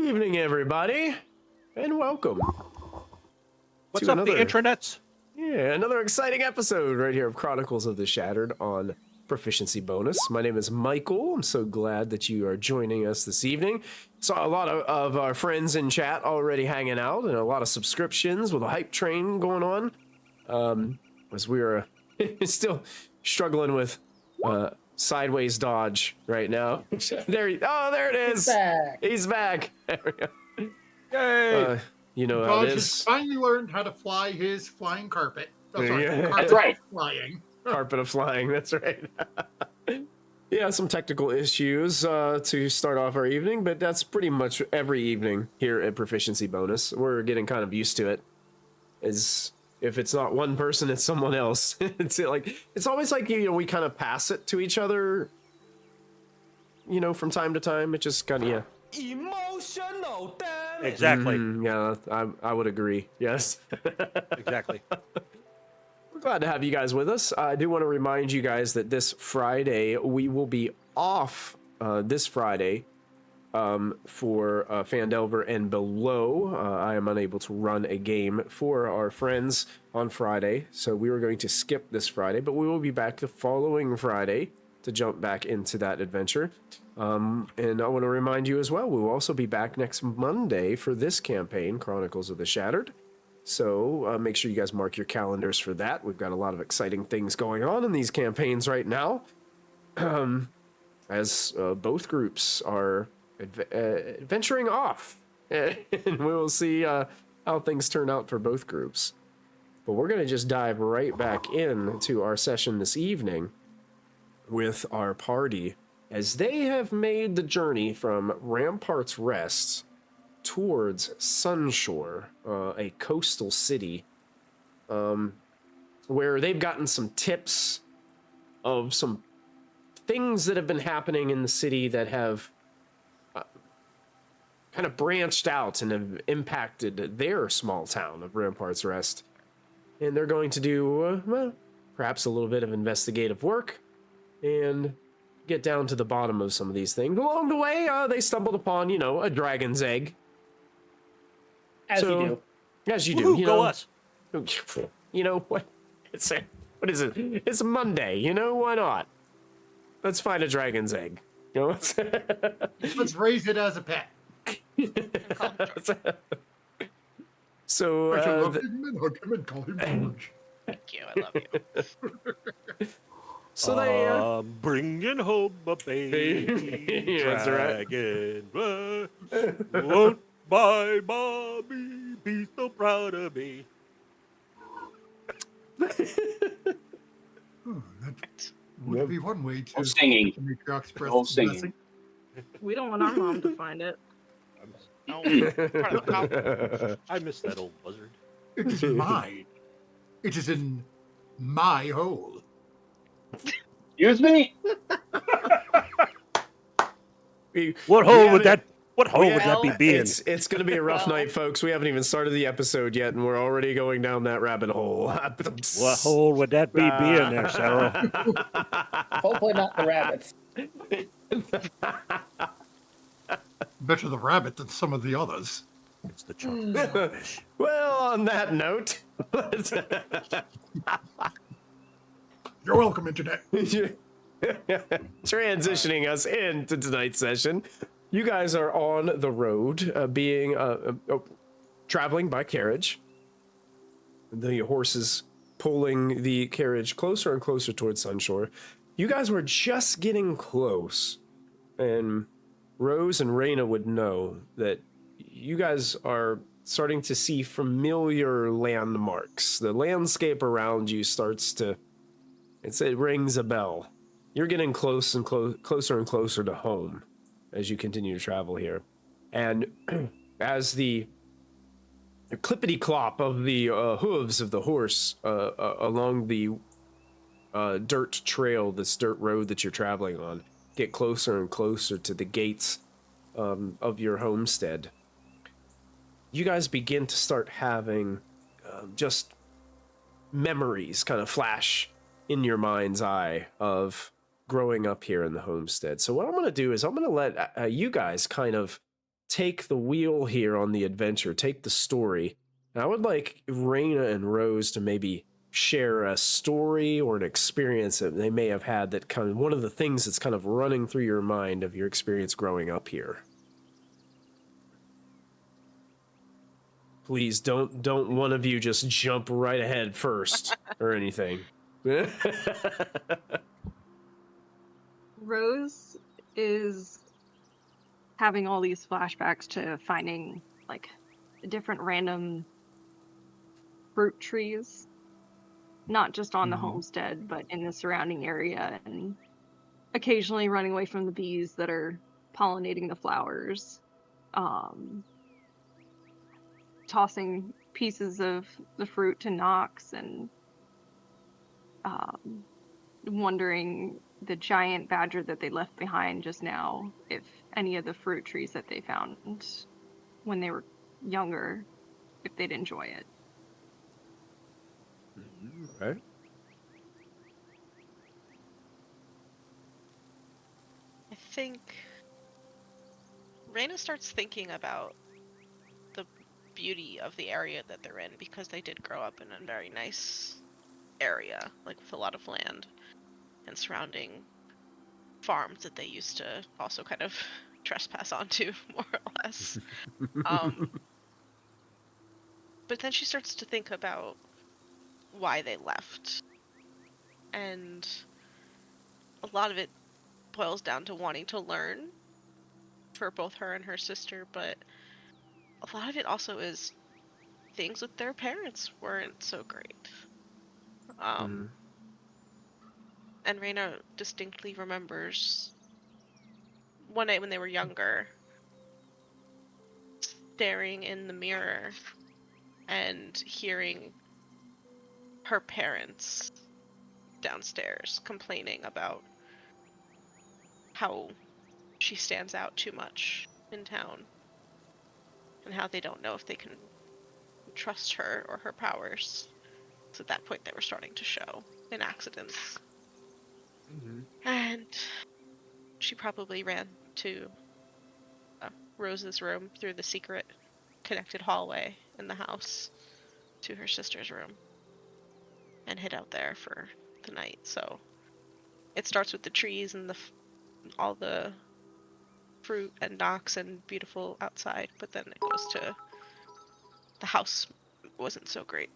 Evening, everybody, and welcome. What's up, the intranets? Yeah, another exciting episode right here of Chronicles of the Shattered on Proficiency Bonus. My name is Michael. I'm so glad that you are joining us this evening. Saw a lot of our friends in chat already hanging out, and a lot of subscriptions with a hype train going on. As we are still struggling with sideways dodge right now. There it is. He's back. There we go. Yay! You know how it Dodge is. has finally learned how to fly his flying carpet. That's right. Yeah. That's right. Flying. Carpet of flying, that's right. Yeah, some technical issues to start off our evening, but that's pretty much every evening here at Proficiency Bonus. We're getting kind of used to it. As if it's not one person, it's someone else. It's always like, you know, we kind of pass it to each other, you know, from time to time. It just kind of, yeah. Emotional damage. Exactly. Yeah, I would agree. Yes. Exactly. We're glad to have you guys with us. I do want to remind you guys that this Friday we will be off this Friday for Fandelver and Below. I am unable to run a game for our friends on Friday, so we were going to skip this Friday, but we will be back the following Friday to jump back into that adventure. And I want to remind you as well, we will also be back next Monday for this campaign, Chronicles of the Shattered. So make sure you guys mark your calendars for that. We've got a lot of exciting things going on in these campaigns right now, as both groups are venturing off. And we will see how things turn out for both groups. But we're going to just dive right back into our session this evening with our party, as they have made the journey from Rampart's Rest towards Sunshore, a coastal city, where they've gotten some tips of some things that have been happening in the city that have kind of branched out and have impacted their small town of Rampart's Rest. And they're going to do, well, perhaps a little bit of investigative work and get down to the bottom of some of these things. Along the way, they stumbled upon, you know, a dragon's egg. As you do. As you do. Woo-hoo, You go know, us. You know what? What is it? It's Monday. You know, why not? Let's find a dragon's egg. You know, Let's raise it as a pet. So I should love him and hug him and call him George. Thank you, I love you. so they Bringing home a baby Yeah, that's right. dragon. Won't my mommy be so proud of me? Oh, that would be one way to singing. make your express No singing. blessing. We don't want our mom to find it. No, part of the problem. I miss that old buzzard. It is mine. It is in my hole. Excuse me? What hole would that? What hole would that Well, be in? It's going to be a rough night, folks. We haven't even started the episode yet, and we're already going down that rabbit hole. What hole would that be in there, Sarah? Hopefully not the rabbits. Better the rabbit than some of the others. It's the chocolate fish. Well, on that note, You're welcome, Internet. transitioning us into tonight's session, you guys are on the road, traveling by carriage. The horses pulling the carriage closer and closer towards Sunshore. You guys were just getting close, and Rose and Raina would know that you guys are starting to see familiar landmarks. The landscape around you starts to, it rings a bell. You're getting closer and closer to home as you continue to travel here. And as the clippity-clop of the hooves of the horse along the dirt trail, this dirt road that you're traveling on, get closer and closer to the gates of your homestead, you guys begin to start having just memories kind of flash in your mind's eye of growing up here in the homestead. So what I'm going to do is I'm going to let you guys kind of take the wheel here on the adventure, take the story. And I would like Raina and Rose to maybe share a story or an experience that they may have had, that kind of one of the things that's kind of running through your mind of your experience growing up here. Please don't one of you just jump right ahead first or anything. Rose is having all these flashbacks to finding like different random fruit trees, not just on the homestead, but in the surrounding area, and occasionally running away from the bees that are pollinating the flowers, tossing pieces of the fruit to Nox, and wondering the giant badger that they left behind just now, if any of the fruit trees that they found when they were younger, if they'd enjoy it. Okay. I think Raina starts thinking about the beauty of the area that they're in, because they did grow up in a very nice area, like with a lot of land and surrounding farms that they used to also kind of trespass onto, more or less. But then she starts to think about why they left, and a lot of it boils down to wanting to learn for both her and her sister, but a lot of it also is things with their parents weren't so great. And Raina distinctly remembers one night when they were younger, staring in the mirror and hearing her parents downstairs complaining about how she stands out too much in town, and how they don't know if they can trust her or her powers. So at that point they were starting to show in accidents. And she probably ran to Rose's room through the secret connected hallway in the house to her sister's room and hid out there for the night. So it starts with the trees and all the fruit and docks and beautiful outside, but then it goes to the house wasn't so great.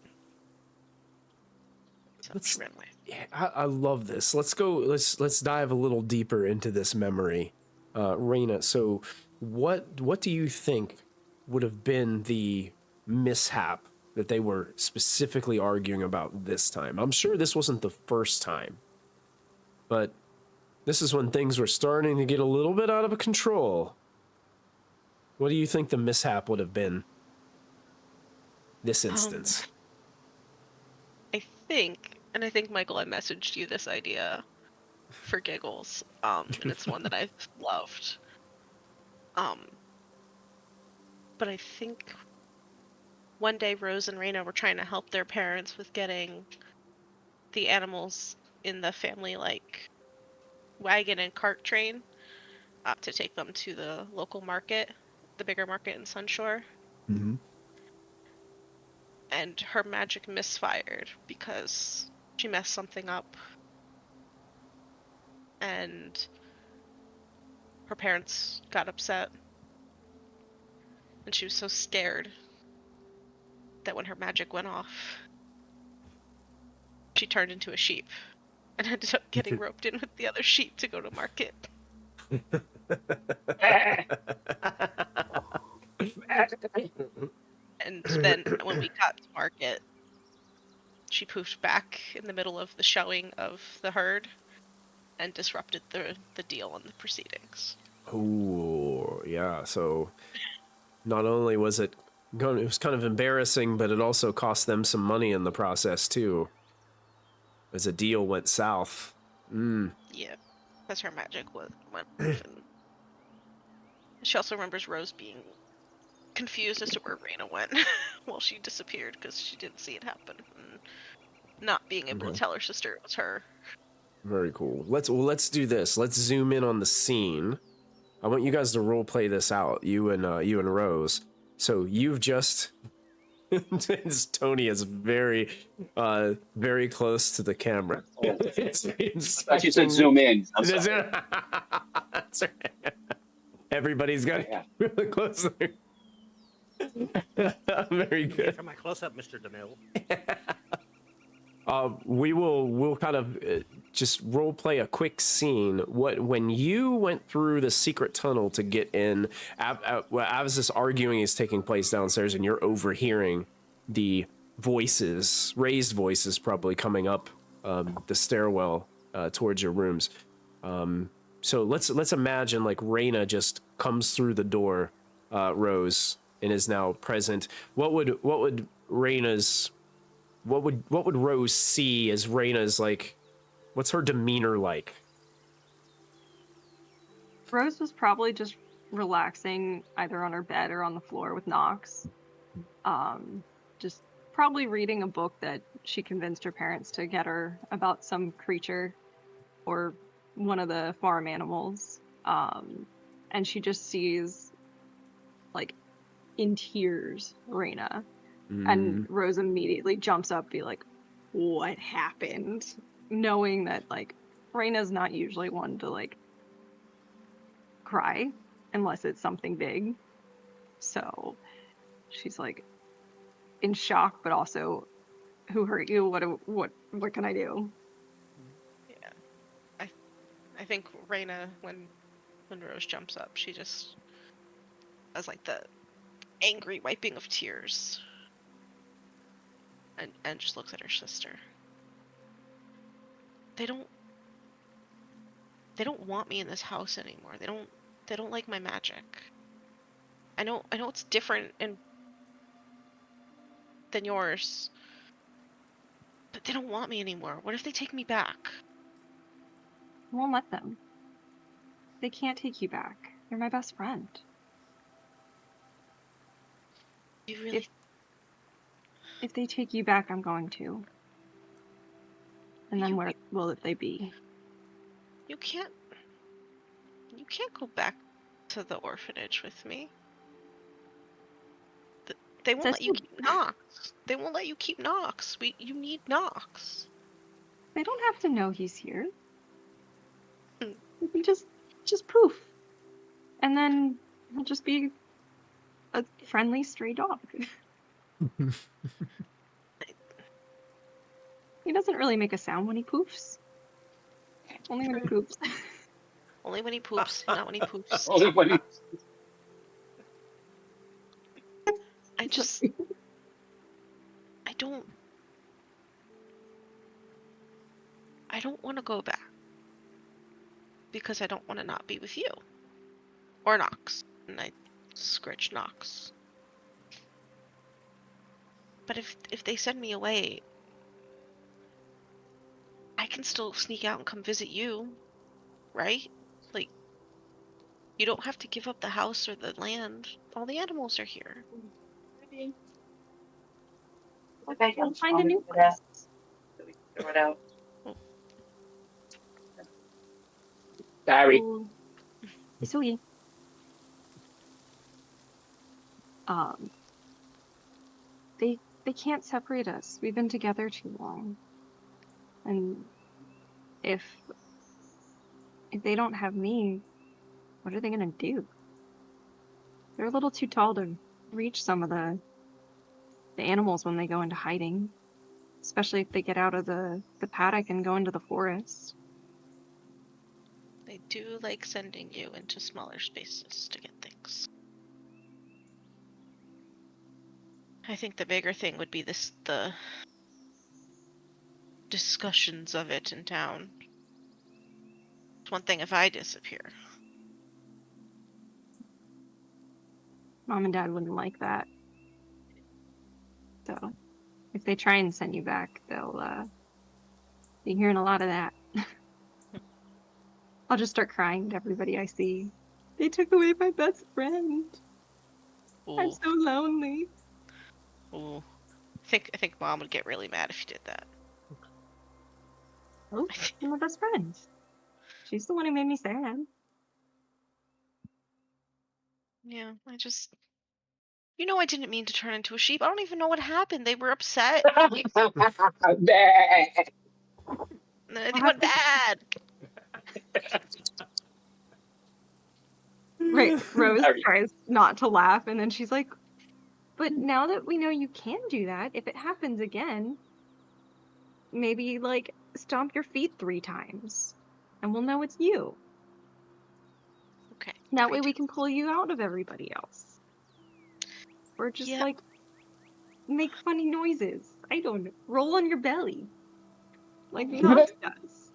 So she ran away. Yeah, I love this. Let's go. Let's dive a little deeper into this memory, Raina. So, what do you think would have been the mishap that they were specifically arguing about this time? I'm sure this wasn't the first time, but this is when things were starting to get a little bit out of control. What do you think the mishap would have been? This instance. I think, Michael, I messaged you this idea for giggles, and it's one that I've loved. But I think one day Rose and Raina were trying to help their parents with getting the animals in the family, like, wagon and cart train to take them to the local market, the bigger market in Sunshore. And her magic misfired because she messed something up, and her parents got upset, and she was so scared that when her magic went off, she turned into a sheep and ended up getting roped in with the other sheep to go to market. And then when we got to market, she poofed back in the middle of the showing of the herd and disrupted the deal and the proceedings. Oh, yeah. So not only was it was kind of embarrassing, but it also cost them some money in the process too, as a deal went south. Yeah, because her magic went off. And she also remembers Rose being confused as to where Raina went while she disappeared because she didn't see it happen, and not being able to tell her sister it was her. Very cool. Let's do this. Let's zoom in on the scene. I want you guys to role play this out, you and Rose. So you've just Tony is very very close to the camera. I thought you said zoom in. I'm sorry. That's right. Everybody's got Yeah. really close there. Very Here good. for my close-up, Mr. DeMille. We'll kind of just role play a quick scene. When you went through the secret tunnel to get in, as this arguing is taking place downstairs, and you're overhearing the voices, raised voices, probably coming up the stairwell towards your rooms. So let's imagine like Reyna just comes through the door, Rose, and is now present. What would Reyna's what would Rose see as Reyna's like? What's her demeanor like? Rose was probably just relaxing either on her bed or on the floor with Nox. Just probably reading a book that she convinced her parents to get her about some creature or one of the farm animals. And she just sees, like, in tears, Reyna. And Rose immediately jumps up, be like, what happened? Knowing that, like, Reyna's not usually one to, like, cry unless it's something big. So she's, like, in shock, but also, who hurt you? What can I do? Yeah. I think Reyna, when Rose jumps up, she just has, like, the angry wiping of tears. And just looks at her sister. They don't want me in this house anymore. They don't like my magic. I know it's different than yours. But they don't want me anymore. What if they take me back? I won't let them. They can't take you back. You're my best friend. You really If they take you back, I'm going to. And then where will they be? You can't go back to the orphanage with me. They won't let you keep Nox. They won't let you keep Nox. You need Nox. They don't have to know he's here. You just poof. And then he'll just be a friendly stray dog. He doesn't really make a sound when he poofs. Only when he poops. Only when he poops, not when he poops. Only when he... I don't want to go back. Because I don't want to not be with you. Or Nox. And I scritch Nox. But if they send me away, I can still sneak out and come visit you, right? Like, you don't have to give up the house or the land. All the animals are here. Okay, We'll find a new place. throw it out. Sorry. It's okay. They can't separate us. We've been together too long. And if they don't have me, what are they gonna do? They're a little too tall to reach some of the animals when they go into hiding. Especially if they get out of the paddock and go into the forest. They do like sending you into smaller spaces to get things. I think the bigger thing would be the discussions of it in town. It's one thing if I disappear. Mom and Dad wouldn't like that. So, if they try and send you back, they'll be hearing a lot of that. I'll just start crying to everybody I see. They took away my best friend. Ooh. I'm so lonely. Ooh. I think Mom would get really mad if you did that. Oh, you're my best friend. She's the one who made me sad. Yeah, I didn't mean to turn into a sheep. I don't even know what happened. They were upset. And then it went bad. Right. Rose Sorry. tries not to laugh, and then she's like, but now that we know you can do that, if it happens again, maybe, like, stomp your feet 3 times, and we'll know it's you. Okay. That 3 way we times. can pull you out of everybody else. Or just, Yeah. like, make funny noises. I don't know. Roll on your belly. Like Nox does.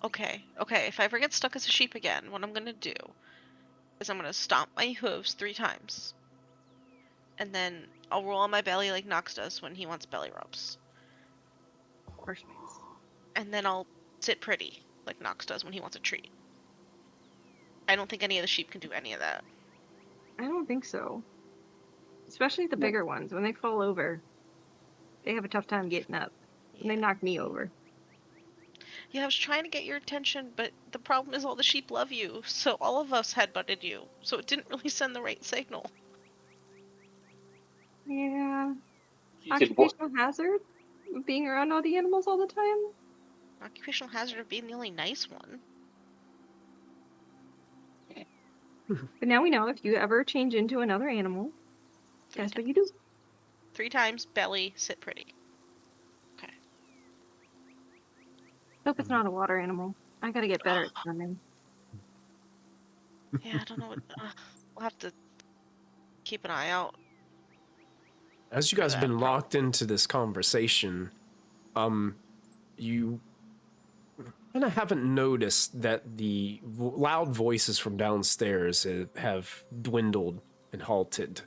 Okay. If I ever get stuck as a sheep again, what I'm gonna do is I'm gonna stomp my hooves 3 times. And then I'll roll on my belly like Nox does when he wants belly rubs. Horseman's. And then I'll sit pretty like Nox does when he wants a treat. I don't think any of the sheep can do any of that. I don't think so. Especially the bigger ones. When they fall over, they have a tough time getting up. And they knock me over. Yeah, I was trying to get your attention, but the problem is all the sheep love you, so all of us headbutted you, so it didn't really send the right signal. Yeah. She said, "What?" Occupational hazard? Being around all the animals all the time? Occupational hazard of being the only nice one. But now we know if you ever change into another animal, that's what you do. 3 times, belly, sit pretty. Okay. Hope it's not a water animal. I gotta get better at swimming. Yeah, I don't know what... we'll have to keep an eye out. As you for guys have that been problem. locked into this conversation, you kind of haven't noticed that the loud voices from downstairs have dwindled and halted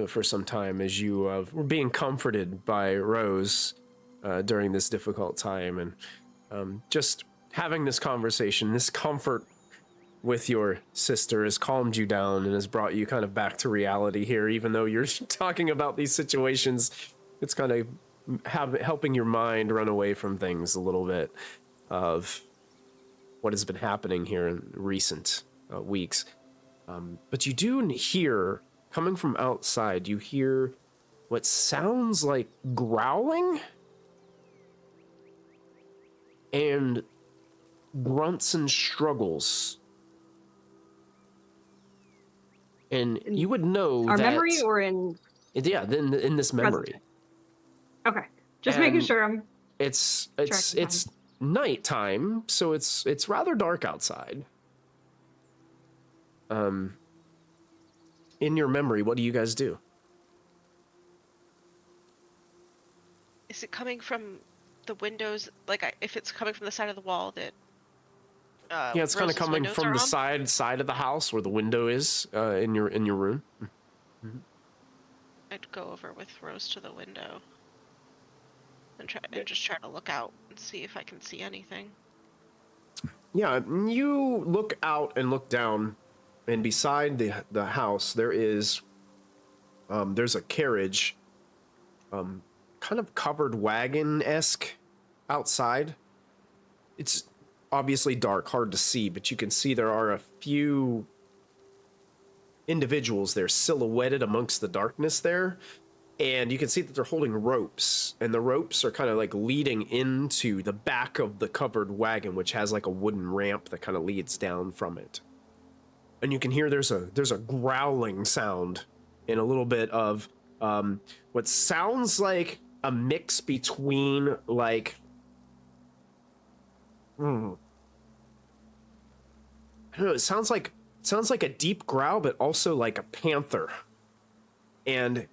for some time as you were being comforted by Rose during this difficult time, and just having this conversation, this comfort with your sister has calmed you down and has brought you kind of back to reality here. Even though you're talking about these situations, it's kind of helping your mind run away from things a little bit of what has been happening here in recent weeks. But you do hear, coming from outside, you hear what sounds like growling and grunts and struggles. And you would know Our that... memory or in... Yeah, in this memory. Present. Okay. Just making sure I'm... It's tracking time. nighttime, so it's rather dark outside. In your memory, what do you guys do? Is it coming from the windows? Like, if it's coming from the side of the wall that... Yeah, it's kind of Rose's coming windows from are the on? side of the house where the window is in your room. I'd go over with Rose to the window and just try to look out and see if I can see anything. Yeah, you look out and look down, and beside the house there is there's a carriage, kind of covered wagon-esque outside. It's obviously dark, hard to see, but you can see there are a few individuals there silhouetted amongst the darkness there, and you can see that they're holding ropes, and the ropes are kind of like leading into the back of the covered wagon, which has like a wooden ramp that kind of leads down from it. And you can hear there's a growling sound and a little bit of what sounds like a mix between like I don't know, it sounds like a deep growl, but also like a panther. And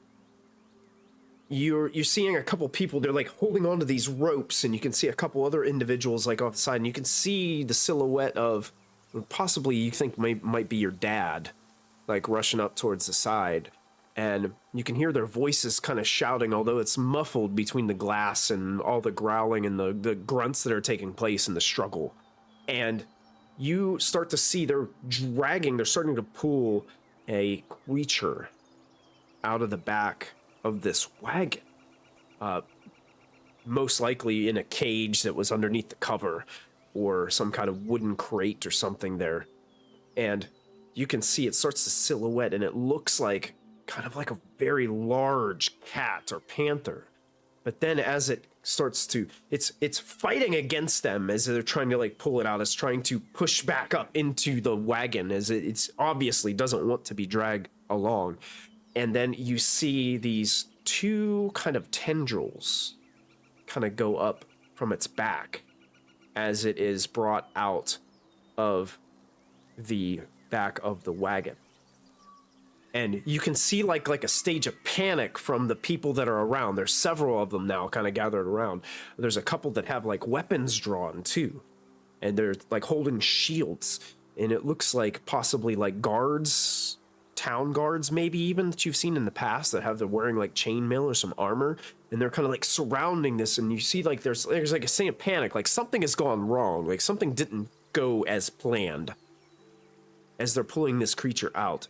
you're seeing a couple people, they're like holding onto these ropes, and you can see a couple other individuals like off the side, and you can see the silhouette of possibly you think might be your dad, like rushing up towards the side. And you can hear their voices kind of shouting, although it's muffled between the glass and all the growling and the grunts that are taking place in the struggle. And you start to see they're starting to pull a creature out of the back of this wagon. Most likely in a cage that was underneath the cover, or some kind of wooden crate or something there. And you can see it starts to silhouette, and it looks like kind of like a very large cat or panther. But then as it starts to, it's fighting against them as they're trying to like pull it out. It's trying to push back up into the wagon as it's obviously doesn't want to be dragged along. And then you see these two kind of tendrils kind of go up from its back as it is brought out of the back of the wagon. And you can see like a stage of panic from the people that are around. There's several of them now kind of gathered around. There's a couple that have like weapons drawn too. And they're like holding shields. And it looks like possibly like guards, town guards maybe even, that you've seen in the past that they're wearing like chainmail or some armor. And they're kind of like surrounding this. And you see like there's like a state of panic. Like something has gone wrong. Like something didn't go as planned as they're pulling this creature out.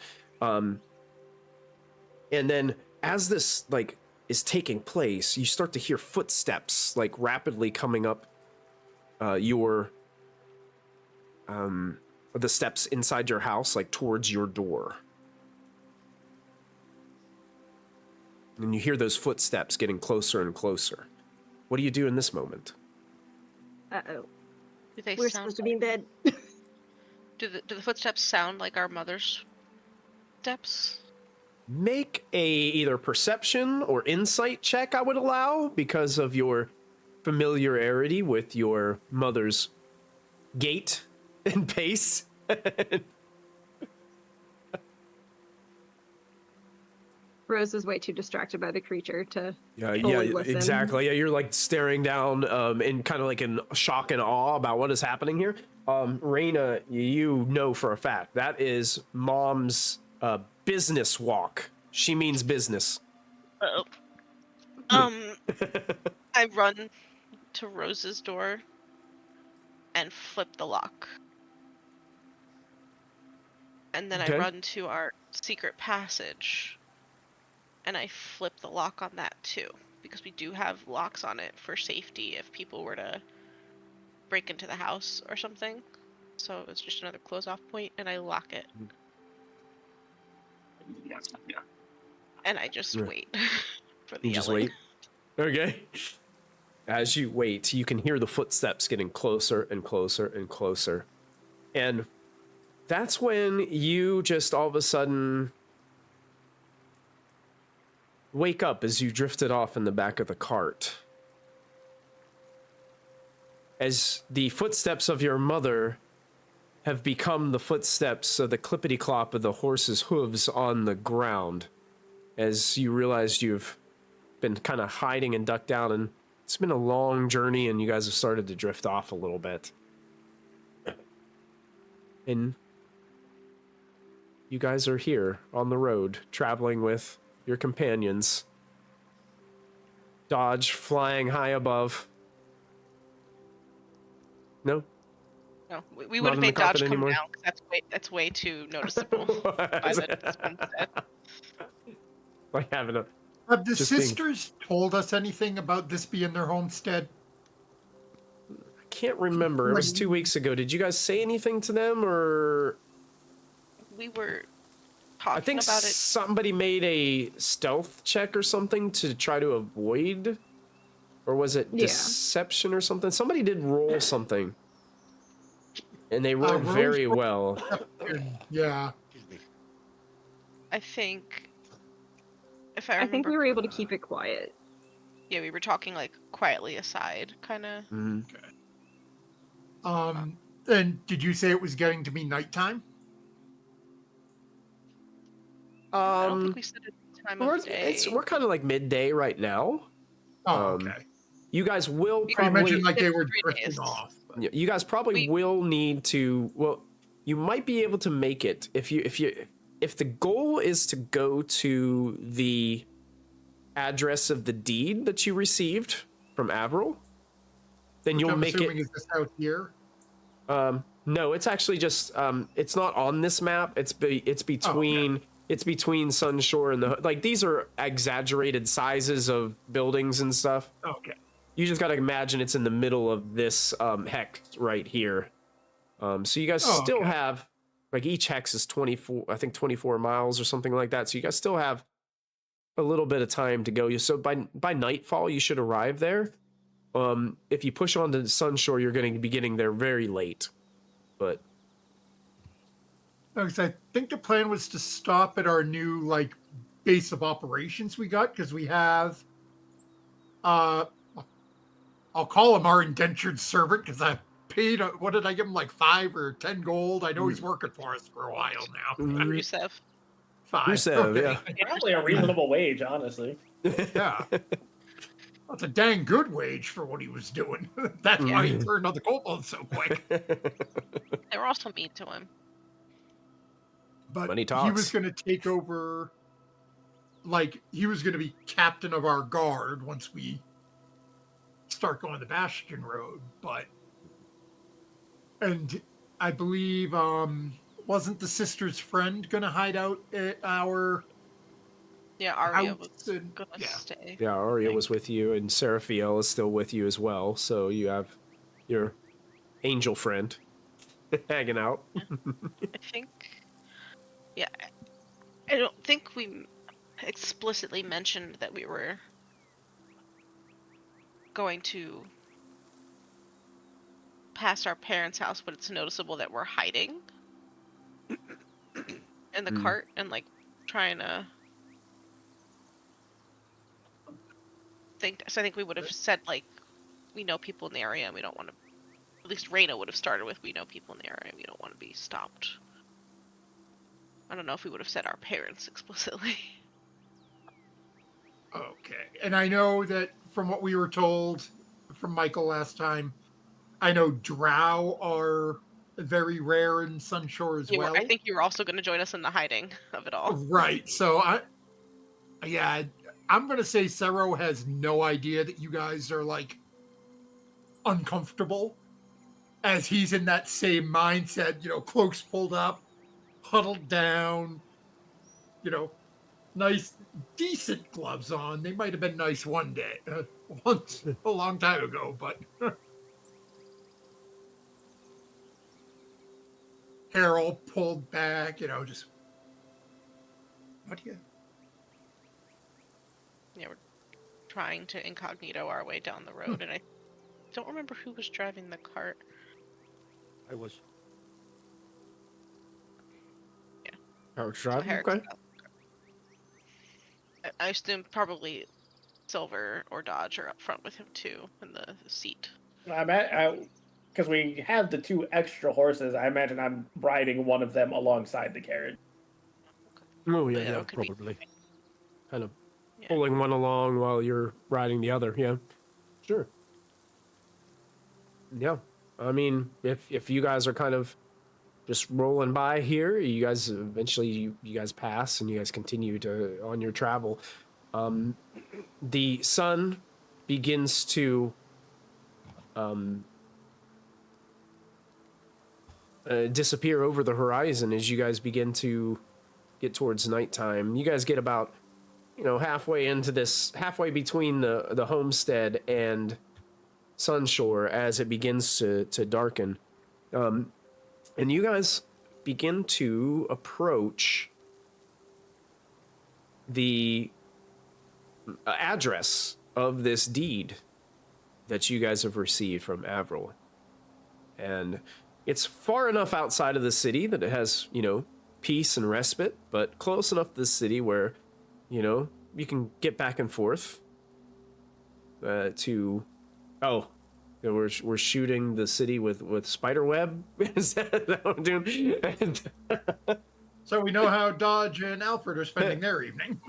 And then as this like is taking place, you start to hear footsteps like rapidly coming up the steps inside your house, like towards your door. And you hear those footsteps getting closer and closer. What do you do in this moment? Uh-oh. Do they We're sound supposed to be in bed. Do the footsteps sound like our mother's steps? Make a either perception or insight check, I would allow, because of your familiarity with your mother's gait and pace. Rose is way too distracted by the creature to Yeah, listen. exactly. Yeah, you're like staring down in kind of like in shock and awe about what is happening here. Raina, you know for a fact that is Mom's business walk. She means business. Uh-oh. I run to Rose's door and flip the lock. And then Okay. I run to our secret passage and I flip the lock on that too, because we do have locks on it for safety if people were to break into the house or something. So it's just another close off point, and I lock it. Yeah. And I just Yeah. wait for the You just yelling. wait. Okay. As you wait, you can hear the footsteps getting closer and closer and closer. And that's when you just all of a sudden wake up as you drifted off in the back of the cart. As the footsteps of your mother have become the footsteps of the clippity-clop of the horse's hooves on the ground. As you realize you've been kind of hiding and ducked down, and it's been a long journey, and you guys have started to drift off a little bit. And you guys are here on the road, traveling with your companions. Dodge flying high above. No? No, we Not would have in the made Dodge cockpit come anymore? down, because that's way too noticeable. by the distance set. Like having a... Have the Just being- sisters told us anything about this being their homestead? I can't remember. It was 2 weeks ago. Did you guys say anything to them, or... We were I talking think about it. somebody made a stealth check or something to try to avoid, or was it Yeah. deception or something? Somebody did roll something, and they rolled Rose very rolled- well. Yeah. I think, if I I remember, think we were able to keep it quiet. yeah, we were talking like quietly aside, kind of. Mhm. And did you say it was getting to be nighttime? I don't think we said a time of day. We're kind of like midday right now. Oh, Um, okay. You guys will You probably... mentioned like they were 3 drifting days. off. but- Yeah, you guys probably will need to. Well, you might be able to make it if the goal is to go to the address of the deed that you received from Avril, then which you'll I'm make assuming it. is this out here? No, it's actually just it's not on this map. It's between it's between Sunshore and the like. These are exaggerated sizes of buildings and stuff. Okay. You just gotta imagine it's in the middle of this hex right here. So you guys still okay. have like each hex is 24, I think 24 miles or something like that. So you guys still have a little bit of time to go. So by nightfall, you should arrive there. If you push on to the Sunshore, you're going to be getting there very late. But Because I think the plan was to stop at our new like base of operations we got, because we have I'll call him our indentured servant, because I paid what did I give him, like 5 or 10 gold? I know he's working for us for a while now. Rusev. 5. Rusev, okay. yeah. Probably a reasonable wage, honestly. Yeah. That's a dang good wage for what he was doing. That's why he turned on the kobolds so quick. They were also mean to him. But When he he talks. was going to take over, like, he was going to be captain of our guard once we start going the Bastion Road. And I believe, wasn't the sister's friend going to hide out at our Yeah, Aria was house? And, gonna yeah. stay. Yeah, Aria was with you, and Seraphiel is still with you as well. So you have your angel friend hanging out. I think. Yeah, I don't think we explicitly mentioned that we were going to past our parents' house, but it's noticeable that we're hiding in the cart and like trying to think. So I think we would have said like we know people in the area and we don't want to. At least Reyna would have started with we know people in the area and we don't want to be stopped. I don't know if we would have said our parents explicitly. Okay. And I know that from what we were told from Michael last time, I know drow are very rare in Sunshore as well. I think you were also going to join us in the hiding of it all. Right. So I'm going to say Sero has no idea that you guys are like uncomfortable, as he's in that same mindset, cloaks pulled up, huddled down, nice, decent gloves on. They might have been nice one day, once a long time ago, but hair all pulled back, just what do you? Yeah, we're trying to incognito our way down the road, and I don't remember who was driving the cart. I was. Eric's driving? Eric's Okay. got the cart. I assume probably Silver or Dodge are up front with him too in the seat. Because we have the 2 extra horses, I imagine I'm riding one of them alongside the carriage. Oh, But yeah. it could be- Probably. Kind of Yeah. pulling one along while you're riding the other. Yeah. Sure. Yeah. I mean, if you guys are kind of just rolling by here, you guys eventually you guys pass and you guys continue to on your travel. The sun begins to disappear over the horizon as you guys begin to get towards nighttime. You guys get about halfway between the homestead and Sunshore as it begins to darken. And you guys begin to approach the address of this deed that you guys have received from Avril. And it's far enough outside of the city that it has, peace and respite, but close enough to the city where, you can get back and forth to... Oh, we're shooting the city with spider web. Is that what we're doing? So we know how Dodge and Alfred are spending their evening.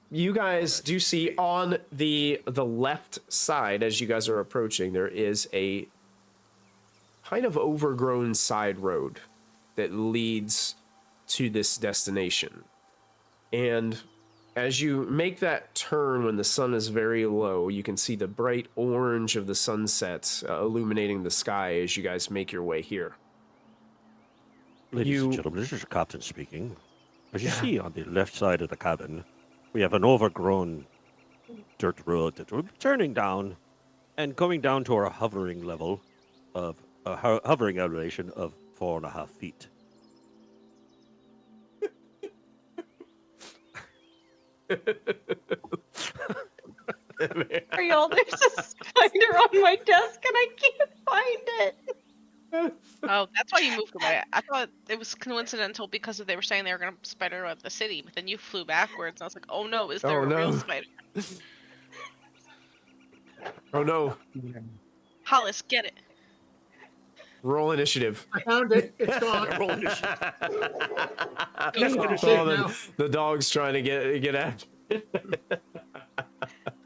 You guys do see on the left side as you guys are approaching, there is a kind of overgrown side road that leads to this destination. And as you make that turn when the sun is very low, you can see the bright orange of the sunset illuminating the sky as you guys make your way here. Ladies and gentlemen, this is the captain speaking. As you see on the left side of the cabin, we have an overgrown dirt road that we're turning down and going down to our hovering level of a hovering elevation of 4.5 feet. Are y'all? There's a spider on my desk and I can't find it. Oh, that's why you moved away. I thought it was coincidental because they were saying they were going to spider at the city, but then you flew backwards. And I was like, oh no, is there Oh, a real no. spider? Oh no! Hollis, get it. Roll initiative. I found it. It's gone. Roll initiative. Just gonna Oh, save now. the dog's trying to get after.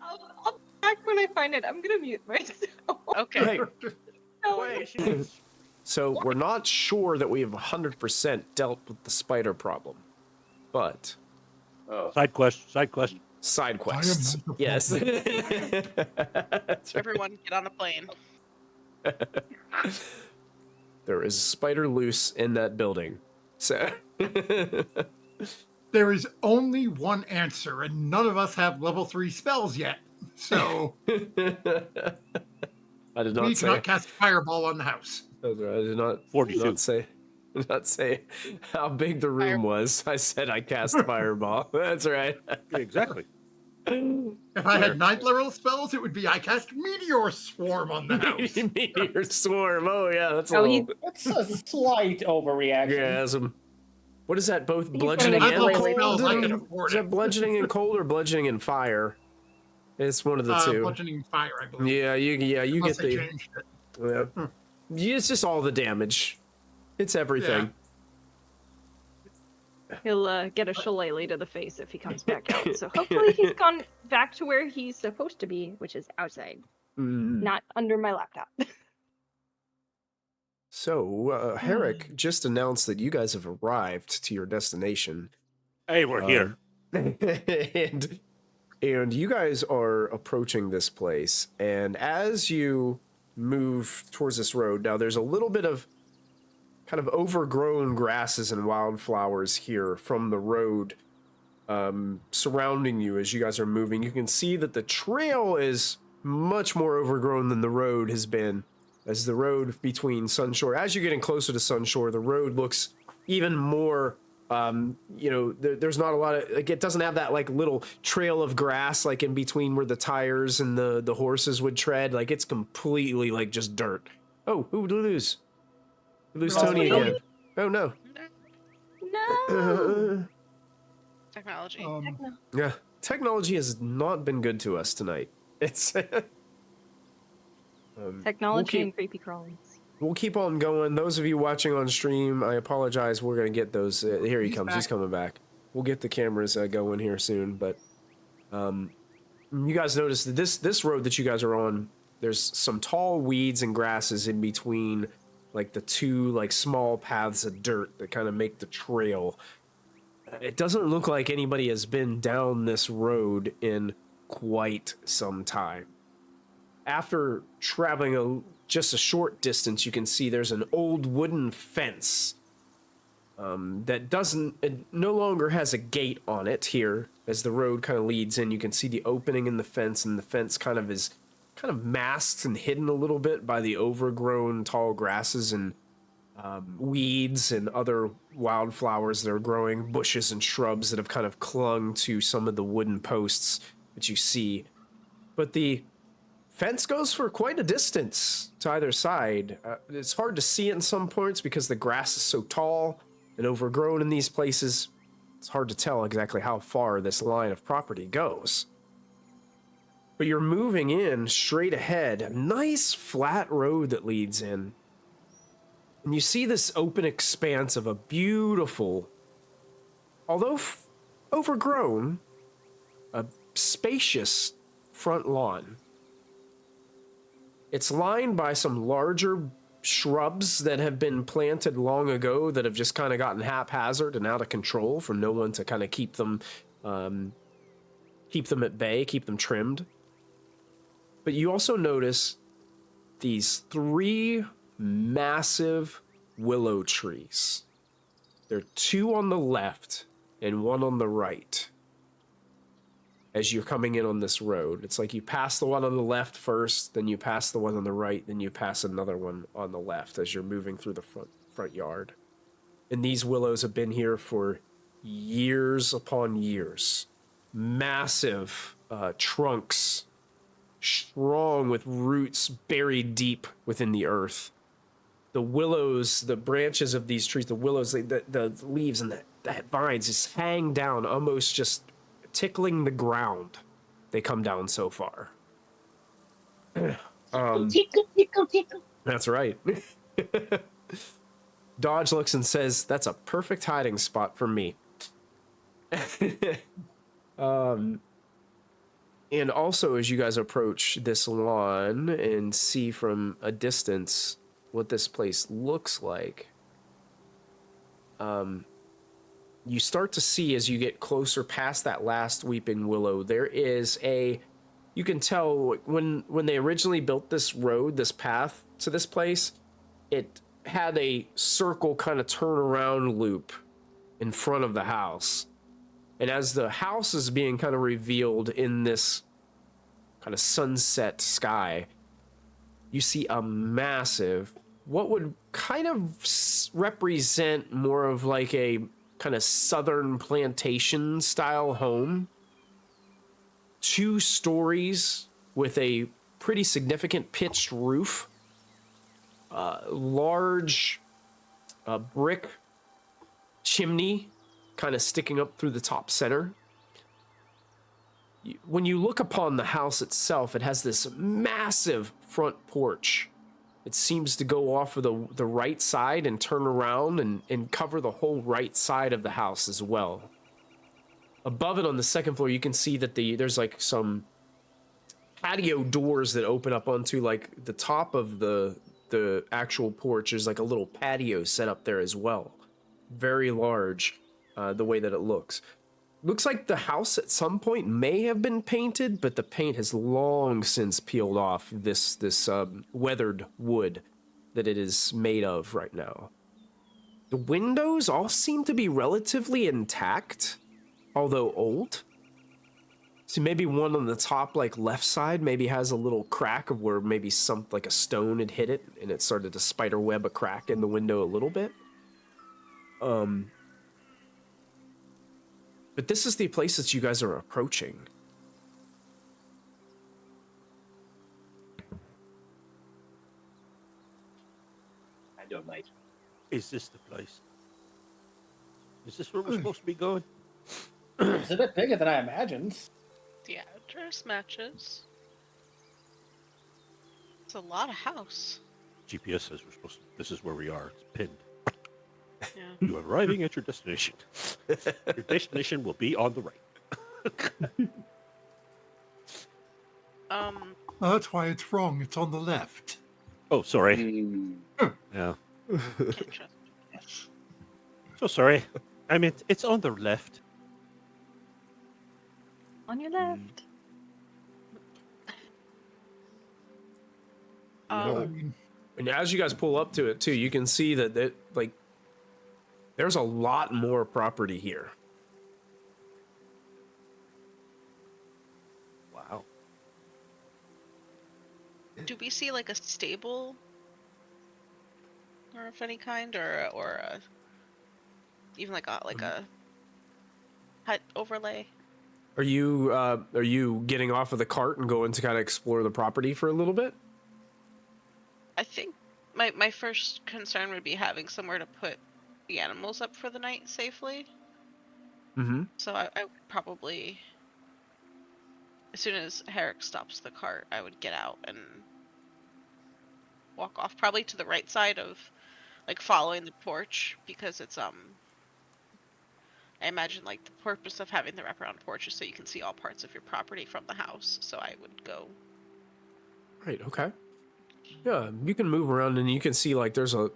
I'll be back when I find it. I'm gonna mute myself. Okay. Hey, No, wait. So we're not sure that we have 100% dealt with the spider problem, but Oh. Side quest. Side quest. side quests. not the Yes. Everyone get on a plane. There is a spider loose in that building. So There is only one answer, and none of us have level 3 spells yet. So I did we not say. cannot cast Fireball on the house. That's right, I did not. 42. Did not say how big the room was. I said I cast fireball. That's right. Exactly. If I had 9th level spells, it would be I cast Meteor Swarm on the house. Meteor swarm. Oh yeah, that's a Oh, little It's a slight overreaction. gasm. What is that? Both He's bludgeoning gonna and get level cold? spells, I can Is afford that it. bludgeoning and cold or bludgeoning and fire? It's one of the two. Bludgeoning Fire, I believe. Yeah, you Unless get they the. changed it. Yeah. It's just all the damage. It's everything. He'll get a shillelagh to the face if he comes back out. So hopefully he's gone back to where he's supposed to be, which is outside, Mm. not under my laptop. So, Herrick just announced that you guys have arrived to your destination. Hey, we're here. and you guys are approaching this place, and as you move towards this road, now there's a little bit of kind of overgrown grasses and wildflowers here from the road surrounding you as you guys are moving. You can see that the trail is much more overgrown than the road has been, as the road between Sunshore, as you're getting closer to Sunshore, the road looks even more there's not a lot of, like, it doesn't have that like little trail of grass like in between where the tires and the horses would tread. Like, it's completely like just dirt. Oh, who would lose? We lose Oh, Tony Tony. again. Oh no. No. Technology. Yeah, technology has not been good to us tonight. It's Technology we'll and creepy crawlies. We'll keep on going. Those of you watching on stream, I apologize. We're gonna get those. Here he comes. back. He's coming back. We'll get the cameras going here soon. But you guys notice that this road that you guys are on, there's some tall weeds and grasses in between, like the two like small paths of dirt that kind of make the trail. It doesn't look like anybody has been down this road in quite some time. After traveling just a short distance, you can see there's an old wooden fence that it no longer has a gate on it here. As the road kind of leads in, you can see the opening in the fence, and the fence kind of masked and hidden a little bit by the overgrown tall grasses and weeds and other wildflowers that are growing, bushes and shrubs that have kind of clung to some of the wooden posts that you see. But the fence goes for quite a distance to either side. It's hard to see it in some points because the grass is so tall and overgrown in these places. It's hard to tell exactly how far this line of property goes. But you're moving in straight ahead, a nice flat road that leads in. And you see this open expanse of a beautiful, although overgrown, a spacious front lawn. It's lined by some larger shrubs that have been planted long ago that have just kind of gotten haphazard and out of control for no one to kind of keep them at bay, keep them trimmed. But you also notice these 3 massive willow trees. There are 2 on the left and 1 on the right. as you're coming in on this road. It's like you pass the one on the left first, then you pass the one on the right, then you pass another one on the left as you're moving through the front yard. And these willows have been here for years upon years. Massive trunks, strong with roots buried deep within the earth. The willows, the branches of these trees, the willows, the leaves and the vines just hang down, almost just tickling the ground. They come down so far. Tickle. That's right. Dodge looks and says, "That's a perfect hiding spot for me." And also, as you guys approach this lawn and see from a distance what this place looks like, you start to see as you get closer past that last weeping willow, there is you can tell when they originally built this road, this path to this place, it had a circle kind of turnaround loop in front of the house. And as the house is being kind of revealed in this kind of sunset sky, you see a massive, what would kind of represent more of like a kind of southern plantation style home. 2 stories with a pretty significant pitched roof. Large brick chimney kind of sticking up through the top center. When you look upon the house itself, it has this massive front porch. It seems to go off of the right side and turn around and cover the whole right side of the house as well. Above it on the second floor, you can see that there's like some patio doors that open up onto like the top of the actual porch. There's like a little patio set up there as well. Very large, the way that it looks. Looks like the house at some point may have been painted, but the paint has long since peeled off this weathered wood that it is made of right now. The windows all seem to be relatively intact, although old. So maybe one on the top, like left side, maybe has a little crack of where maybe like a stone had hit it and it started to spider web a crack in the window a little bit. But this is the place that you guys are approaching. I don't like. Is this the place? Is this where we're supposed to be going? It's a bit bigger than I imagined. The address matches. It's a lot of house. GPS says we're supposed to. This is where we are. It's pinned. Yeah. You are arriving at your destination. Your destination will be on the right. Oh, that's why it's wrong. It's on the left. Oh, sorry. Mm. Yeah. Can't trust me. So sorry. I meant it's on the left. On your left. I mean, And as you guys pull up to it too, you can see that like there's a lot more property here. Wow. Do we see like a stable or of any kind, or even like a hut overlay? Are you getting off of the cart and going to kind of explore the property for a little bit? I think my first concern would be having somewhere to put the animals up for the night safely. Mm-hmm. So I would probably, as soon as Herrick stops the cart, I would get out and walk off, probably to the right side of, like, following the porch, because it's I imagine like the purpose of having the wraparound porch is so you can see all parts of your property from the house. So I would go. Right. Okay. Yeah, you can move around and you can see like there's a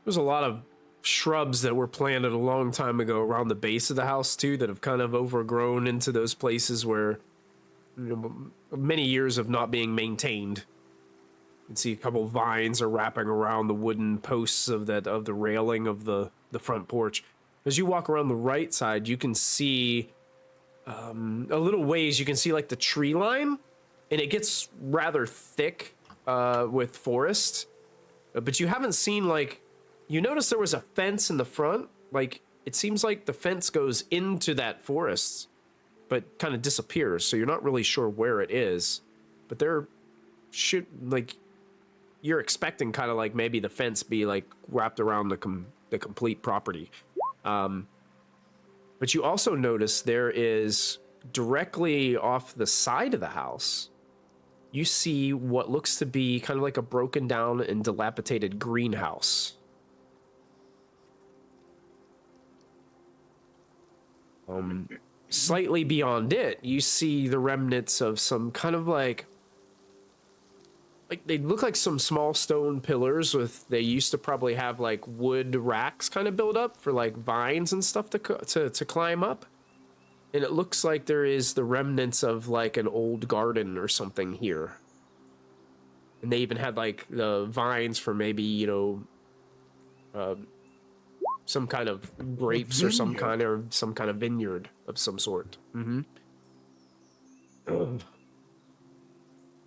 lot of shrubs that were planted a long time ago around the base of the house too that have kind of overgrown into those places where, you know, many years of not being maintained. You can see a couple vines are wrapping around the wooden posts of the railing of the front porch. As you walk around the right side, you can see a little ways, you can see like the tree line, and it gets rather thick with forest. But you haven't seen like, you notice there was a fence in the front. Like it seems like the fence goes into that forest, but kind of disappears. So you're not really sure where it is. But there should like, you're expecting kind of like maybe the fence be like wrapped around the complete property. But you also notice there is directly off the side of the house, you see what looks to be kind of like a broken down and dilapidated greenhouse. Slightly beyond it, you see the remnants of some kind of like they look like some small stone pillars with, they used to probably have like wood racks kind of built up for like vines and stuff to climb up. And it looks like there is the remnants of like an old garden or something here. And they even had like the vines for maybe, you know, some kind of grapes or some kind of vineyard of some sort.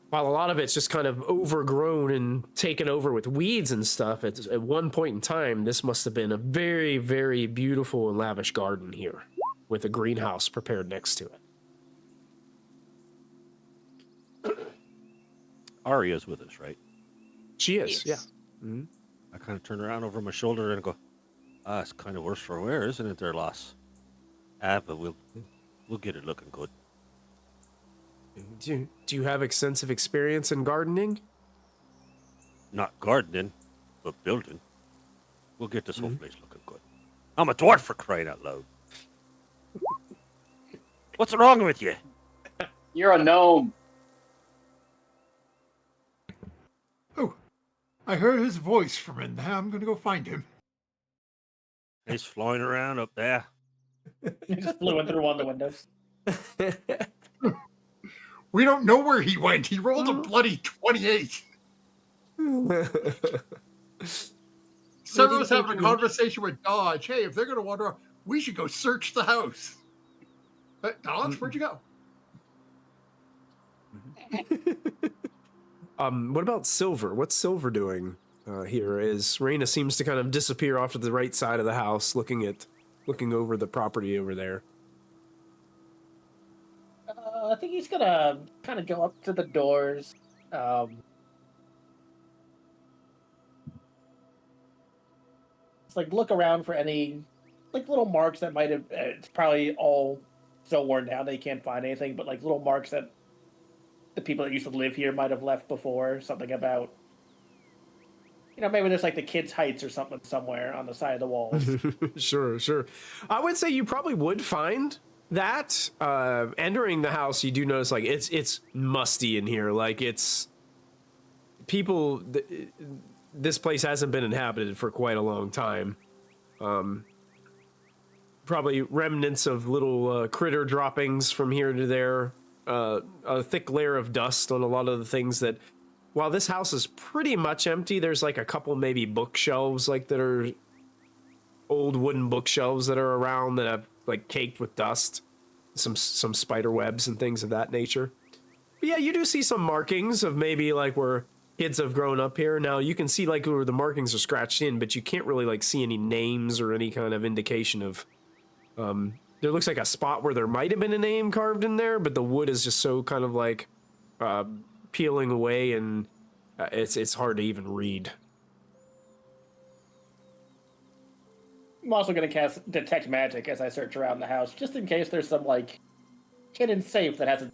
While a lot of it's just kind of overgrown and taken over with weeds and stuff, at one point in time, this must have been a very, very beautiful and lavish garden here, with a greenhouse prepared next to it. Arya's with us, right? She is, Yes. yeah. I kind of turn around over my shoulder and go, it's kind of worse for wear, isn't it, their loss? But we'll get it looking good. Do you have extensive experience in gardening? Not gardening, but building. We'll get this whole place looking good. I'm a dwarf, for crying out loud. What's wrong with you? You're a gnome. Oh, I heard his voice from in there. I'm gonna go find him. He's flying around up there. He just flew in through one of the windows. We don't know where he went. He rolled a bloody 28. Someone was having a conversation with Dodge. Hey, if they're going to wander off, we should go search the house. Dodge, where'd you go? What about Silver? What's Silver doing here? As Raina seems to kind of disappear off to the right side of the house, looking over the property over there. I think he's gonna kind of go up to the doors. Just like look around for any like little marks that might have. It's probably all so worn down they can't find anything, but like little marks that the people that used to live here might have left before. Something about, you know, maybe there's like the kids' heights or something somewhere on the side of the walls. Sure. I would say you probably would find that. Entering the house, you do notice like it's musty in here. Like it's people. This place hasn't been inhabited for quite a long time. Probably remnants of little critter droppings from here to there. A thick layer of dust on a lot of the things that. While this house is pretty much empty, there's like a couple maybe bookshelves like that are old wooden bookshelves that are around that have like caked with dust, some spider webs and things of that nature. But yeah, you do see some markings of maybe like where kids have grown up here. Now you can see like where the markings are scratched in, but you can't really like see any names or any kind of indication of. There looks like a spot where there might have been a name carved in there, but the wood is just so kind of like peeling away, and it's hard to even read. I'm also going to cast Detect Magic as I search around the house, just in case there's some, like, hidden safe that has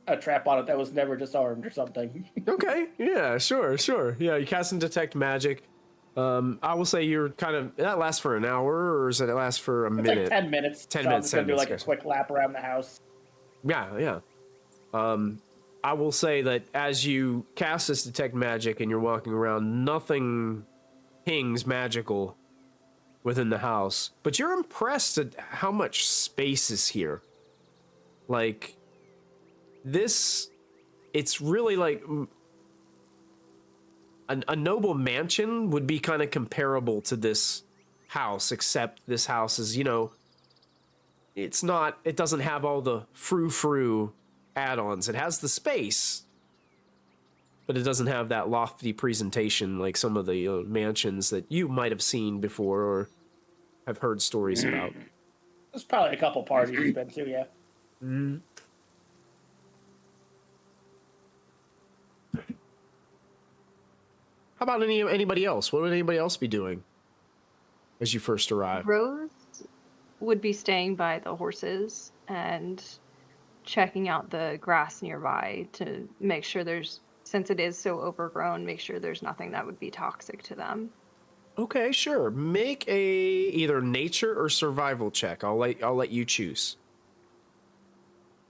a trap on it that was never disarmed or something. Okay, yeah, sure. Yeah, you cast and Detect Magic. I will say you're kind of, that lasts for an hour, or does it last for a minute? Like 10 minutes. 10 so minutes. I'm just going to do, like, minutes, a quick lap around the house. Yeah. I will say that as you cast this Detect Magic and you're walking around, nothing pings magical within the house, but you're impressed at how much space is here. Like, this, it's really like a noble mansion would be kind of comparable to this house, except this house is, you know, it's not. It doesn't have all the frou-frou add-ons. It has the space, but it doesn't have that lofty presentation like some of the mansions that you might have seen before or have heard stories about. There's probably a couple parties you've been to, yeah. Mm. How about anybody else? What would anybody else be doing as you first arrive? Rose would be staying by the horses and checking out the grass nearby to make sure since it is so overgrown, make sure there's nothing that would be toxic to them. Okay, sure. Make a either nature or survival check. I'll let you choose.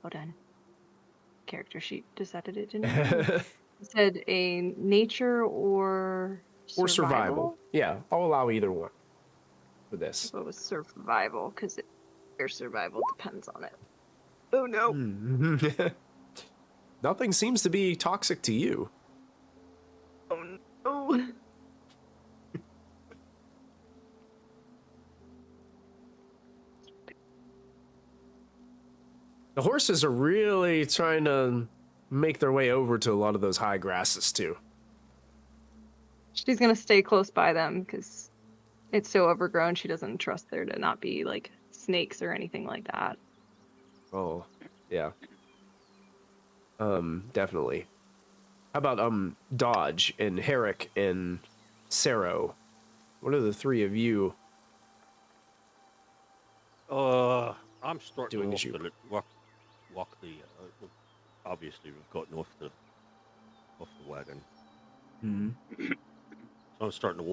Hold on. Character sheet decided it didn't. It said a nature or survival. Or survival. Yeah, I'll allow either one for this. What was survival? Because your survival depends on it. Oh no. Nothing seems to be toxic to you. Oh no. The horses are really trying to make their way over to a lot of those high grasses too. She's gonna stay close by them because it's so overgrown. She doesn't trust there to not be like snakes or anything like that. Oh, yeah. Definitely. How about Dodge and Herrick and Sero? What are the three of you? I'm starting Doing to as you- walk the. Obviously, we've gotten off the wagon, Mm-hmm. so I'm starting to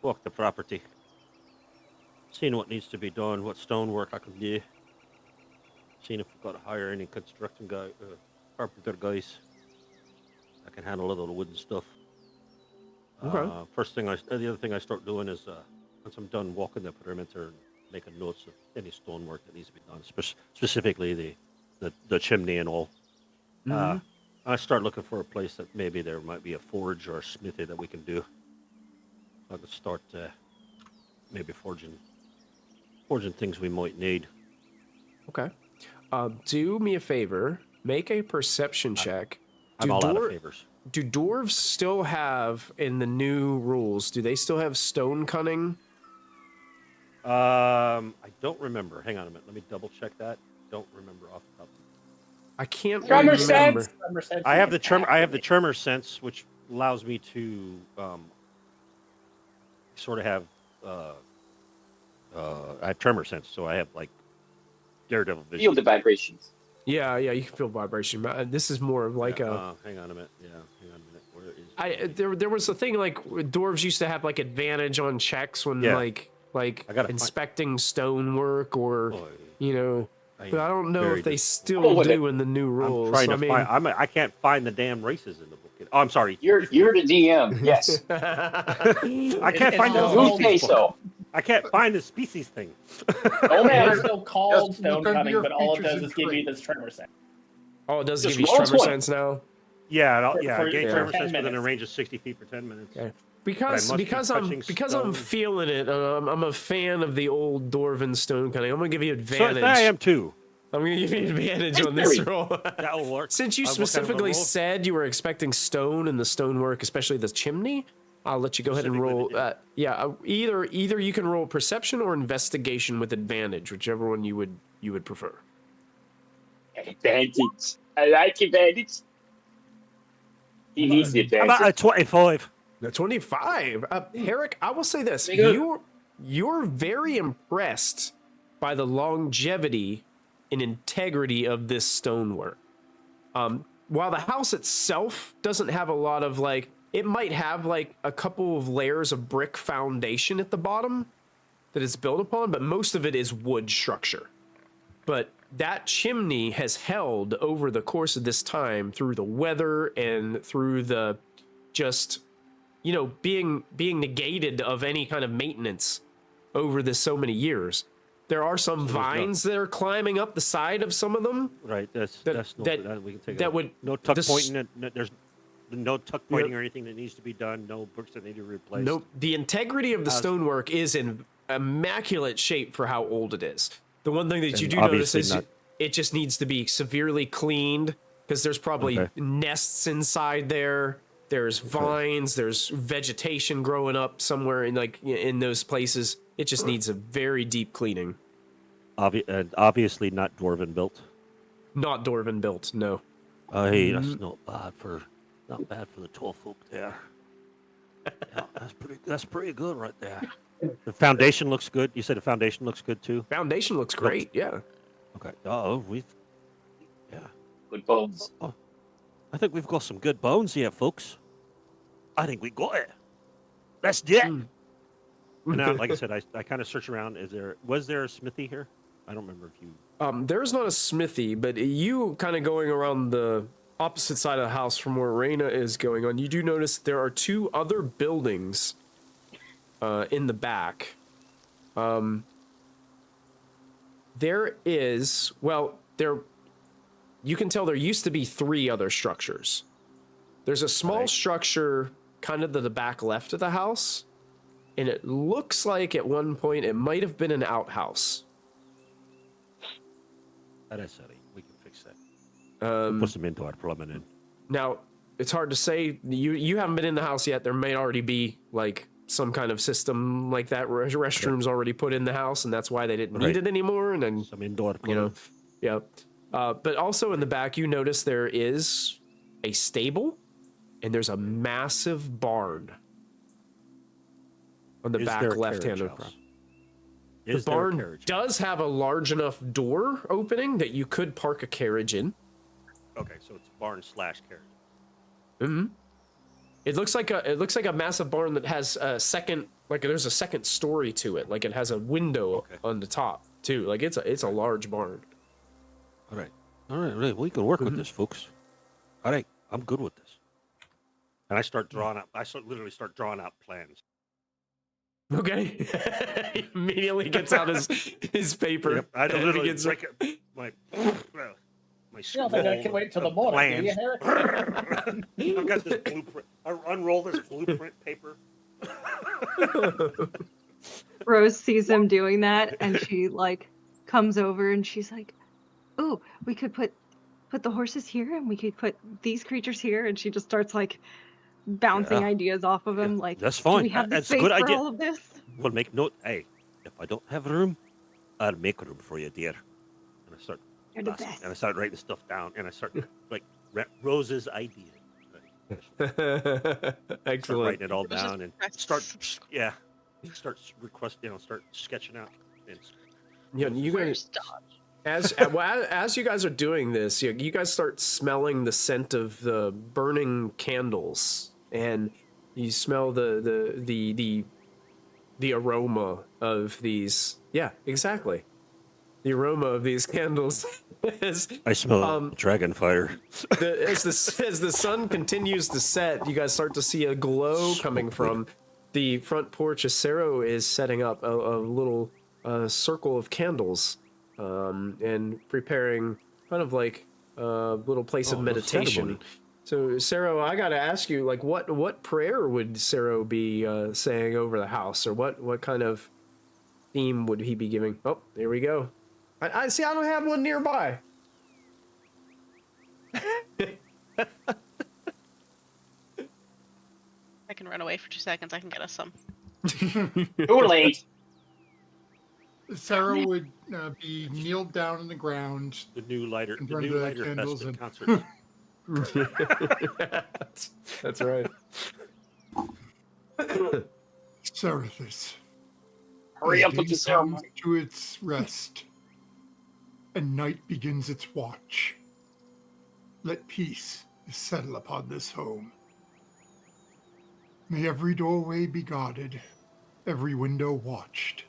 walk the property, seeing what needs to be done, what stonework I can do, seeing if we've got to hire any construction guy, carpenter guys that can handle a little of the wooden stuff. Okay. The other thing I start doing is once I'm done walking the perimeter and making notes of any stonework that needs to be done, specifically the chimney and all. Mhm. I start looking for a place that maybe there might be a forge or a smithy that we can do. I could start maybe forging things we might need. Okay. Do me a favor. Make a perception check. I'm all out of favors. Do dwarves still have, in the new rules, do they still have stone cunning? I don't remember. Hang on a minute. Let me double check that. Don't remember off the top. I can't Tremor remember. sense. I have the tremor sense, which allows me to sort of have I have tremor sense, so I have like daredevil vision. Feel the vibrations. Yeah, you can feel vibration. This is more of like a. Hang on a minute. Yeah, hang on a minute. Where is? There was a thing like dwarves used to have like advantage on checks when like I gotta inspecting stonework or but I don't know if they still Oh, do in the new rules. I'm trying to find. I can't find the damn races in the book. Oh, I'm sorry. You're the DM. Yes. I can't find all- the You all- say so. I can't find the species thing. Oh They're man. still called Just look stone under cutting, your but all it features does and is give you traits. this tremor sense. Oh, it does Just give you roll tremor 20. sense now. Yeah, For gain 10 tremor sense within a minutes. range of 60 feet for 10 minutes. Okay. But I must be Because touching I'm stone. feeling it. I'm a fan of the old dwarven stone cutting. I'm gonna give you advantage. So I am too. I'm gonna give you advantage on this roll. That'll work. Since you What kind of a specifically roll? said you were expecting stone and the stonework, especially the chimney, I'll let you go ahead and roll. Specifically Either you can roll perception or investigation with advantage, whichever one you would prefer. Advantage. I like advantage. He needs the How about a advantage. 25? The 25. Herrick, I will say this: There you go. you're very impressed by the longevity and integrity of this stonework. While the house itself doesn't have a lot of it might have a couple of layers of brick foundation at the bottom that it's built upon, but most of it is wood structure. But that chimney has held over the course of this time through the weather and through the just being negated of any kind of maintenance over this so many years. There are some vines that are climbing up the side of some of them. Right, that's That- no, that- we can take that would- no tuck this- pointing. There's no tuck pointing or anything that needs to be done. No bricks that need to be replaced. Nope. The integrity of the stonework is immaculate shape for how old it is. The one thing that And you do notice obviously is not- it just needs to be severely cleaned because there's probably Okay. nests inside there. There's vines, there's vegetation growing up somewhere in those places. It just needs a very deep cleaning. And obviously not dwarven built. Not Dwarven built, no. Hey, that's not bad for the tall folk there. Yeah, that's pretty good right there. The foundation looks good. You said the foundation looks good too. Foundation looks great, yeah. Okay. Good bones. Oh, I think we've got some good bones here, folks. I think we got it. Let's do it. Now, like I said, I kind of search around. Was there a smithy here? I don't remember if you. There's not a smithy, but you kind of going around the opposite side of the house from where Raina is going on, you do notice there are 2 other buildings in the back. There is, you can tell there used to be 3 other structures. There's a small structure kind of to the back left of the house, and it looks like at one point it might have been an outhouse. That is setting. We can fix that. We'll put some indoor plumbing in. Now, it's hard to say. You haven't been in the house yet. There may already be like some kind of system like that. Restrooms already put in the house, and that's why they didn't need it anymore. And then some indoor plumbing. But also in the back, you notice there is a stable, and there's a massive barn on the back left-hand across. The barn does have a large enough door opening that you could park a carriage in. Okay, so it's barn/carriage. Mm-hmm. It looks like a massive barn that has a second, like there's a second story to it. Like it has a window on the top too. Like it's a large barn. All right. We can work with this, folks. All right, I'm good with this. And I start drawing out. Literally start drawing out plans. Okay. He immediately gets out his paper. Yep, I literally break it. My You don't think I can wait till the morning, do you, Harry? I've got this blueprint. I unroll this blueprint paper. Rose sees him doing that, and she like comes over and she's like, "Oh, we could put the horses here, and we could put these creatures here." And she just starts like bouncing ideas off of him. Like, that's fine. Do we have the That's a space good for idea. all of this? We'll make note. Hey, if I don't have room, I'll make room for you, dear. And I start. You're the best. And I start writing stuff down, and I start like Rose's idea. Excellent. Start writing it all down and start requesting. Start sketching out. Yeah, you guys. As you guys are doing this, you guys start smelling the scent of the burning candles, and you smell the aroma of these. Yeah, exactly. The aroma of these candles. I smell dragon fire. As the sun continues to set, you guys start to see a glow coming from the front porch as Sero is setting up a little circle of candles and preparing kind of like a little place of meditation. So, Sero, I gotta ask you, like, what prayer would Sero be saying over the house, or what kind of theme would he be giving? Oh, there we go. I see. I don't have one nearby. I can run away for 2 seconds. I can get us some. Too late. Sarah would be kneeled down on the ground. The new lighter candles festive and concert. That's right. Cerithus. Hurry up as with day the ceremony. comes to its rest, and night begins its watch. Let peace settle upon this home. May every doorway be guarded, every window watched,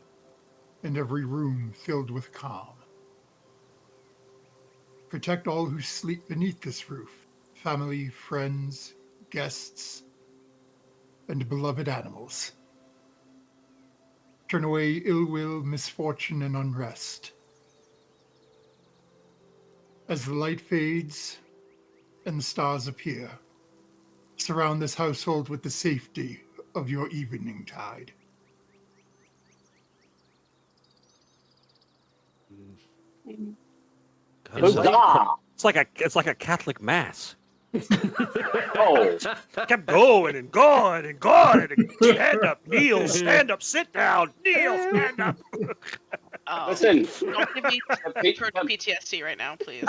and every room filled with calm. Protect all who sleep beneath this roof, family, friends, guests, and beloved animals. Turn away ill will, misfortune, and unrest. As the light fades and the stars appear, surround this household with the safety of your evening tide. God, it's, like, Huzzah! it's like a Catholic mass. Oh, Kept going and going and going. And stand up, kneel, stand up, sit down, kneel, stand up. Oh, listen. don't give me pe- PTSD right now, please.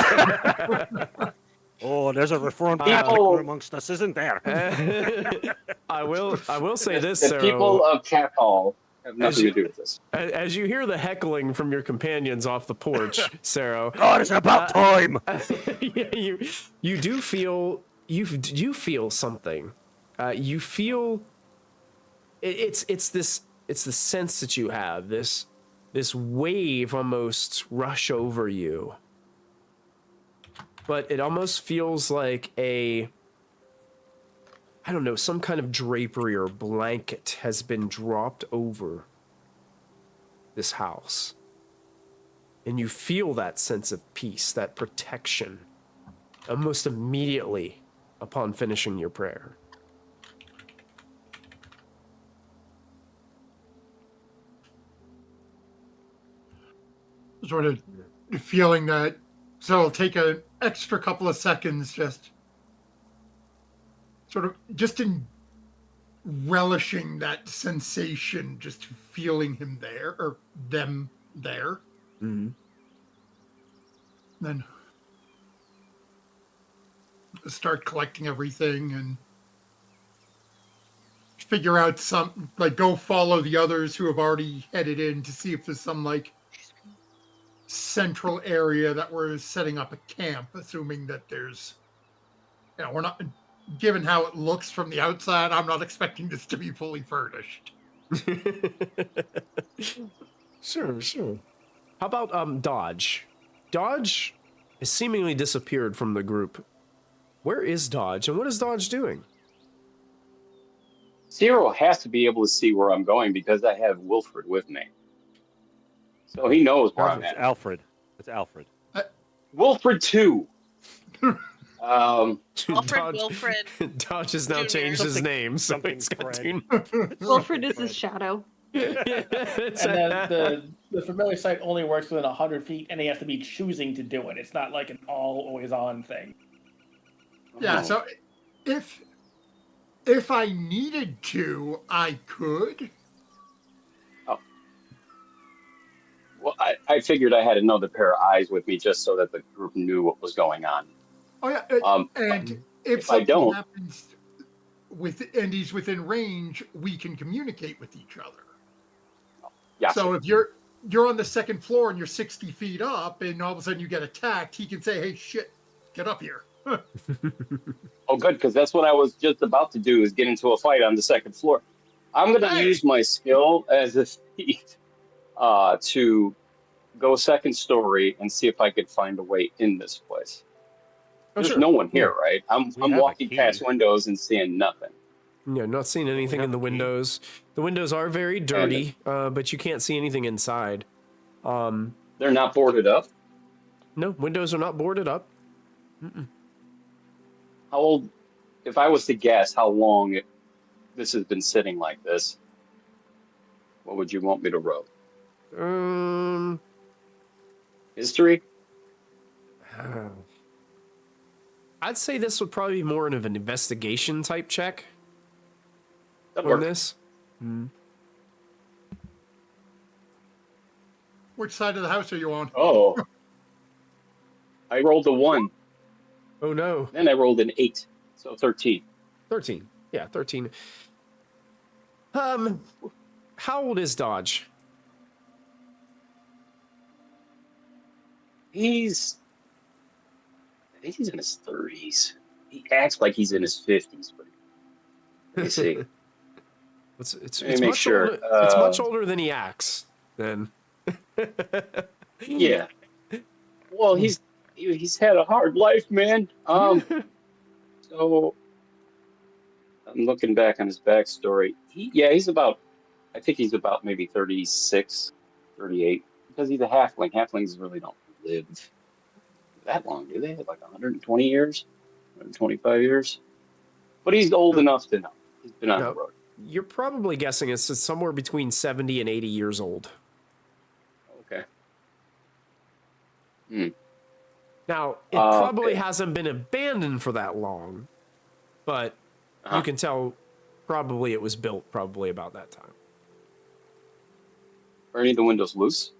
Oh, there's a reformed People- Catholic amongst us, isn't there? I will say this, the Sarah. people of Cat Hall have nothing to do with this. As you hear the heckling from your companions off the porch, Sarah, God, it's about time. yeah, you do feel something. You feel it's the sense that you have this wave almost rush over you, but it almost feels like I don't know, some kind of drapery or blanket has been dropped over this house. And you feel that sense of peace, that protection, almost immediately upon finishing your prayer. Sort of feeling that. So it'll take an extra couple of seconds just in relishing that sensation, just feeling him there or them there. Mm-hmm. Then start collecting everything and figure out go follow the others who have already headed in to see if there's some central area that we're setting up a camp, assuming that there's, we're not, given how it looks from the outside, I'm not expecting this to be fully furnished. Sure. How about Dodge? Dodge has seemingly disappeared from the group. Where is Dodge, and what is Dodge doing? Cyril has to be able to see where I'm going because I have Wilfred with me. So he knows where I'm It's at. Alfred. It's Alfred. Wilfred 2. Wilfred, Wilfred. Dodge has now Junior. changed his name, so something it's got Fred. Wilfred is his shadow. And then the familiar sight only works within 100 feet, and he has to be choosing to do it. It's not like an always on thing. Yeah, so if I needed to, I could. Well, I figured I had another pair of eyes with me just so that the group knew what was going on. Oh yeah, and if I something don't- happens and he's within range, we can communicate with each other. Yeah. So if you're on the second floor and you're 60 feet up, and all of a sudden you get attacked, he can say, "Hey, shit, get up here." Oh, good, because that's what I was just about to do, is get into a fight on the second floor. I'm going to Hey. use my skill as a thief to go second story and see if I could find a way in this place. Oh, There's sure. no one here, right? I'm have a walking key. past windows and seeing nothing. Yeah, not seeing anything in the windows. The windows are very dirty, but you can't see anything inside. They're not boarded up. No, windows are not boarded up. How old, if I was to guess how long this has been sitting like this, what would you want me to roll? History? I'd say this would probably be more of an investigation type check That on works. this. Which side of the house are you on? Oh. I rolled a 1. Oh no, Then I rolled an 8. So 13. 13. Yeah, 13. How old is Dodge? I think he's in his 30s. He acts like he's in his 50s, but let me see. It's Let me make much sure. older. It's much older than he acts. Then. Yeah. Well, he's had a hard life, man. So I'm looking back on his backstory. He's about, I think he's about maybe 36, 38, because he's a halfling. Halflings really don't live that long, do they? Like 120 years, 125 years. But he's old enough to know. He's been on the road. You're probably guessing it's somewhere between 70 and 80 years old. Okay. Hmm. Now, it Okay. probably hasn't been abandoned for that long, but you Uh-huh. can tell probably it was built probably about that time. Are any of the windows loose?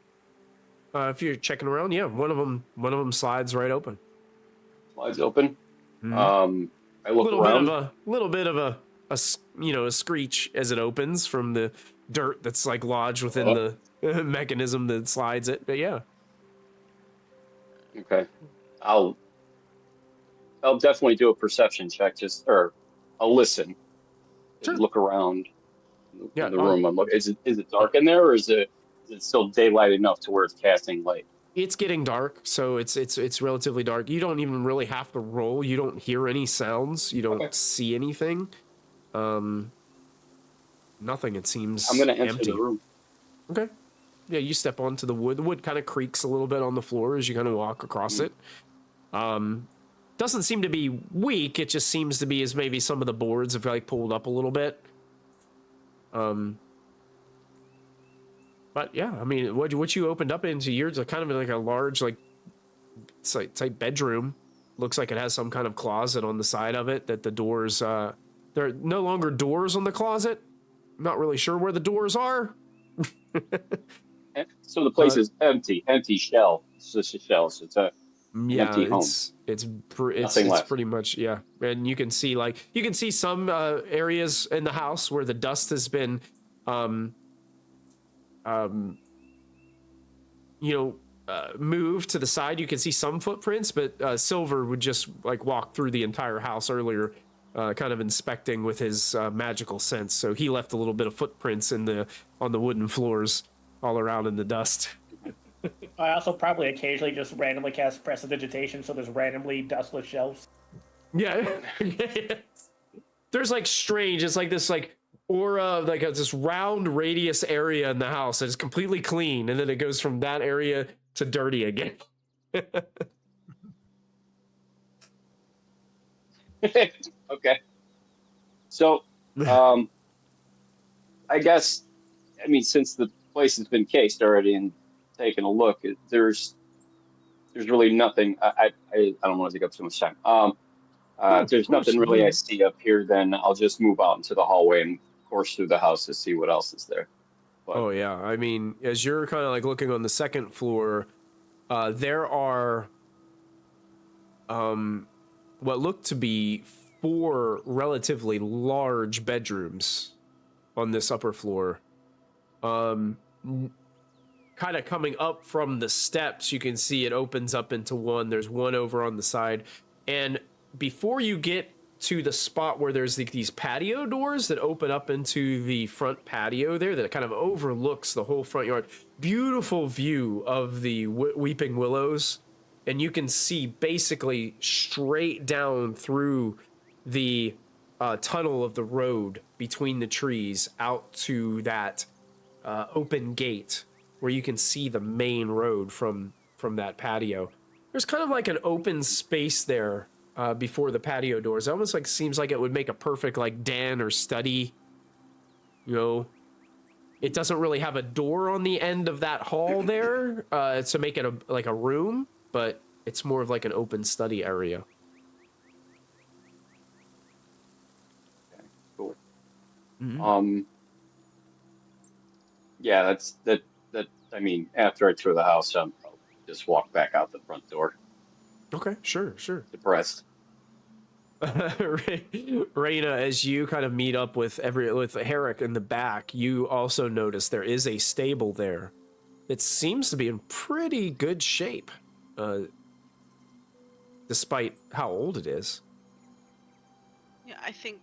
If you're checking around, yeah, one of them slides right open. Slides open. Mhm. I look around. Little bit of a screech as it opens from the dirt that's like lodged within the mechanism that slides it. But yeah, Okay. I'll definitely do a perception check, or I'll listen and sure. look around Yeah, in the room. I'm looking. Is it dark in there, or is it still daylight enough to where it's casting light? it's getting dark, so it's relatively dark. You don't even really have to roll. You don't hear any sounds. You don't Okay. see anything. Nothing. It seems I'm gonna enter empty. the room. Okay. Yeah, you step onto the wood. The wood kind of creaks a little bit on the floor as you kind of walk across it. Doesn't seem to be weak. It just seems to be as maybe some of the boards have like pulled up a little bit. But yeah, I mean, what you opened up into, yours are kind of like a large type bedroom. Looks like it has some kind of closet on the side of it. That the doors there are no longer doors on the closet. Not really sure where the doors are. So the place is empty shell. It's just a shell. So it's an empty home. It's Nothing left. pretty much, yeah. And you can see some areas in the house where the dust has been moved to the side. You can see some footprints, but Silver would just like walk through the entire house earlier, kind of inspecting with his magical sense. So he left a little bit of footprints on the wooden floors all around in the dust. I also probably occasionally just randomly cast prestidigitation, so there's randomly dustless shelves. Yeah. There's like strange, it's like this like aura, like this round radius area in the house that is completely clean, and then it goes from that area to dirty again. Okay. So, I guess, I mean, since the place has been cased already and taken a look, there's really nothing. I don't want to take up too much time. There's nothing really I see up here. Then I'll just move out into the hallway and course through the house to see what else is there. But, Oh yeah, I mean, as you're kind of like looking on the second floor, there are what look to be 4 relatively large bedrooms on this upper floor. Kind of coming up from the steps, you can see it opens up into one. There's one over on the side, and before you get to the spot where there's these patio doors that open up into the front patio there, that kind of overlooks the whole front yard. Beautiful view of the weeping willows, and you can see basically straight down through the tunnel of the road between the trees out to that open gate where you can see the main road from that patio. There's kind of like an open space there before the patio doors. It almost like seems like it would make a perfect like den or study. You know, it doesn't really have a door on the end of that hall there to make it like a room, but it's more of like an open study area. okay, cool. Mm-hmm. Yeah, that. I mean, after I tour the house, I'll just walk back out the front door. Okay, sure. Depressed. Raina, as you kind of meet up with Herrick in the back, you also notice there is a stable there. It seems to be in pretty good shape, despite how old it is. Yeah, I think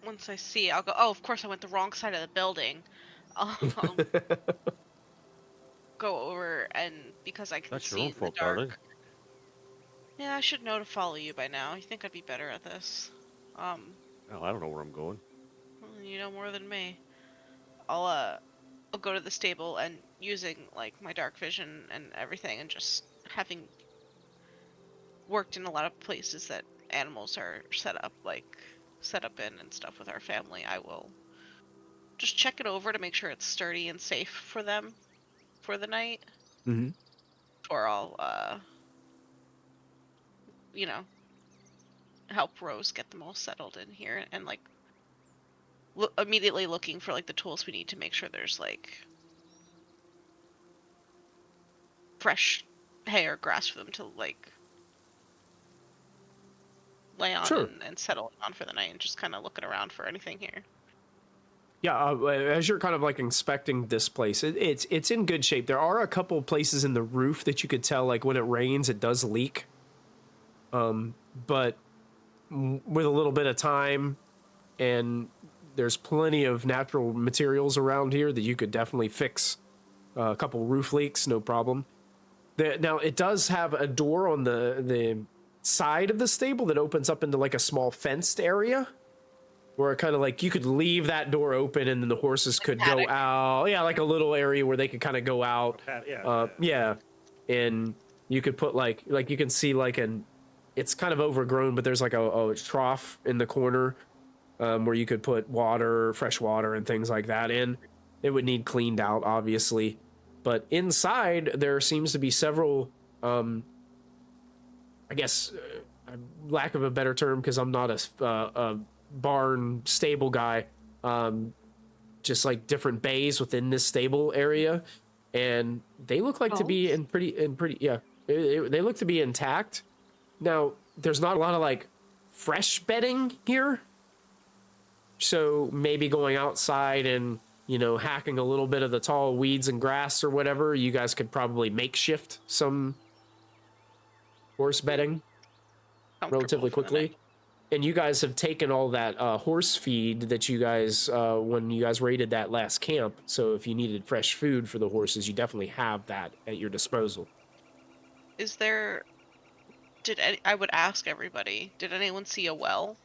once I see, I'll go, oh, of course I went the wrong side of the building. I'll go over, and because I can That's your see own in the fault, dark. darling. Yeah, I should know to follow you by now. You think I'd be better at this? Well, I don't know where I'm going. Well, you know more than me. I'll go to the stable and using like my dark vision and everything, and just having worked in a lot of places that animals are set up in and stuff with our family, I will just check it over to make sure it's sturdy and safe for them for the night. Mm-hmm. before I'll, you know, help Rose get them all settled in here, and like immediately looking for like the tools we need to make sure there's like fresh hay or grass for them to like lay on Sure. and settle on for the night, and just kind of looking around for anything here. Yeah, as you're kind of like inspecting this place, it's in good shape. There are a couple places in the roof that you could tell, like when it rains, it does leak. But with a little bit of time, and there's plenty of natural materials around here that you could definitely fix a couple roof leaks, no problem. Now, it does have a door on the side of the stable that opens up into like a small fenced area, where it kind of like you could leave that door open and then the horses could go paddock. out. Yeah, like a little area where they could kind of go out. Yeah. Yeah, and you could put like you can see like it's kind of overgrown, but there's like a trough in the corner where you could put water, fresh water, and things like that in. It would need cleaned out, obviously, but inside there seems to be several. I guess, lack of a better term, because I'm not a barn stable guy. Just like different bays within this stable area, and they look like to be in pretty. Yeah, they look to be intact. Now, there's not a lot of like fresh bedding here, so maybe going outside and, you know, hacking a little bit of the tall weeds and grass or whatever, you guys could probably makeshift some horse bedding relatively quickly. And you guys have taken all that horse feed that you guys, when you guys raided that last camp, so if you needed fresh food for the horses, you definitely have that at your disposal. Is there? I would ask everybody. Did anyone see a well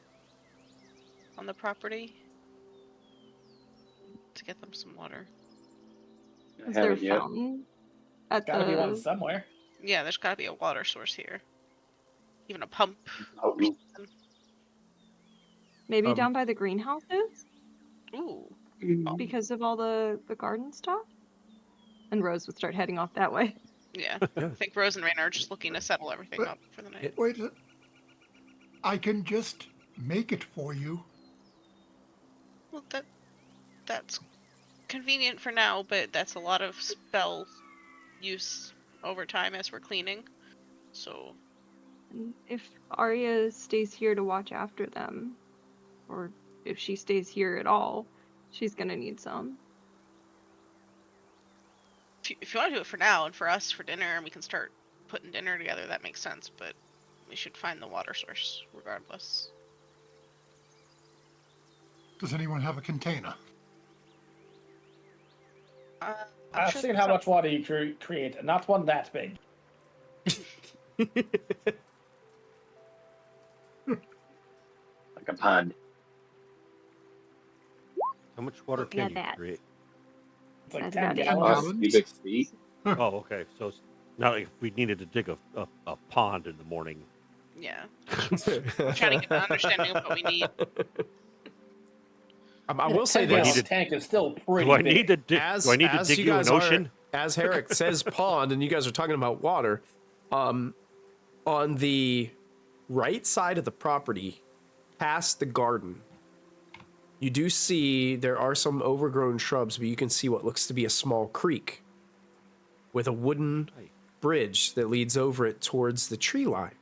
on the property to get them some water? Is there a Haven't yet. fountain at Gotta be one the? somewhere. Yeah, there's got to be a water source here. Even a pump. Oh, or something. Maybe down by the greenhouses Ooh. because of all the garden stuff. And Rose would start heading off that way. Yeah. I think Rose and Rain are just looking to settle everything up for the night. Wait, I can just make it for you. Well, that's convenient for now, but that's a lot of spell use over time as we're cleaning. So And if Arya stays here to watch after them, or if she stays here at all, she's gonna need some. if you want to do it for now and for us for dinner, and we can start putting dinner together, that makes sense. But we should find the water source regardless. Does anyone have a container? I'm I've sure seen there's how some- much water you create, and not one that big. like a pond. How much water Yeah, can you that. create? It's like That's 10 about it. gallons. Gallons? Cubic feet. Oh, okay. So it's not like if we needed to dig a pond in the morning. Yeah. Trying to get an understanding of what we need. I will say 10 this. gallon tank is still pretty Do I big. need to dig? As, Do I need to as dig you you an guys ocean? are, as Herrick says pond, and you guys are talking about water, on the right side of the property, past the garden, you do see there are some overgrown shrubs, but you can see what looks to be a small creek with a wooden bridge that leads over it towards the tree line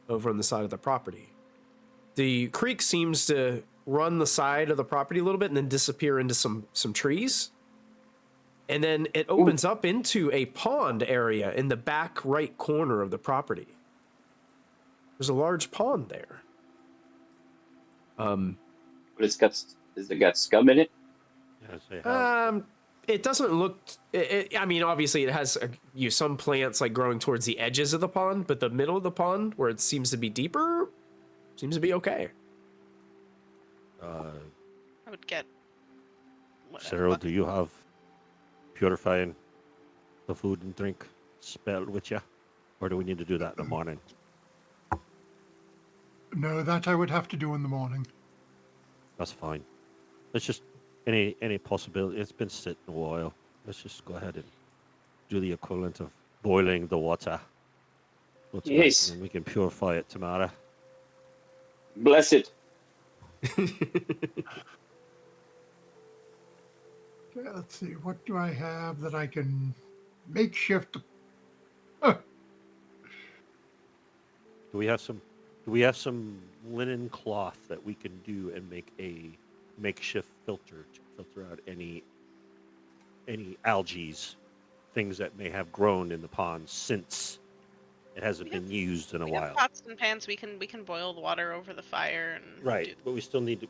over on the side of the property. The creek seems to run the side of the property a little bit and then disappear into some trees. And then it opens up into a pond area in the back right corner of the property. There's a large pond there. But has it got scum in it? Yeah, say how. It doesn't look. I mean, obviously, it has some plants like growing towards the edges of the pond, but the middle of the pond, where it seems to be deeper, seems to be okay. I would get. Cyril, do you have purifying the food and drink spell with you, or do we need to do that in the morning? No, that I would have to do in the morning. That's fine. Let's just any possibility. It's been sitting a while. Let's just go ahead and do the equivalent of boiling the water. For tonight, Yes. and then we can purify it tomorrow. Bless it. Okay, let's see. What do I have that I can makeshift? Huh. Do we have some linen cloth that we can do and make a makeshift filter to filter out any algae, things that may have grown in the pond since it hasn't been used in a We while? have pots and pans. We can boil the water over the fire and Right, do but we'll still need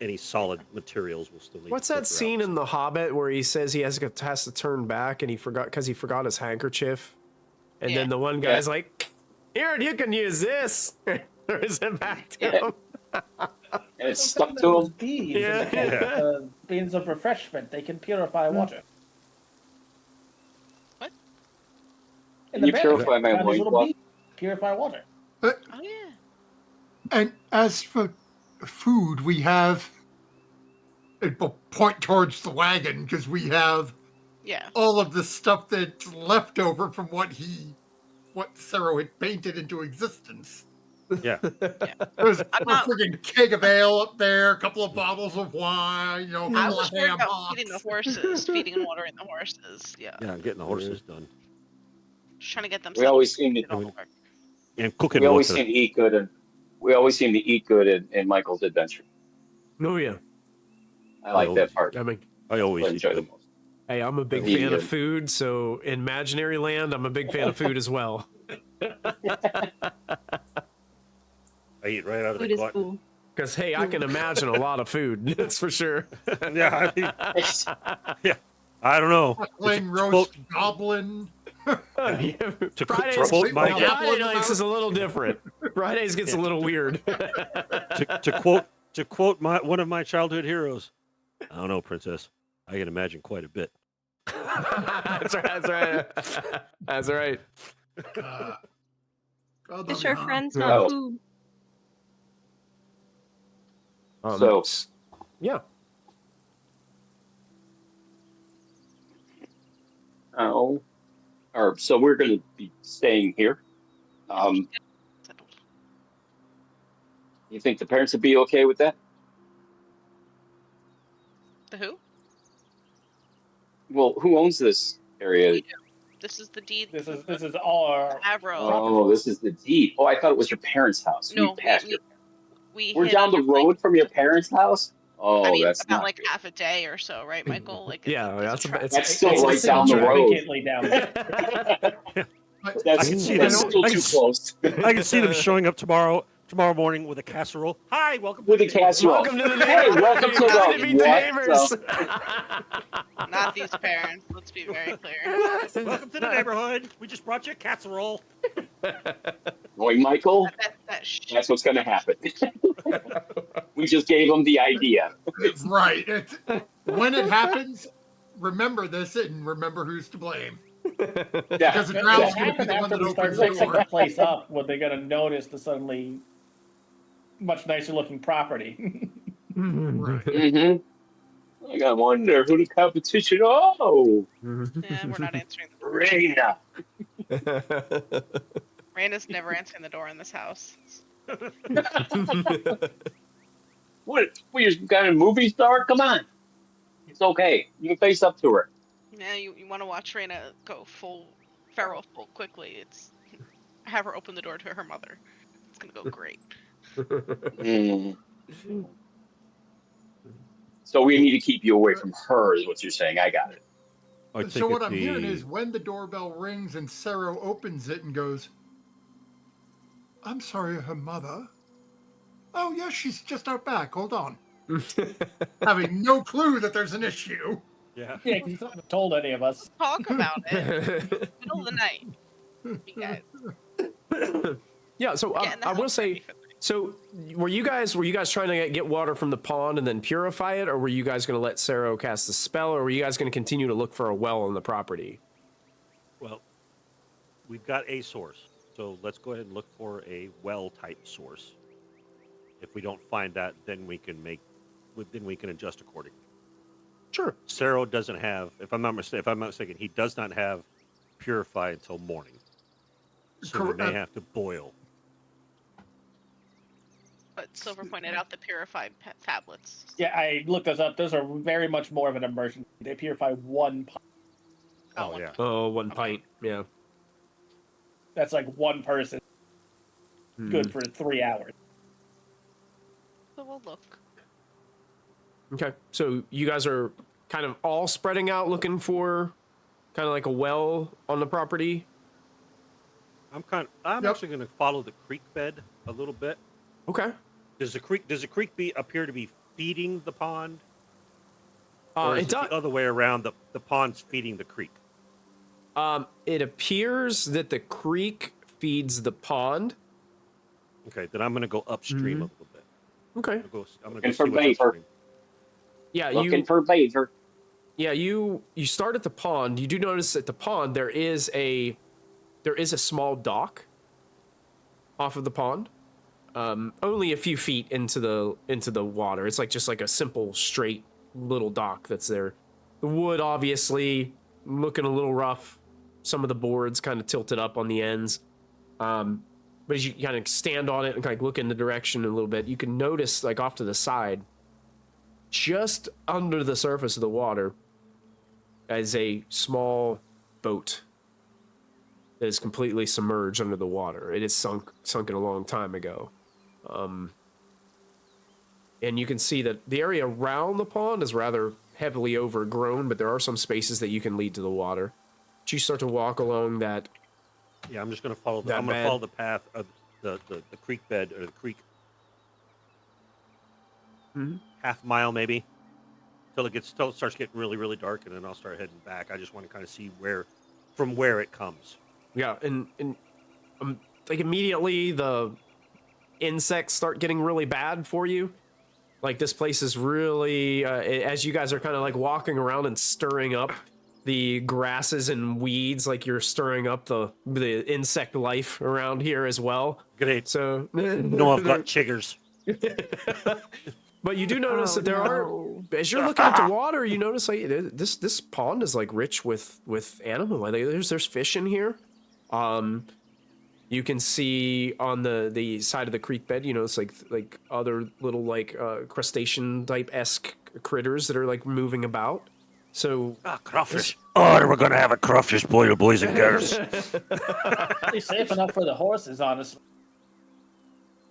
any solid materials. We'll still need. What's to that filter scene out. in The Hobbit where he says he has to turn back and he forgot his handkerchief, and then Yeah. the one guy's like, "Here, you can use this." Throws it back to Yeah. him. And it's stuck to Those him. beads, Yeah. beans of refreshment, they can purify water. What? In Can you bag, purify I my found these little loincloth? beads, purify water. Oh yeah. And as for food, we have. It will point towards the wagon because we have Yeah. all of the stuff that's left over from what Sarah had painted into existence. Yeah, There's I'm a not- friggin' keg of ale up there, a couple of bottles of wine, a I couple was of worried ham about feeding the hocks. horses, feeding and watering the horses. Yeah. yeah, getting the horses done Just trying to get them. We always seem to it all work. and cooking we always water. seem to eat good, and we always seem to eat good in Michael's adventure. Oh yeah. I like that part. I mean, I I always eat enjoy the good. most. hey, I'm a big He fan of did. food, so in imaginary land, I'm a big fan of food as well. I eat right out of Food the is glutton. cool. Because hey, I can imagine a lot of food. That's for sure. Yeah, I mean, I don't know. Plain roast goblin. To Fridays, quote my Michael- Friday nights is a little different. Fridays gets a little weird. to quote one of my childhood heroes. I don't know, Princess. I can imagine quite a bit. That's right. That's right. It's our friends, Oh. not food. So- yeah. So we're going to be staying here. You think the parents would be okay with that? The who? Well, who owns this area? We do. This is the deed. This is all our Avril. Oh, this is the deed. Oh, I thought it was your parents' house. No, We're hid down the under, road from your parents' house? Oh, I mean, that's about not like good. half a day or so, right, Michael? Like, Yeah, it's that's a trek. That's still it's a right down the single road. significantly down there. That's, I can see that's them. still I too can- close. I can see them showing up tomorrow morning with a casserole. Hi, welcome With to a the casserole. Welcome to the Hey, neighborhood. welcome to Glad the to meet the what? neighbors. Not these parents. Let's be very clear. Welcome to the neighborhood. We just brought you a casserole. Boy, Michael, That shit. that's what's going to happen. We just gave them the idea. Right. When it happens, remember this and remember who's to blame. Yeah. Because the What drown's going to be happened the one after that we start opens the fixing the door. place up? When they're gonna notice the suddenly much nicer looking property? Right. Mm-hmm. I gotta wonder who the competition. Oh, Yeah, we're not answering the door. Reina. Raina's never answering the door in this house. What? We just got a movie star? Come on. It's okay. You can face up to her. Yeah, you want to watch Raina go full feral full quickly. It's have her open the door to her mother. It's gonna go great. Mm. So we need to keep you away from her, is what you're saying. I got it. I take So what it I'm hearing the- is when the doorbell rings and Sarah opens it and goes, "I'm sorry, her mother." Oh, yes, she's just out back. Hold on. Having no clue that there's an issue. Yeah. Yeah, he's not told any of us. Talk about it. Middle of the night. You guys. Yeah, so Getting the I will house say, ready for the- so were you guys trying to get water from the pond and then purify it, or were you guys going to let Sarah cast the spell, or were you guys going to continue to look for a well on the property? Well, we've got a source, so let's go ahead and look for a well type source. If we don't find that, then we can adjust accordingly. Sure. Sarah doesn't have, if I'm not mistaken, he does not have purify until morning. So we may have to boil. But Silver pointed out the purified tablets. Yeah, I looked those up. Those are very much more of an emergency. They purify 1 pint. Oh, yeah. Oh, 1 Okay. pint. Yeah. That's like 1 person. Good for 3 hours. So we'll look. Okay. So you guys are kind of all spreading out looking for kind of like a well on the property. I'm Yep. actually going to follow the creek bed a little bit. Okay. Does the creek appear to be feeding the pond? Or is it the other way around? The pond's feeding the creek. It appears that the creek feeds the pond. Okay, then I'm going to go upstream a little bit. Okay. I'm going to Looking go for see what's beaver. upstream. Yeah, Looking for beaver. Yeah, you start at the pond. You do notice at the pond there is a small dock off of the pond. Only a few feet into the water. It's like just like a simple straight little dock that's there. The wood obviously looking a little rough. Some of the boards kind of tilted up on the ends. But as you kind of stand on it and kind of look in the direction a little bit, you can notice like off to the side, just under the surface of the water, as a small boat that is completely submerged under the water. It is sunken a long time ago. And you can see that the area around the pond is rather heavily overgrown, but there are some spaces that you can lead to the water. But you start to walk along that. Yeah, I'm just going to follow. That I'm going to bed. follow the path of the creek bed or the creek. Half mile maybe, till it starts getting really, really dark, and then I'll start heading back. I just want to kind of see from where it comes. Yeah, and like immediately the insects start getting really bad for you. Like this place is really, as you guys are kind of like walking around and stirring up the grasses and weeds, like you're stirring up the insect life around here as well. Great. So No, I've got chiggers. But you do notice that there are, as you're looking at the water, you notice like this pond is like rich with animal. Like there's fish in here. You can see on the side of the creek bed, you know, it's like other little like crustacean type esque critters that are like moving about. So crawfish. Oh, we're gonna have a crawfish boil, boys and girls. Probably safe enough for the horses, honestly.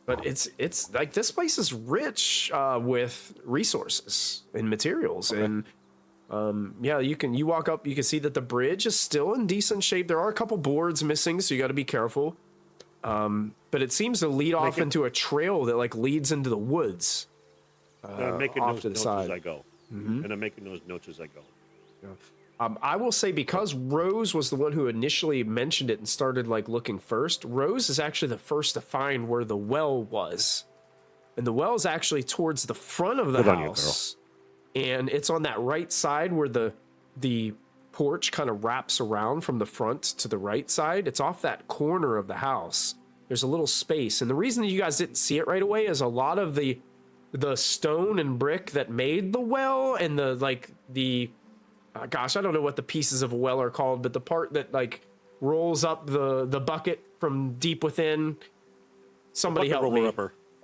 But it's like this place is rich with resources and materials. Okay. And yeah, you walk up, you can see that the bridge is still in decent shape. There are a couple boards missing, so you got to be careful. But it seems to lead off into a trail that like leads into the woods. I'm making off those to the notes side. as I go, and I'm making those notes as I go. Yeah. I will say, because Rose was the one who initially mentioned it and started like looking first, Rose is actually the first to find where the well was. And the well is actually towards the front of the house. And it's on that right side where the porch kind of wraps around from the front to the right side. It's off that corner of the house. There's a little space. And the reason that you guys didn't see it right away is a lot of the stone and brick that made the well and gosh, I don't know what the pieces of a well are called, but the part that like rolls up the bucket from deep within. Somebody help me.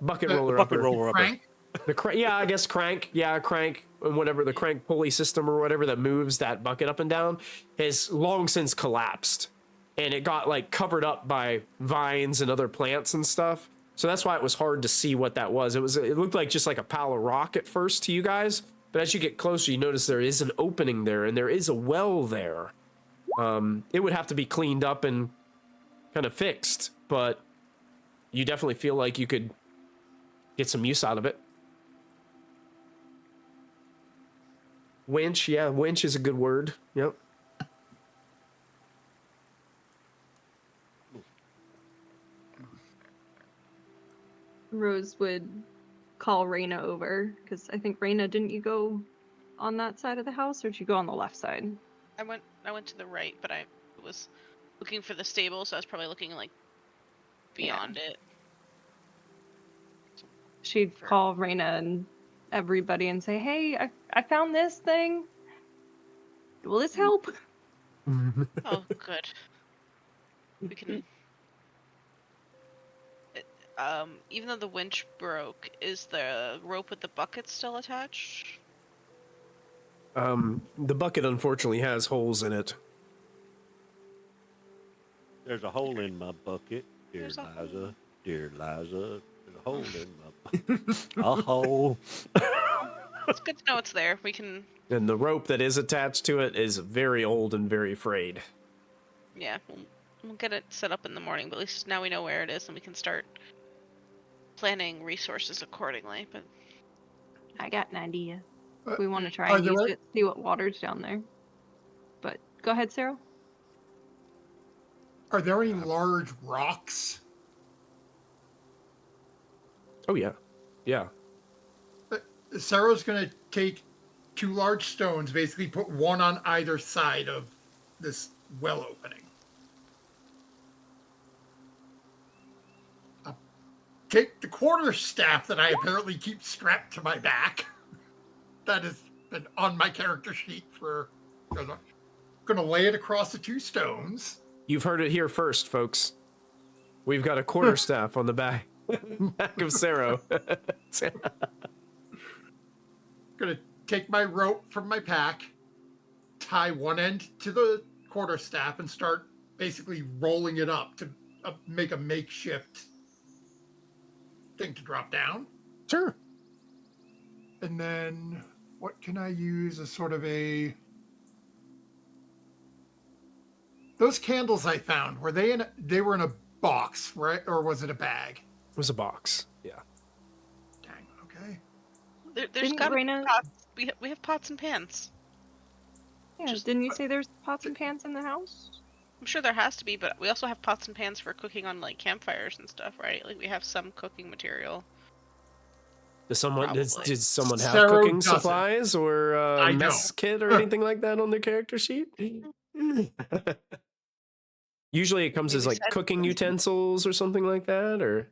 Bucket roller upper. Crank? Yeah, I guess crank. Yeah, crank and whatever, the crank pulley system or whatever that moves that bucket up and down has long since collapsed, and it got like covered up by vines and other plants and stuff. So that's why it was hard to see what that was. It looked like just like a pile of rock at first to you guys. But as you get closer, you notice there is an opening there, and there is a well there. It would have to be cleaned up and kind of fixed, but you definitely feel like you could get some use out of it. Winch, yeah, winch is a good word. Yep. Rose would call Raina over, because I think Raina, didn't you go on that side of the house, or did you go on the left side? I went to the right, but I was looking for the stable, so I was probably looking like beyond it. She'd call Raina and everybody and say, "Hey, I found this thing. Will this help?" Oh, good. We can. Even though the winch broke, is the rope with the bucket still attached? The bucket unfortunately has holes in it. There's a hole in my bucket, dear There's a hole. Liza. Dear Liza, there's a hole in my bucket. A hole. It's good to know it's there. We can. And the rope that is attached to it is very old and very frayed. Yeah, we'll get it set up in the morning, but at least now we know where it is and we can start planning resources accordingly. But I got an idea. Uh, We want to try are and there use any- it, see what water's down there. But go ahead, Sarah. Are there any large rocks? Oh yeah, yeah. Sarah's going to take 2 large stones, basically put one on either side of this well opening. Take the quarterstaff that I apparently keep strapped to my back. That has been on my character sheet for. I'm going to lay it across the 2 stones. You've heard it here first, folks. We've got a quarterstaff on the back of Sarah. Going to take my rope from my pack, tie one end to the quarterstaff, and start basically rolling it up to make a makeshift thing to drop down. Sure. And then what can I use as sort of a... Those candles I found, were they they were in a box, right? Or was it a bag? It was a box. Yeah. Dang, okay. there's Didn't got to be Raina- pots. We have pots and pans. Yeah, Just- didn't you say there's pots and pans in the house? I'm sure there has to be, but we also have pots and pans for cooking on like campfires and stuff, right? Like we have some cooking material. Did someone did Probably. someone have Sarah cooking doesn't. supplies or I mess don't. kit or anything like that on their character sheet? Usually it comes as Maybe like said- cooking utensils or something like that, or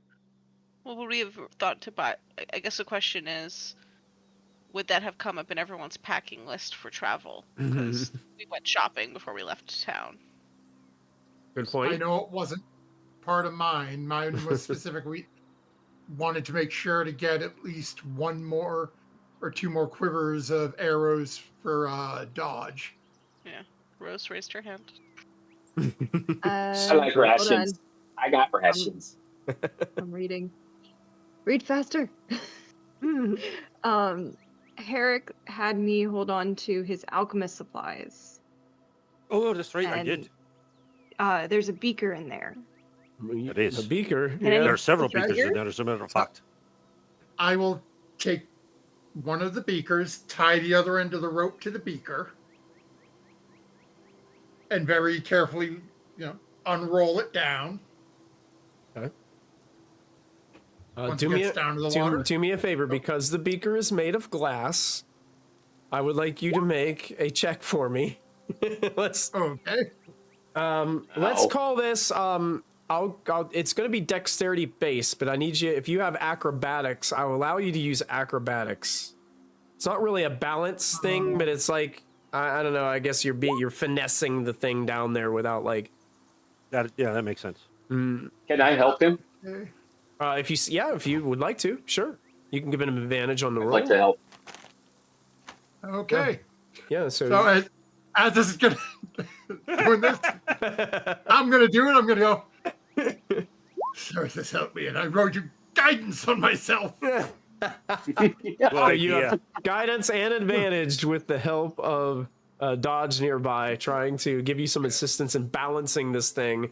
Well, would we have thought to buy? I guess the question is, would that have come up in everyone's packing list for travel? Because we went shopping before we left town. good I point. know it wasn't part of mine. Mine was specific. We wanted to make sure to get at least 1 more or 2 more quivers of arrows for dodge. Rose raised her hand. I like rations. I got rations. I'm reading. Read faster. Herrick had me hold on to his alchemist supplies. Oh, that's right, I And- did. There's a beaker in there. It is. A beaker. I- Yeah. There are several It's right beakers here. in there, as a matter of fact. I will take one of the beakers, tie the other end of the rope to the beaker, and very carefully, unroll it down. Once Do it me gets a, down to the water. do me a favor, because the beaker is made of glass. I would like you to make a check for me. let's Okay. let's Ow. call this it's going to be dexterity based, but I need you, if you have acrobatics, I will allow you to use acrobatics. It's not really a balance thing, but it's like I don't know, I guess you're finessing the thing down there without like That makes sense. Can I help him? Okay. if you would like to, sure. You can give him an advantage on the I'd roll. like to help. Okay. Yeah, So as this is gonna doing this, I'm gonna do it. I'm gonna go. Sorry, this helped me, and I wrote you guidance on myself. Well, you yeah. have guidance and advantage with the help of Dodge nearby, trying to give you some assistance in balancing this thing.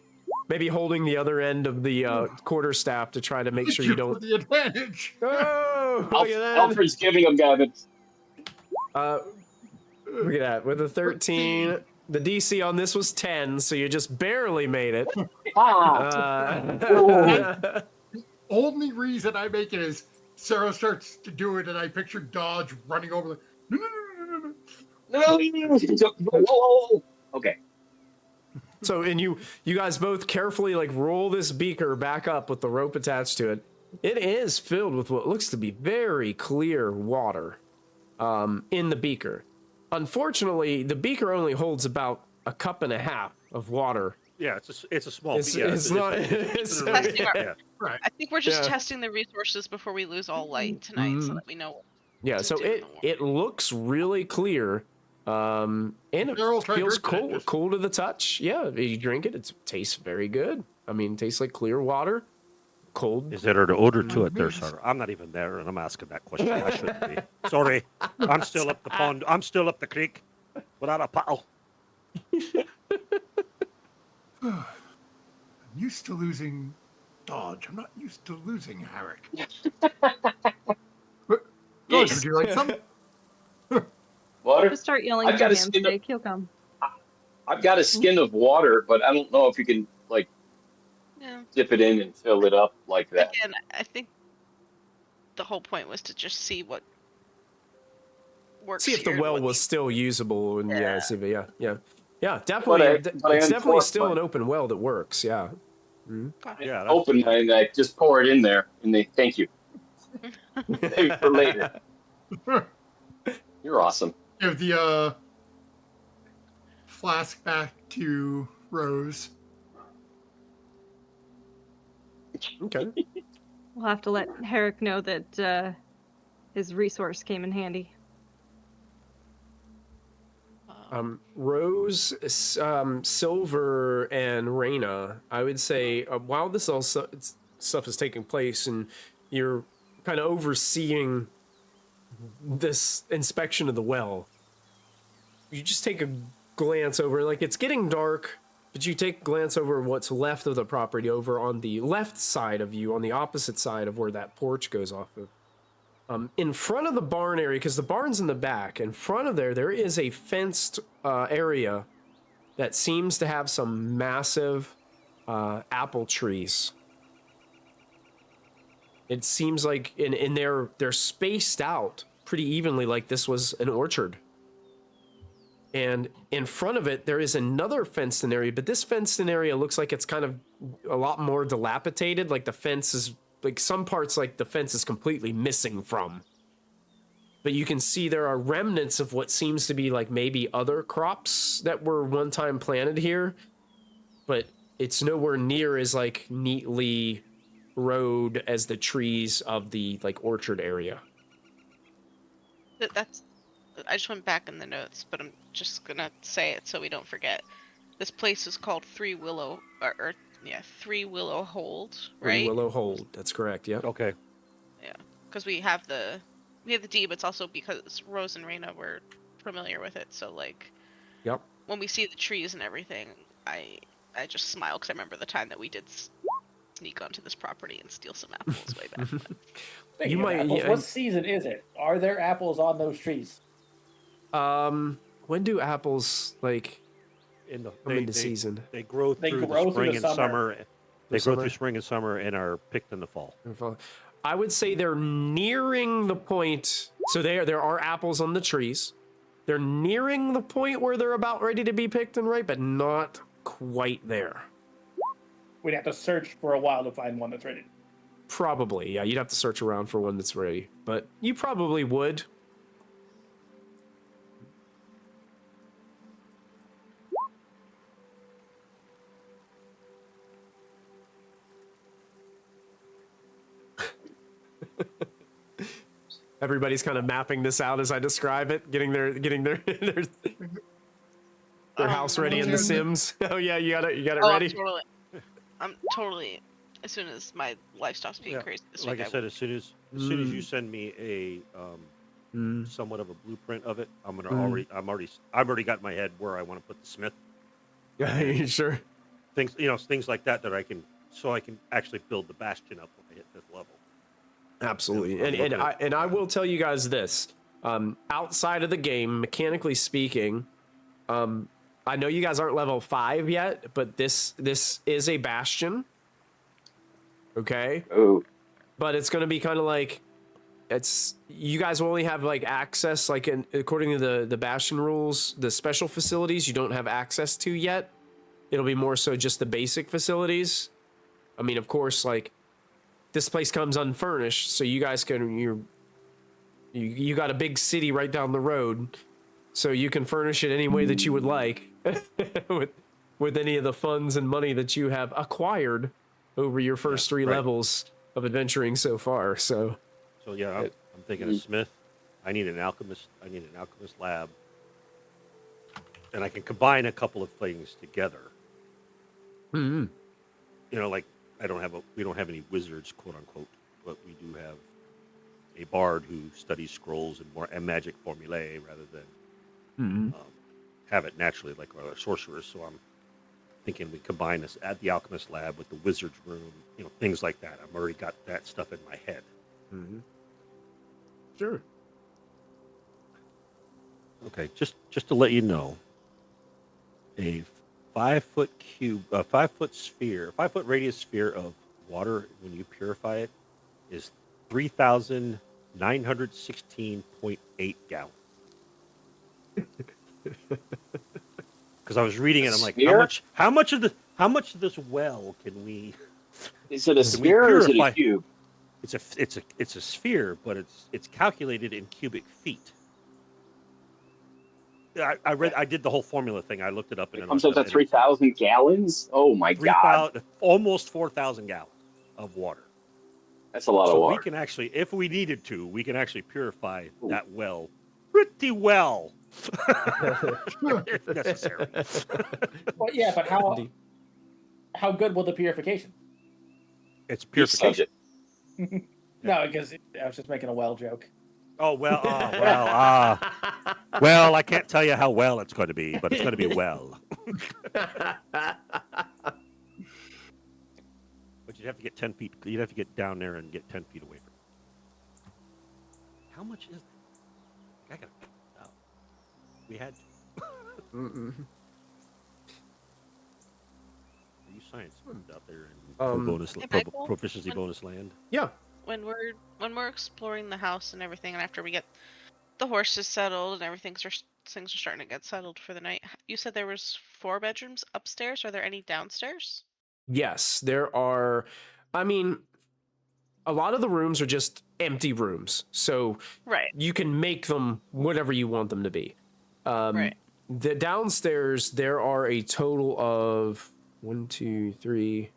Maybe holding the other end of the quarterstaff to try to make sure you For don't. the advantage. Oh, look at that! Alfred's giving him guidance. Look at that. With a 13, the DC on this was 10, so you just barely made it. Only reason I make it is Sarah starts to do it, and I picture Dodge running over. No. Okay. So, and you guys both carefully like roll this beaker back up with the rope attached to it. It is filled with what looks to be very clear water in the beaker. Unfortunately, the beaker only holds about a cup and a half of water. Yeah, it's a small. It's, yeah, it's not. It's, Testing our- yeah. Right. I think we're just Yeah. testing the resources before we lose all light tonight, so that we know. What yeah. to So do in it the morning. it looks really clear, and it Daryl's tried feels drinking it, cool just- cool to the touch. Yeah, you drink it, it tastes very good. I mean, it tastes like clear water, cold. Is there an odor to it there, sir? I'm not even there, and I'm asking that question. I shouldn't be. Sorry, I'm still up the pond. I'm still up the creek without a paddle. I'm used to losing Dodge. I'm not used to losing Herrick. Dodge, would you like some? Water? Just start yelling I've for got a him, skin of- Jake. He'll come. I've got a skin of water, but I don't know if you can like Yeah. dip it in and fill it up like that. Again, I think the whole point was to just see what works. See if the here and well what was still usable, and yeah, see if yeah, definitely. I It's definitely uncorked still mine. an open well that works. Yeah. Yeah, Open and I just pour it in there, and they thank you. Maybe for later. You're awesome. Give the flask back to Rose. Okay. We'll have to let Herrick know that his resource came in handy. Rose, Silver, and Raina, I would say, while this all stuff is taking place and you're kind of overseeing this inspection of the well, you just take a glance over, like it's getting dark, but you take a glance over what's left of the property over on the left side of you, on the opposite side of where that porch goes off of. In front of the barn area, because the barn's in the back, in front of there is a fenced area that seems to have some massive apple trees. It seems like in they're spaced out pretty evenly, like this was an orchard. And in front of it, there is another fenced-in area, but this fenced-in area looks like it's kind of a lot more dilapidated, like the fence is... like some parts, like the fence is completely missing from. But you can see there are remnants of what seems to be like maybe other crops that were one time planted here. But it's nowhere near as like neatly rowed as the trees of the like orchard area. That's. I just went back in the notes, but I'm just gonna say it so we don't forget. This place is called Three Willow, or Three Willow Hold, right? Willow Hold, that's correct. Yep. Okay. Yeah, because we have the D, but it's also because Rose and Raina were familiar with it. So like, Yep. when we see the trees and everything, I just smile because I remember the time that we did sneak onto this property and steal some apples way back when. Speaking You of might- apples, yeah, what season is it? Are there apples on those trees? When do apples like In the come into season? They grow They through grow the through spring the and summer. summer. They grow summer? through spring and summer and are picked in the fall. I would say they're nearing the point. So there are apples on the trees. They're nearing the point where they're about ready to be picked and ripe, but not quite there. We'd have to search for a while to find one that's ready. Probably, yeah. You'd have to search around for one that's ready, but you probably would. Everybody's kind of mapping this out as I describe it, getting their house ready in The Sims. Oh yeah, you got it ready. I'm totally. As soon as my life stops being Yeah, crazy this Like week, I said, as soon as you send me a somewhat of a blueprint of it, I'm already got in my head where I want to put the smith. Yeah, you sure? Things like that I can actually build the bastion up when I hit fifth level. Absolutely, Yeah, and I will tell you guys this: outside of the game, mechanically speaking, I know you guys aren't level 5 yet, but this is a bastion. Okay. Oh, But it's going to be kind of like you guys will only have like access, like according to the bastion rules, the special facilities you don't have access to yet. It'll be more so just the basic facilities. I mean, of course, like this place comes unfurnished, so you guys can you got a big city right down the road, so you can furnish it any way that you would like. with any of the funds and money that you have acquired over your first three right. levels of adventuring so far. So yeah, I'm thinking a smith. I need an alchemist. I need an alchemist lab, and I can combine a couple of things together. mm-hmm. You know, like we don't have any wizards, quote unquote, but we do have a bard who studies scrolls and magic formulae rather than Mm-hmm. have it naturally like our sorcerers. So I'm thinking we combine this at the alchemist lab with the wizard's room, you know, things like that. I've already got that stuff in my head. Mm-hmm. Sure. Okay, just to let you know, a 5 foot cube, a 5 foot sphere, 5 foot radius sphere of water when you purify it is 3,916.8 gallons. Because I was reading it, I'm like, how much of this well can we? Is it a sphere or is it a cube? It's a sphere, but it's calculated in cubic feet. I did the whole formula thing. I looked it up, and it comes up to 3,000 gallons. Oh my god! Almost 4,000 gallons of water. That's a lot of water. We can actually, if we needed to, we can actually purify that well pretty well. If necessary. Well, yeah, but how good will the purification? It's purification. No, because I was just making a well joke. Oh well, I can't tell you how well it's going to be, but it's going to be well. But you'd have to get 10 feet. You'd have to get down there and get 10 feet away from it. How much is that? I gotta figure it out. We had to. Mm-mm. Are you science out there in proficiency bonus land? Yeah. When we're exploring the house and everything, and after we get the horses settled and everything, things are starting to get settled for the night. You said there was 4 bedrooms upstairs. Are there any downstairs? Yes, there are. I mean, a lot of the rooms are just empty rooms, so you can make them whatever you want them to be. Right. The downstairs, there are a total of 1, 2, 3,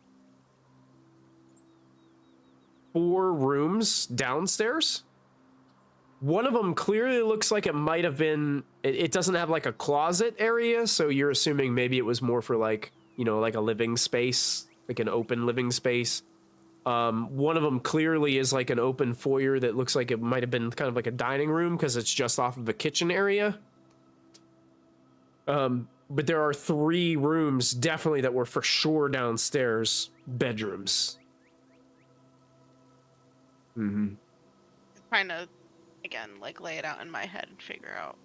4 rooms downstairs. One of them clearly looks like it might have been. It doesn't have like a closet area, so you're assuming maybe it was more for like, you know, like a living space, like an open living space. One of them clearly is like an open foyer that looks like it might have been kind of like a dining room because it's just off of a kitchen area. But there are 3 rooms definitely that were for sure downstairs bedrooms. Mm-hmm. Trying to, again, like lay it out in my head and figure out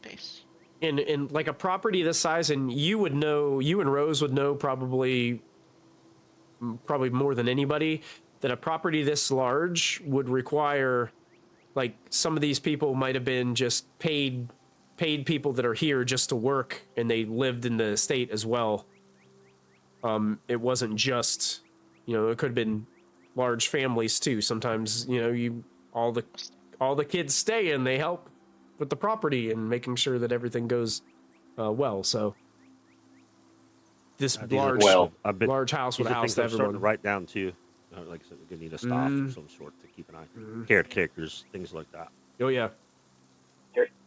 base. In like a property this size, and you and Rose would know probably more than anybody, that a property this large would require, like, some of these people might have been just paid people that are here just to work, and they lived in the estate as well. It wasn't just, you know, it could have been large families too. Sometimes, you know, all the kids stay and they help with the property and making sure that everything goes well. So this large house with a house to everyone. Starting to write down too. Like I said, we're gonna need a staff of some sort to keep an eye. Caretakers, things like that. Oh yeah.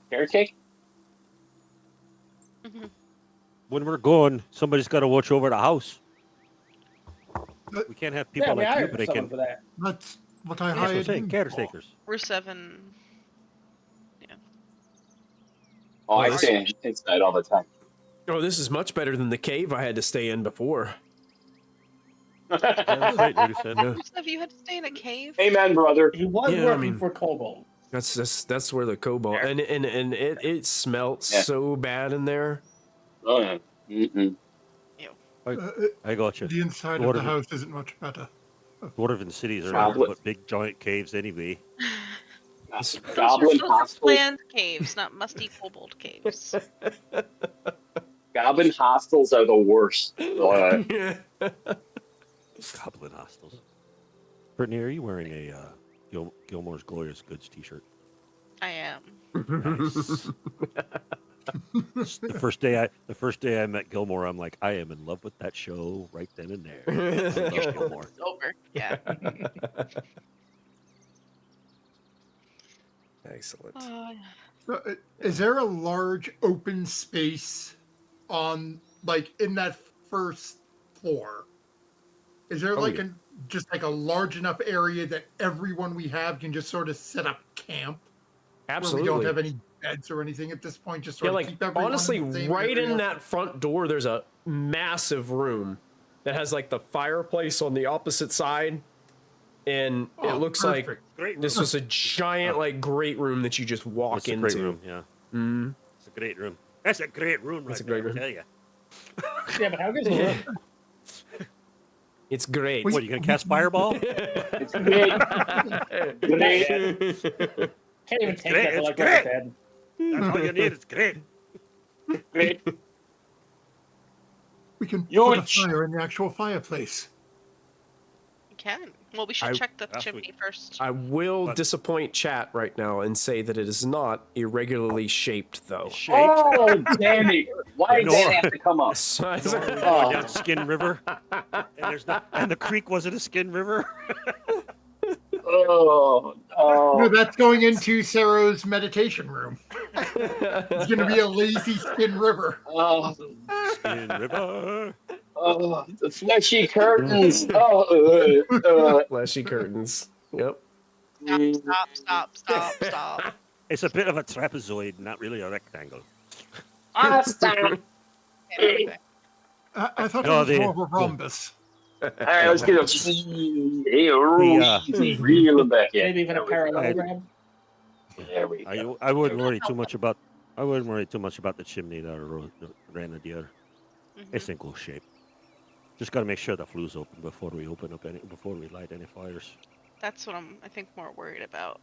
Caretaker? When we're gone, somebody's got to watch over the house. We can't have people like you, but they can. That's what I That's what I'm hired. saying, caretakers. We're 7. Yeah. Oh, I stay inside all the time. Oh, this is much better than the cave I had to stay in before. That's right, you said. Have you had to stay in a cave? Amen, brother. He was working for Kobold. That's where the cobalt and it smelt so bad in there. Oh yeah. Mm-mm. I got you. The inside of the house isn't much better. Dwarven cities are nothing but big giant caves anyway. Goblin hostels. Land caves, not musty kobold caves. Goblin hostels are the worst. Goblin hostels. Brittany, are you wearing a Gilmore's Glorious Goods t-shirt? I am. Nice. The first day I met Gilmore, I'm like, I am in love with that show right then and there. I love Gilmore. It's over. Yeah. Excellent. So, is there a large open space on like in that first floor? Is there Oh, like yeah. just like a large enough area that everyone we have can just sort of set up camp where we Absolutely. don't have any beds or anything at this point? Just sort Yeah, of like keep everyone honestly, in the same right area? in that front door, there's a massive room that has like the fireplace on the opposite side, and it Oh, looks like perfect. Great this room. was a giant like great room that you just walk It's a into. great room, yeah. Mm. It's a great room. That's a great room right It's a there, great I room. tell you. Yeah, but how good is the room? It's great. What, you gonna cast Fireball? It's great. Great. Can't even It's take great, that to it's like great. what I said. That's all you need, it's great. Great. We can You put a would ch- fire in the actual fireplace. We can. Well, we should I- check the That's chimney first. I will But- disappoint chat right now and say that it is not irregularly shaped, though. Shaped. Oh, damn it. Why did Nor- that have to come up? Going Oh. down Skin River, and the creek wasn't a Skin River. Oh, No, oh. that's going into Sarah's meditation room. It's going to be a lazy skin river. Oh, Skin River. oh, the fleshy curtains. Oh, Fleshy curtains. Yep. Stop. It's a bit of a trapezoid, not really a rectangle. stop. Okay. I thought No, it was the- more of a rhombus. All right, let's get reel them back in. Maybe even a parallelogram. There we go. I wouldn't worry too much about. I wouldn't worry too much about the chimney that ran the other. It's in good shape. Just got to make sure the flue's open before we light any fires. That's what I think more worried about.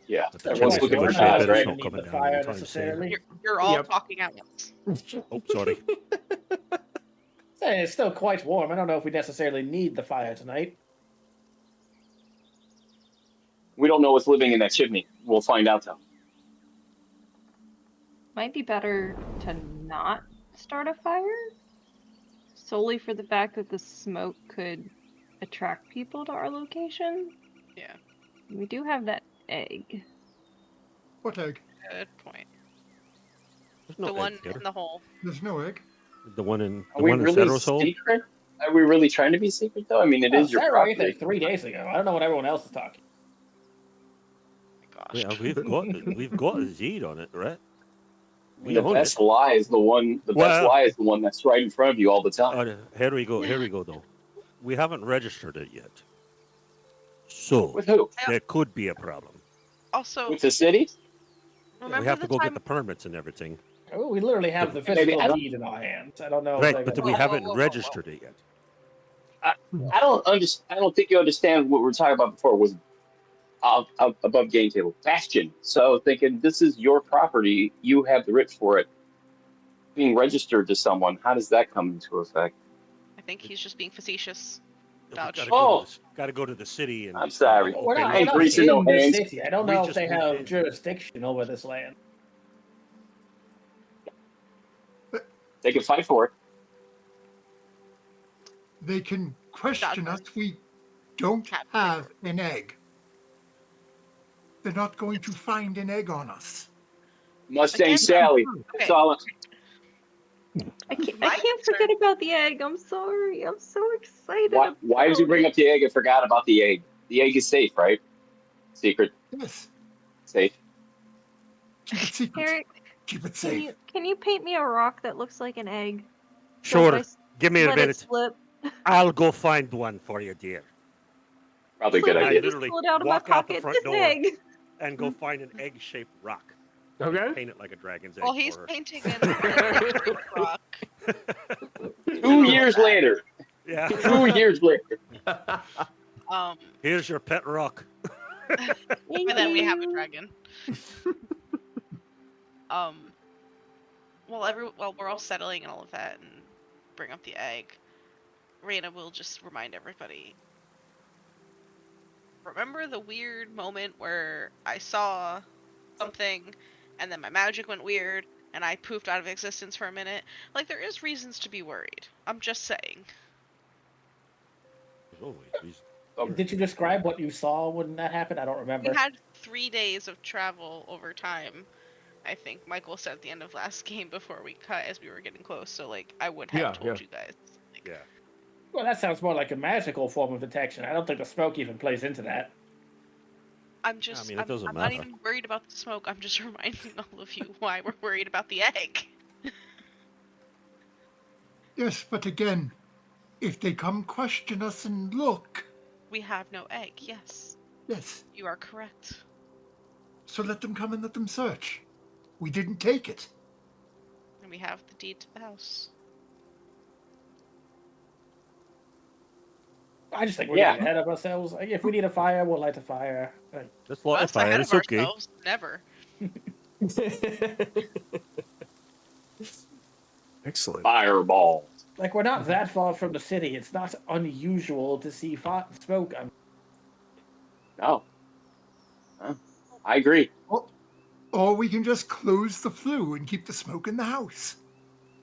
Yeah, But the everyone's chimney's looking in for good shape, cause, and right? it's not Need coming the down fire anytime soon. necessarily. You're all Yep. talking at once. Oh, sorry. Hey, it's still quite warm. I don't know if we necessarily need the fire tonight. We don't know what's living in that chimney. We'll find out though. Might be better to not start a fire, solely for the fact that the smoke could attract people to our location. Yeah. We do have that egg. What egg? Good point. There's no The egg one here. in the hole. There's no egg. The one in Are we really Cedro's hole. secret? Are we really trying to be secret though? I mean, it is your Sarah ate property. there 3 days ago. I don't know what everyone else is talking. Gosh. Yeah, we've got a Zed on it, right? We The own best it. lie is the one. The best Well- lie is the one that's right in front of you all the time. Here we go. Here we go. Though we haven't registered it yet, so With who? there could be a problem. Also, With the city? remember We have to the go time get the permits and everything. Oh, we literally have the Maybe- physical I don't- deed in our hands. I don't know. Right, if but they're we gonna- haven't whoa. registered it yet. I don't understand. I don't think you understand what we were talking about before. Was above game table bastion. So thinking this is your property, you have the writ for it. Being registered to someone, how does that come into effect? I think he's just being facetious. We Vouch. gotta go to the city and. I'm sorry. We're not, I we're ain't not greasing in no the hands. city. I don't We know if just they moved have in. jurisdiction over this land. They can fight for it. They can question Dogma. us. We don't Cat have an egg. They're not going to find an egg on us. Mustang Again, Sally. Okay. That's all. I can't My forget about the egg. I'm sorry. I'm so excited. Why did you about bring it. up the egg and forgot about the egg? The egg is safe, right? Secret, Yes. safe. Keep it secret. Eric, Keep it can safe. you paint me a rock that looks like an egg? Sure. Don't Give me a let it minute. slip. I'll go find one for you, dear. Probably a good Please, I idea. just literally pull it out of my walk out the pocket. front It's door. an egg. And go find an egg-shaped rock. Okay. Paint it like a dragon's egg. Well, he's for her. painting in rock. 2 years later. Yeah. 2 years later. Here's your pet rock. Thank And then we have a you. dragon. While we're all settling and all of that and bring up the egg, Raina will just remind everybody. Remember the weird moment where I saw something and then my magic went weird, and I poofed out of existence for a minute. Like, there is reasons to be worried. I'm just saying. There's always reason. Did you describe what you saw when that happened? I don't remember. We had 3 days of travel over time. I think Michael said at the end of last game before we cut as we were getting close. So, like, I would have told you guys. Like, Yeah. Well, that sounds more like a magical form of detection. I don't think the smoke even plays into that. I'm just, I mean, it doesn't I'm matter. not even worried about the smoke. I'm just reminding all of you why we're worried about the egg. Yes, but again, if they come question us and look, We have no egg, yes. yes, You are correct. so let them come and let them search. We didn't take it. And we have the deed to the house. I just think we're getting ahead of ourselves. Like, if we need a fire, we'll light a fire. Like, Let's light a Us fire. ahead It's of okay. ourselves? Never. Excellent. Fireball. like, we're not that far from the city. It's not unusual to see smoke. No. I agree. Or we can just close the flue and keep the smoke in the house.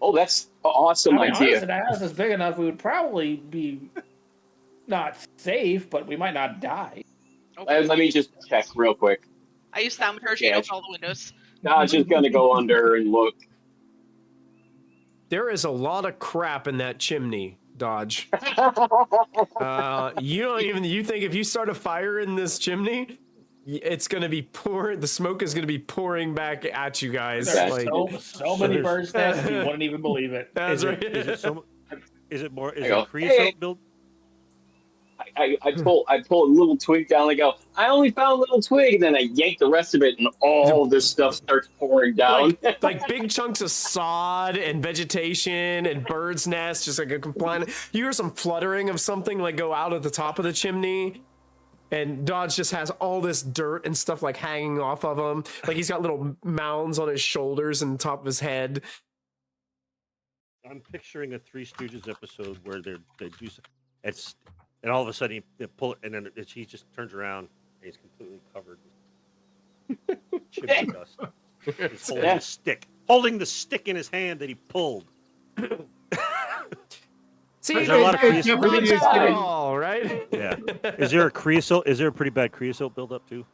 Oh, that's an awesome idea. Honestly, the house is big enough. We would probably be not safe, but we might not die. Okay. Let me just check real quick. I use thaumaturgy to open all the windows. I'm just gonna go under and look. There is a lot of crap in that chimney, Dodge. You think if you start a fire in this chimney, it's gonna be pouring. The smoke is gonna be pouring back at you guys. There's Like, so many birds' nests, you wouldn't even believe it. that's Is right. it more? Is I go, it creosote "Hey." build? I pull a little twig down. I go, I only found a little twig, and then I yank the rest of it, and all this stuff starts pouring down. like big chunks of sod and vegetation and birds' nests, just like a complaint. You hear some fluttering of something like go out at the top of the chimney, and Dodge just has all this dirt and stuff like hanging off of him. Like he's got little mounds on his shoulders and the top of his head. I'm picturing a Three Stooges episode where they do and all of a sudden they pull it, and then he just turns around and he's completely covered with chimney dust. He's holding the stick in his hand that he pulled. See, Is there a lot of creosote? not bad at all, right? Yeah. Is there a creosote? Is there a pretty bad creosote buildup too?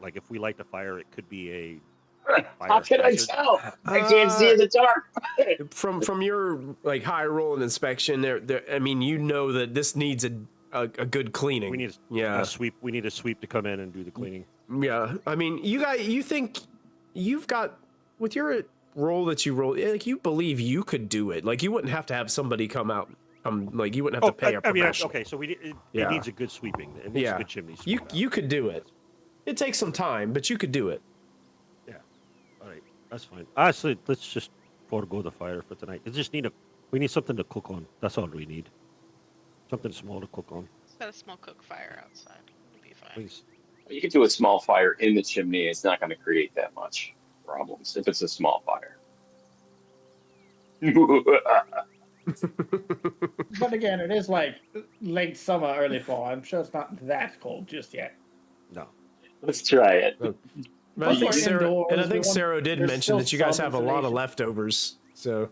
Like if we light the fire, it could be a fire How can I hazard. tell? I can't see in the dark. From your like high roll and inspection, I mean, you know that this needs a good cleaning. We need a sweep. We need a sweep to come in and do the cleaning. Yeah, I mean, you think you've got with your roll that you roll, like you believe you could do it. Like you wouldn't have to have somebody come out. Like you wouldn't have to pay a professional. Okay, so it needs a good sweeping. It needs a good chimney sweep. You could do it. It takes some time, but you could do it. Yeah. All right, that's fine. Honestly, let's just forego the fire for tonight. We need something to cook on. That's all we need. Something small to cook on. Just got a small cook fire outside. It'll be fine. Please. You can do a small fire in the chimney. It's not going to create that much problems if it's a small fire. But again, it is like late summer, early fall. I'm sure it's not that cold just yet. No. Let's try it. I think Indoors, Sarah did there's mention still that you guys some have a lot of insulation. leftovers. So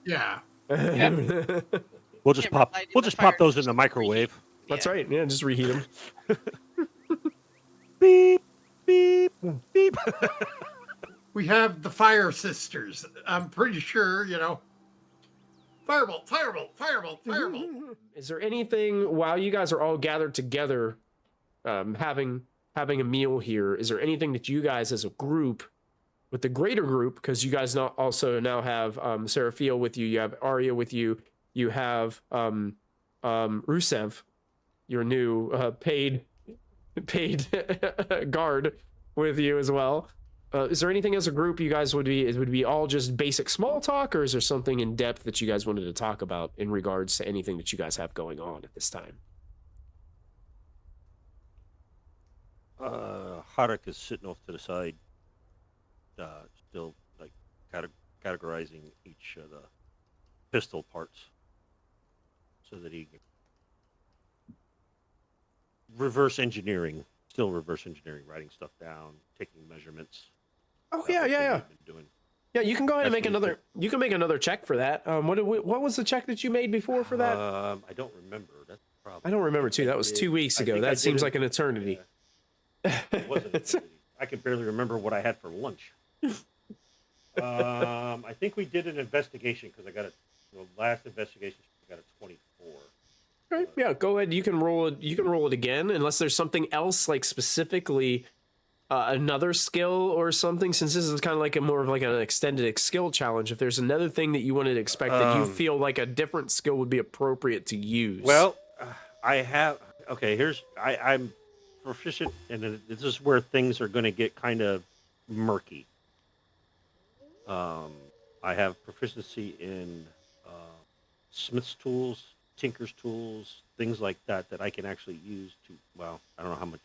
Yeah. We'll just Yeah, pop. lighting We'll the just fire pop those in just the microwave. that's right. Yeah, just reheat them. Beep, beep, beep. We have the fire sisters. I'm pretty sure, Firebolt, firebolt, firebolt, firebolt. Is there anything while you guys are all gathered together, having a meal here? Is there anything that you guys as a group, with the greater group, because you guys now have Seraphil with you, you have Arya with you, you have Rusev, your new paid guard with you as well. Is there anything as a group you guys would be all just basic small talk, or is there something in depth that you guys wanted to talk about in regards to anything that you guys have going on at this time? Harak is sitting off to the side, still like categorizing each of the pistol parts, so that he can still reverse engineering, writing stuff down, taking measurements. Oh that yeah, whole yeah, thing yeah. we've been doing. Yeah, you can go ahead and That's make what another. You can make another check for that. What was the check that you made before for that? I don't remember. That's the problem. I don't remember think too. That was 2 weeks I ago. think I That did seems it- like an eternity. Yeah, it was an eternity. I can barely remember what I had for lunch. I think we did an investigation because I got last investigation I got a 24. Right, yeah, go ahead. You can roll it. You can roll it again, unless there's something else, like specifically another skill or something. Since this is kind of like a more of like an extended skill challenge, if there's another thing that you wanted to expect that you feel like a different skill would be appropriate to use. Well, I have. Okay, I'm proficient, and this is where things are going to get kind of murky. I have proficiency in smith's tools, tinker's tools, things like that I can actually use to. Well, I don't know how much.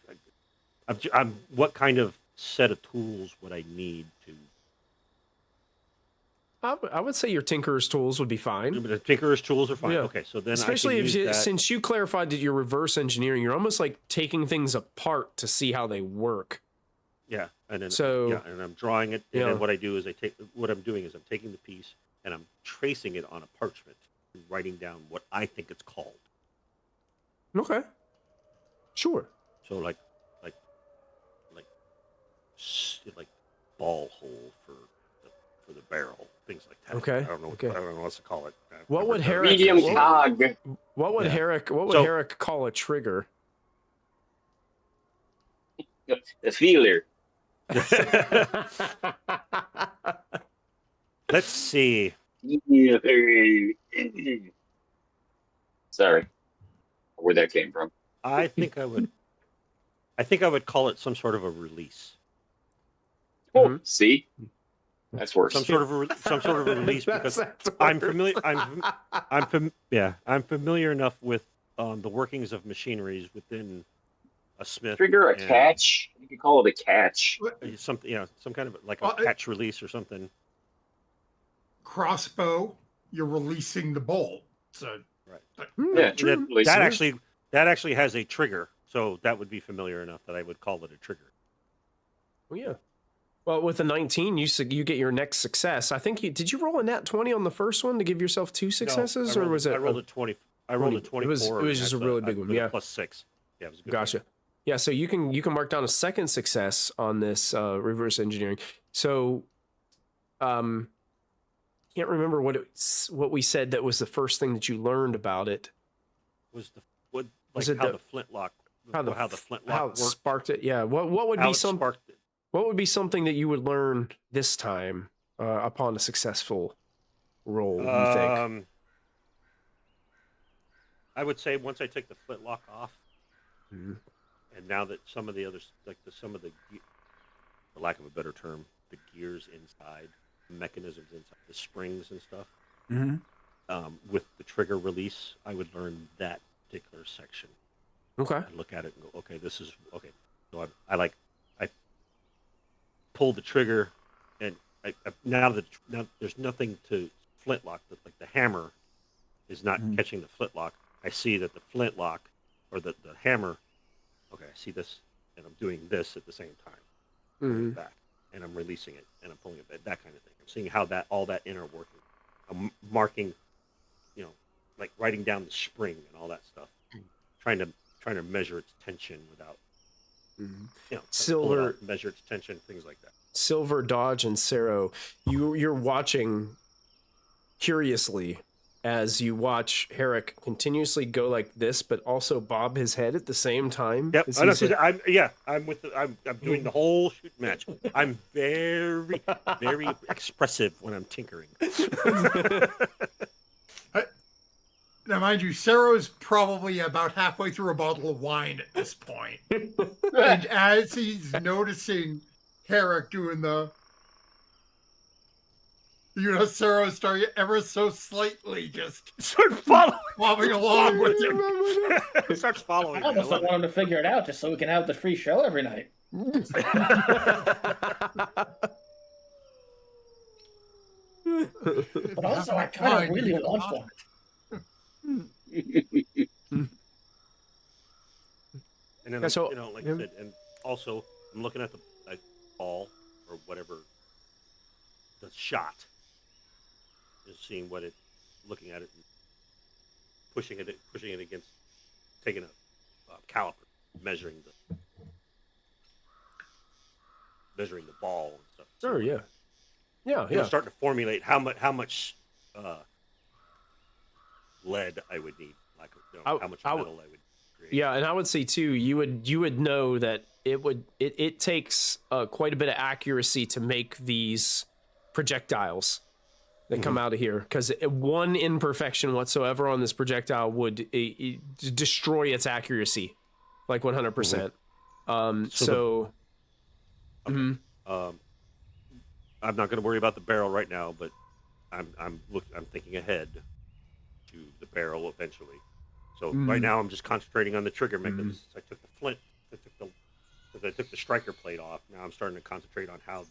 I'm what kind of set of tools would I need to? I would say your tinkerer's tools would be fine. The tinker's tools are fine. Yeah. Okay, so then Especially I can use that. since you clarified that you're reverse engineering, you're almost like taking things apart to see how they work. Yeah, and then So- and I'm drawing it, and Yeah. then what I do is what I'm doing is I'm taking the piece and I'm tracing it on a parchment and writing down what I think it's called. Okay. Sure. So like ball hole for the barrel, things like that. Okay, I don't know. okay. I don't know what to call it. What would Herrick? Herrick- Medium cog. What would Yeah. Herrick call a trigger? The feeler. Let's see. Sorry. Where that came from. I think I would call it some sort of a release. Oh, Mhm. see? That's worse. Some sort of a release because I'm familiar. I'm familiar enough with the workings of machineries within a smith. Trigger a and catch. You could call it a catch. Something, some kind of like a Well, catch release or something. Crossbow, you're releasing the bolt. So Yeah, true. That actually has a trigger, so that would be familiar enough that I would call it a trigger. Well, yeah. Well, with a 19, you get your next success. I think did you roll a nat 20 on the first one to give yourself 2 successes, No, or was it? I rolled a 20. I rolled a 24. It was just a really big one. with a Yeah. +6. Yeah, it was a good. Gotcha. Yeah, so you can mark down a second success on this reverse engineering. So, can't remember what we said that was the first thing that you learned about it. Was the Was it how the- the flintlock? How the flintlock how it worked? sparked it? Yeah. What would How be it some sparked it. what would be something that you would learn this time upon a successful roll? You think? I would say once I take the flintlock off, Mhm. and now that some of the others, like some of the, for lack of a better term, the gears inside, the mechanisms inside, the springs and stuff, with the trigger release, I would learn that particular section. Okay. I look at it and go, okay, this is okay. So I pull the trigger, and now there's nothing to flintlock. Like the hammer is not catching the flintlock. I see that the flintlock or the hammer. Okay, I see this, and I'm doing this at the same time. Pulling it back, and I'm releasing it, and I'm pulling it back. That kind of thing. I'm seeing how all that inner working. I'm marking, like writing down the spring and all that stuff. Trying to measure its tension without, Silver- pull it out, measure its tension, things like that. Silver, Dodge, and Sero, you're watching curiously as you watch Herrick continuously go like this, but also bob his head at the same time. Yep, as I know, he's like- I'm doing the whole shoot match. I'm very, very expressive when I'm tinkering. now, mind you, Sarah's probably about halfway through a bottle of wine at this point. And as he's noticing Herrick doing Sarah start ever so slightly just Start following. bobbing along with him. Starts following. I me. almost love don't want him to figure it out just so we can have the free show every night. But also, I kind of really want one. And then, Yeah, so- like I said, and also I'm looking at the ball or whatever shot. Just seeing what it, looking at it, and pushing it against, taking a caliper, measuring the ball and stuff. Sure, yeah. Yeah, You know, starting to formulate how much lead I would need, like how much metal I would create. Yeah, and I would say too, you would know that it takes quite a bit of accuracy to make these projectiles that come out of here, because one imperfection whatsoever on this projectile would destroy its accuracy, like 100%. I'm not going to worry about the barrel right now, but I'm thinking ahead to the barrel eventually. So right now I'm just concentrating on the trigger mechanism. I took the flint, I took the striker plate off. Now I'm starting to concentrate on how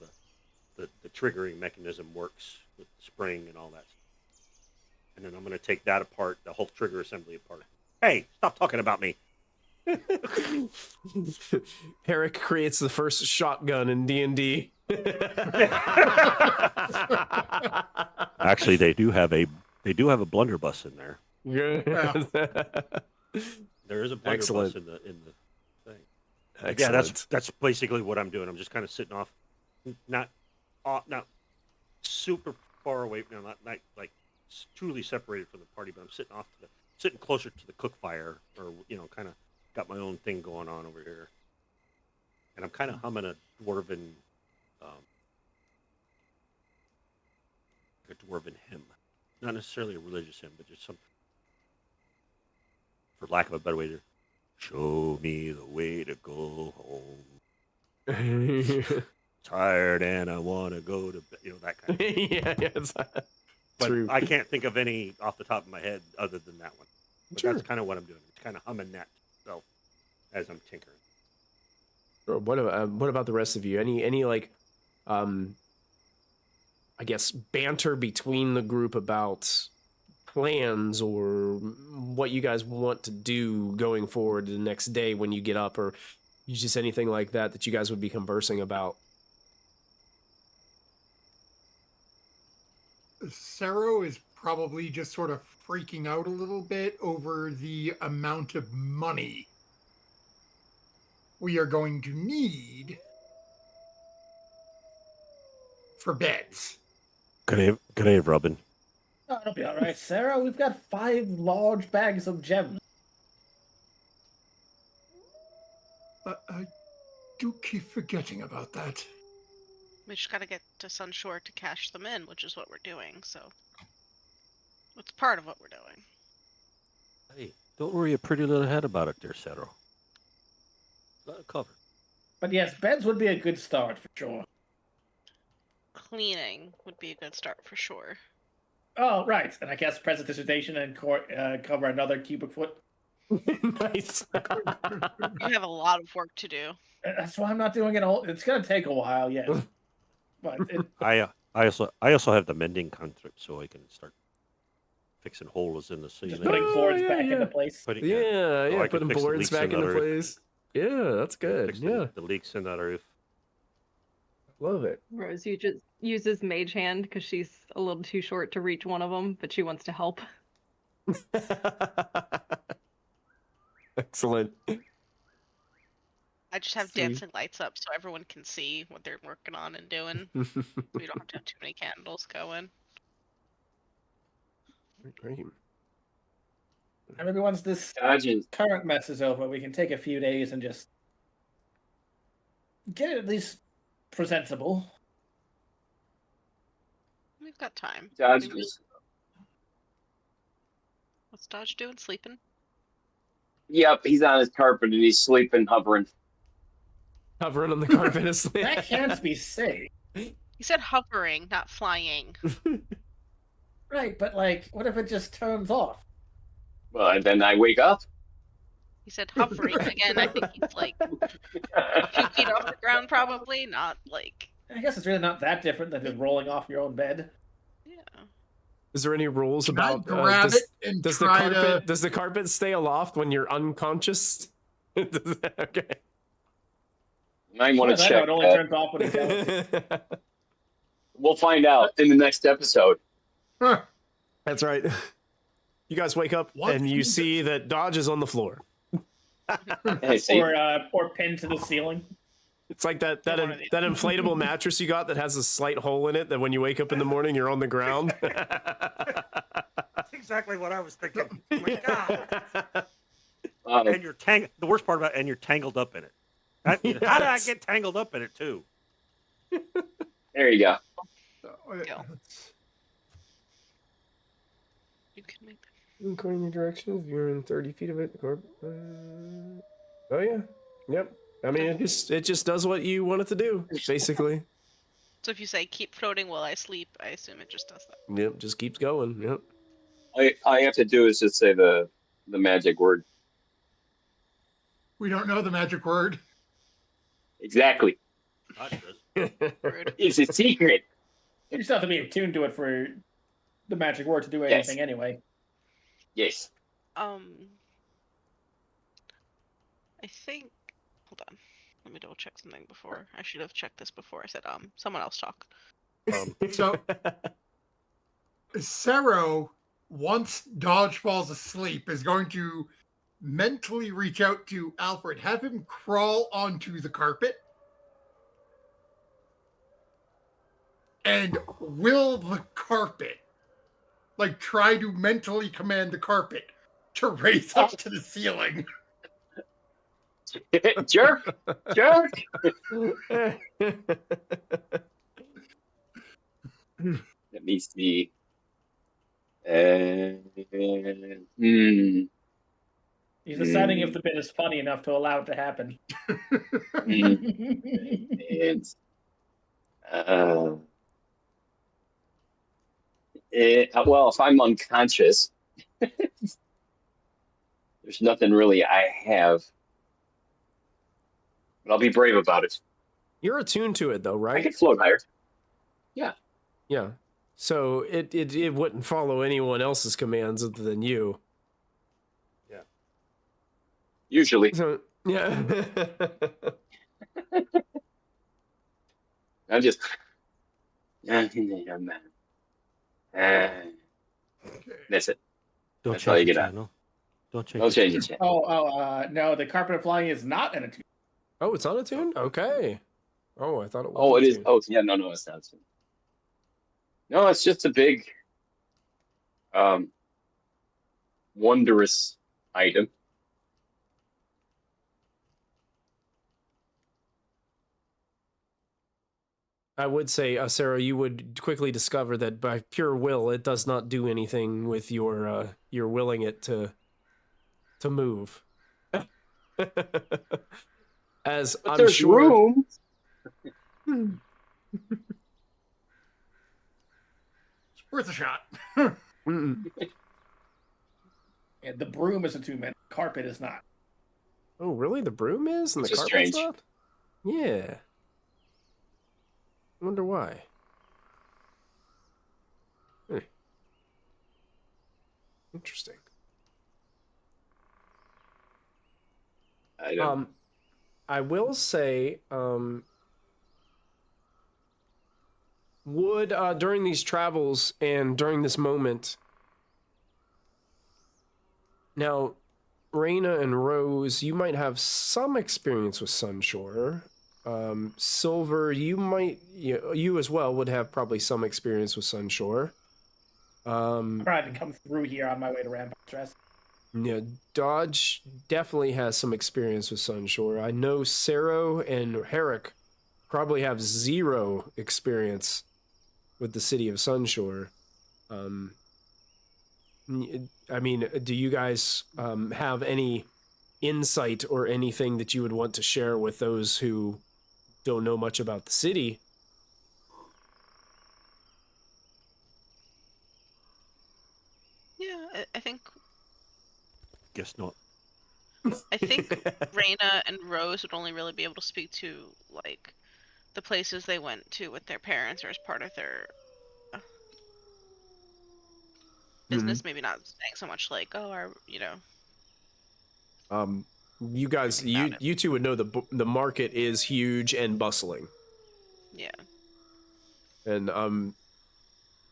the triggering mechanism works with the spring and all that. And then I'm going to take that apart, the whole trigger assembly apart. Hey, stop talking about me. Herrick creates the first shotgun in D&D. Actually, they do have a blunderbuss in there. Yeah. There is a blunderbuss in the thing. Excellent. Yeah, that's basically what I'm doing. I'm just kind of sitting off, not super far away, not like truly separated from the party, but I'm sitting closer to the cook fire, or kind of got my own thing going on over here, and I'm kind of humming a dwarven hymn, not necessarily a religious hymn, but just some, for lack of a better way to, show me the way to go home. Tired and I want to go to bed, that kind of thing. Yeah, but true. I can't think of any off the top of my head other than that one. But Sure. That's kind of what I'm doing. It's kind of humming that myself as I'm tinkering. Or what about the rest of you? Any like, I guess, banter between the group about plans or what you guys want to do going forward the next day when you get up, or just anything like that you guys would be conversing about? Sero is probably just sort of freaking out a little bit over the amount of money we are going to need for beds. Good day, Robin. Oh, it'll be all right, Sarah. We've got 5 large bags of gems. I do keep forgetting about that. We just gotta get to Sunshore to cash them in, which is what we're doing, so it's part of what we're doing. Hey, don't worry your pretty little head about it there, Cetro. Got it covered. But yes, beds would be a good start for sure. Cleaning would be a good start for sure. Oh, right. And I guess present dissertation and cover another cubic foot. Nice. You have a lot of work to do. That's why I'm not doing it all. It's going to take a while, yes. But I also have the mending concept, so I can start fixing holes in the ceiling. just putting boards back into place. So Yeah, I can putting fix the boards leaks back in into that roof. place. Yeah, that's good. Fix Yeah, the leaks in that roof. love it. Rose uses Mage Hand because she's a little too short to reach one of them, but she wants to help. Excellent. I just have See. dancing lights up so everyone can see what they're working on and doing. We don't have to have too many candles going. Great. And maybe once this Dodging. current mess is over, we can take a few days and just get it at least presentable. We've got time. Dodge We was, What's Dodge doing? Sleeping? yep, he's on his carpet and he's sleeping, hovering. Hovering on the carpet asleep. That can't be safe. He said hovering, not flying. Right, but like, what if it just turns off? Well, and then I wake up. He said hovering again. I think he's like a few feet off the ground, probably not like. I guess it's really not that different than just rolling off your own bed. Yeah. Is there any rules Can I about grab it and does the try carpet to... does the carpet stay aloft when you're unconscious? Okay. You might want to As far as I know, check it only that. turns off when it's down. We'll find out in the next episode. That's right. You guys wake up What? and you see that Dodge is on the floor. Hey, see, Or pinned to the ceiling. It's like that Yeah, one of these. inflatable mattress you got that has a slight hole in it that when you wake up in the morning you're on the ground. That's exactly what I was thinking. Oh my God. um, And you're the worst part about it, and you're tangled up in it. How did I Yes. get tangled up in it too? there you go. Go. You can make that. According to directions, you're in 30 feet of it. Oh yeah. Yep. I mean, it just does what you want it to do, basically. So if you say keep floating while I sleep, I assume it just does that. Yep, just keeps going. Yep. All you have to do is just say the magic word. We don't know the magic word. Exactly. Rude. It's a secret. You just have to be attuned to it for the magic word to do anything anyway. Yes. I think. Hold on. Let me double check something before. I should have checked this before I said someone else talk. So, Sero, once Dodge falls asleep, is going to mentally reach out to Alfred, have him crawl onto the carpet, and will the carpet, like, try to mentally command the carpet to raise up to the ceiling. Jerk. Jerk. Let me see. He's deciding if the bit is funny enough to allow it to happen. It's, well, if I'm unconscious, there's nothing really I have. But I'll be brave about it. You're attuned to it, though, I right? can float higher. Yeah. So it wouldn't follow anyone else's commands other than you. Usually. So yeah. I'm just. That's it. Don't That's how you get out. channel. Don't change. Don't change it. No, the carpet of flying is not an attune. Oh, it's on attuned? Okay. Oh, I thought it was. Oh, it is. attuned. Oh, yeah. No, it's not. No, it's just a big, wondrous item. I would say, Sarah, you would quickly discover that by pure will, it does not do anything with your willing it to move. As But I'm there's sure. room. It's worth a shot. Mm-mm. Yeah, the broom is attunement. Carpet is not. Oh, really? The broom is, and Which the is carpet's strange. not? Yeah. Wonder why. Interesting. I don't. I will say, would during these travels and during this moment, now, Raina and Rose, you might have some experience with Sunshore. Silver, you as well would have probably some experience with Sunshore. I'm trying to come through here on my way to Rampart Dress. Yeah, Dodge definitely has some experience with Sunshore. I know Sero and Herrick probably have zero experience with the city of Sunshore. I mean, do you guys have any insight or anything that you would want to share with those who don't know much about the city? Yeah, I think Guess not. Raina and Rose would only really be able to speak to like the places they went to with their parents or as part of their business. Maybe not saying so much like, oh, You guys, you two would know the market is huge and bustling. Yeah. and I'm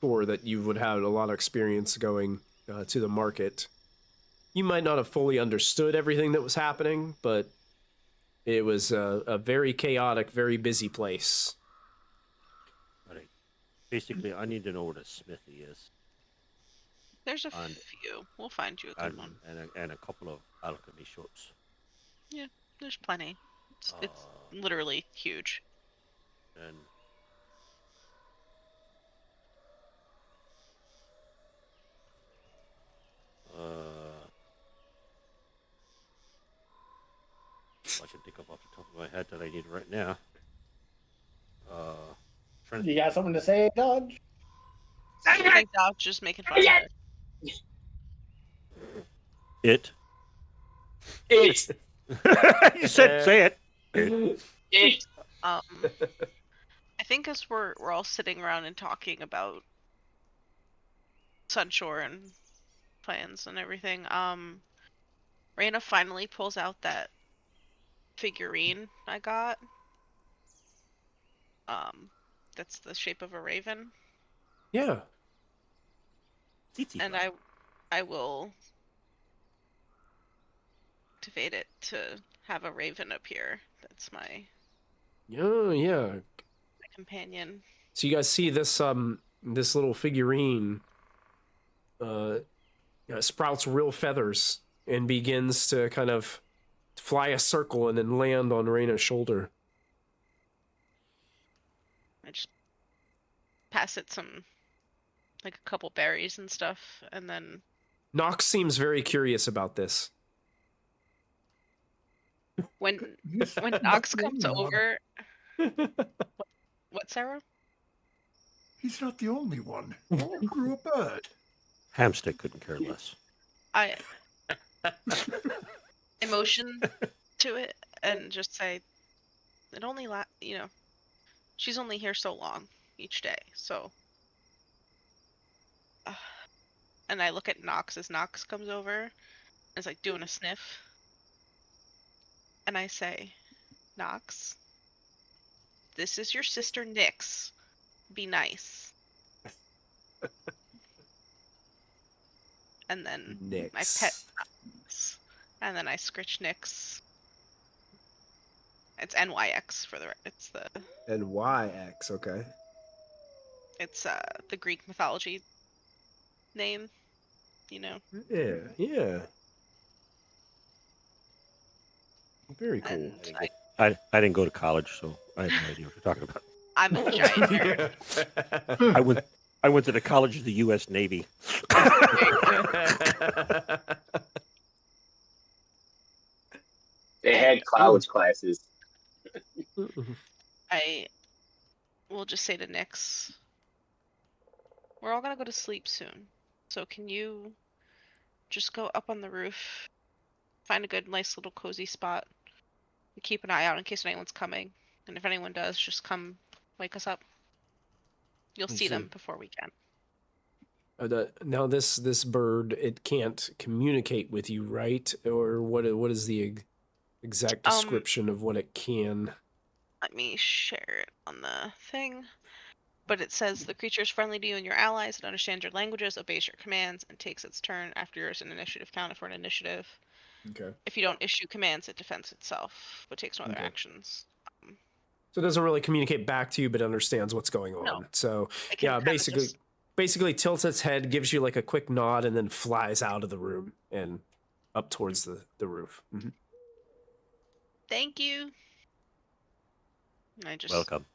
sure that you would have a lot of experience going to the market. You might not have fully understood everything that was happening, but it was a very chaotic, very busy place. All right. Basically, I need to know where the smithy is. There's a And- few. We'll find you a good one. And a couple of alchemy shops. Yeah, there's plenty. It's literally huge. And I can think of off the top of my head that I need right now. Trying to You got something to say, Dodge? I think Dodge just making fun of her. It. It. You said say it. It. I think as we're all sitting around and talking about Sunshore and plans and everything, Raina finally pulls out that figurine I got. That's the shape of a raven. Yeah. And I will activate it to have a raven appear. That's my Yeah. companion. So you guys see this this little figurine sprouts real feathers and begins to kind of fly a circle and then land on Raina's shoulder. I just pass it like a couple berries and stuff, and then Nox seems very curious about this. when Nox comes over, what, Sarah? He's not the only one. He grew a bird. Hamstick couldn't care less. I emotion to it and just say it only she's only here so long each day, so and I look at Nox as Nox comes over and is like doing a sniff, and I say, Nox, this is your sister Nyx, be nice. And then Nyx. my pet Nox. And then I scritch Nyx. It's NYX it's the NYX, okay. it's the Greek mythology name, you know. Yeah. Very cool. And I didn't go to college, so I have no idea what you're talking about. I'm a giant nerd. I went to the College of the U.S. Navy. They had college classes. I will just say to Nyx, we're all gonna go to sleep soon. So can you just go up on the roof, find a good, nice little cozy spot, and keep an eye out in case anyone's coming. And if anyone does, just come wake us up. You'll see them before we can. Now this bird, it can't communicate with you, right? Or what is the exact description of what it can? Let me share it on the thing. But it says the creature is friendly to you and your allies. It understands your languages, obeys your commands, and takes its turn after yours an initiative counter for an initiative. Okay. If you don't issue commands, it defends itself, but takes no other actions. So it doesn't really communicate back to you, but understands what's going on. No. So It can yeah, kinda basically tilts its head, gives you like a quick nod, and then flies out of the room and up towards the roof. Mm-hmm. Thank you. And I just Welcome.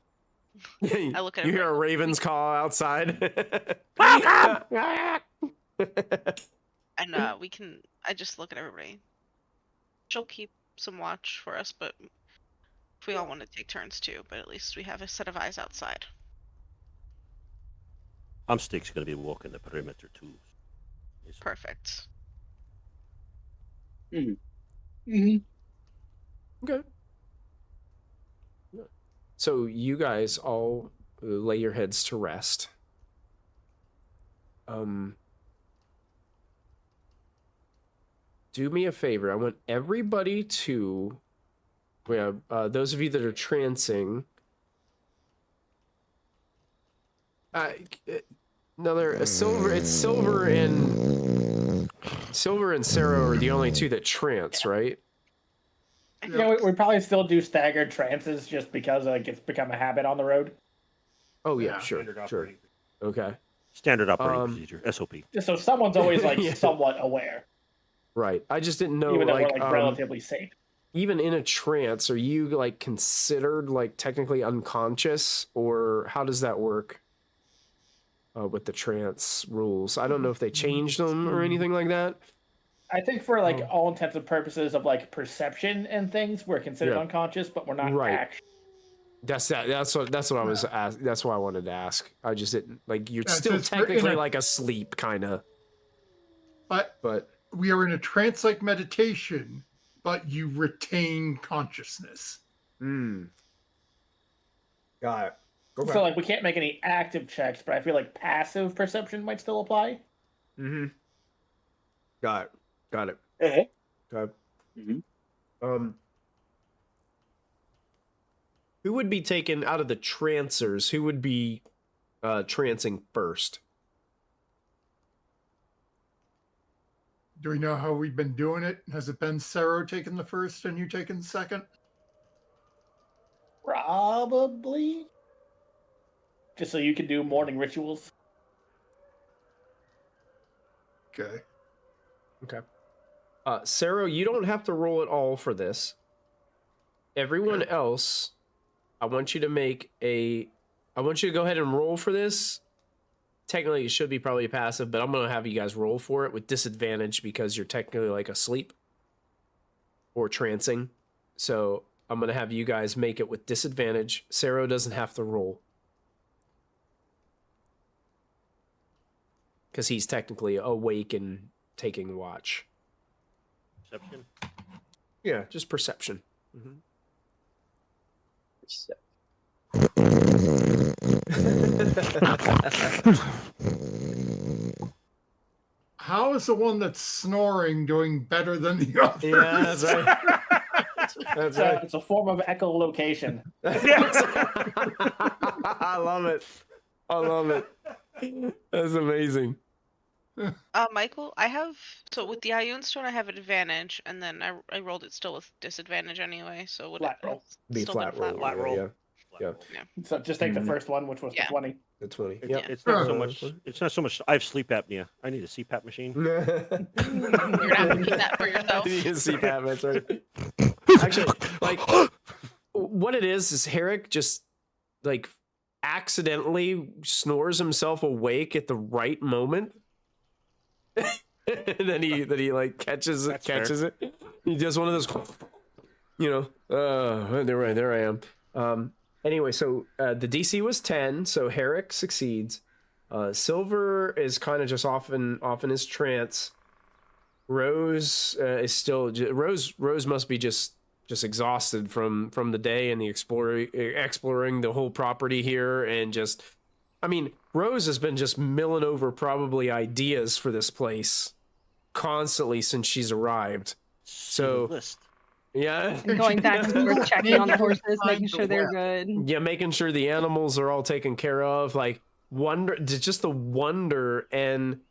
I look at you it hear a like, raven's call outside. and I just look at everybody. She'll keep some watch for us, but if we all want to take turns too, but at least we have a set of eyes outside. Hamstick's going to be walking the perimeter too. Perfect. Mm-hmm. Okay. So you guys all lay your heads to rest. Do me a favor. I want everybody to, those of you that are trancing, Another a silver. It's silver and Sarah are the only two that trance, right? Yeah, we probably still do staggered trances just because like it's become a habit on the road. Oh yeah, Yeah. sure. Okay. Standard operating procedure, SOP. Just so someone's always like Yeah. somewhat aware, Right. I just didn't know, even though like, we're like relatively safe. even in a trance, are you like considered like technically unconscious, or how does that work with the trance rules? I don't know if they changed them or anything like that. I think for like all intents and purposes of like perception and things, we're considered Yeah. unconscious, but we're not Right. actually. That's what I was ask. That's why I wanted to ask. I just didn't like. You're Yeah, still it's technically in a- like asleep, kind of. But we are in a trance-like meditation, but you retain consciousness. Got it. So like we can't make any active checks, but I feel like passive perception might still apply. Got it. Got it. Hey. Got it. Mhm. Who would be taken out of the trancers? Who would be trancing first? Do we know how we've been doing it? Has it been Sero taking the first and you taking the second? Probably. Just so you can do morning rituals. Okay. Okay. Sarah, you don't have to roll at all for this. Everyone else, I want you to go ahead and roll for this. Technically, it should be probably passive, but I'm going to have you guys roll for it with disadvantage because you're technically like asleep or trancing. So I'm going to have you guys make it with disadvantage. Sarah doesn't have to roll because he's technically awake and taking watch. Perception. Yeah, just perception. How is the one that's snoring doing better than the others? Yeah, that's right. That's right. It's a form of echolocation. I love it. I love it. That's amazing. Michael, so with the Ioun Stone, I have an advantage, and then I rolled it still with disadvantage anyway. So would Flat it roll. Be still flat been roll. Flat roll. Yeah. Yeah. So just take the first one, which was the 20. The 20. It's, Yep. it's not so much. It's not so much. I have sleep apnea. I need a CPAP machine. You're advocating that for yourself. You can see that, that's right. Actually, like, what it is Herrick just, like, accidentally snores himself awake at the right moment. And then he like catches it. He does one of those, there I am. Anyway, so the DC was 10, so Herrick succeeds. Silver is kind of just off in his trance. Rose is still Rose must be just exhausted from the day and the exploring the whole property here, and just, I mean, Rose has been just milling over probably ideas for this place constantly since she's arrived. So list. yeah, And going back and forth, checking on the horses, making sure they're good. yeah, making sure the animals are all taken care of, like just the wonder, and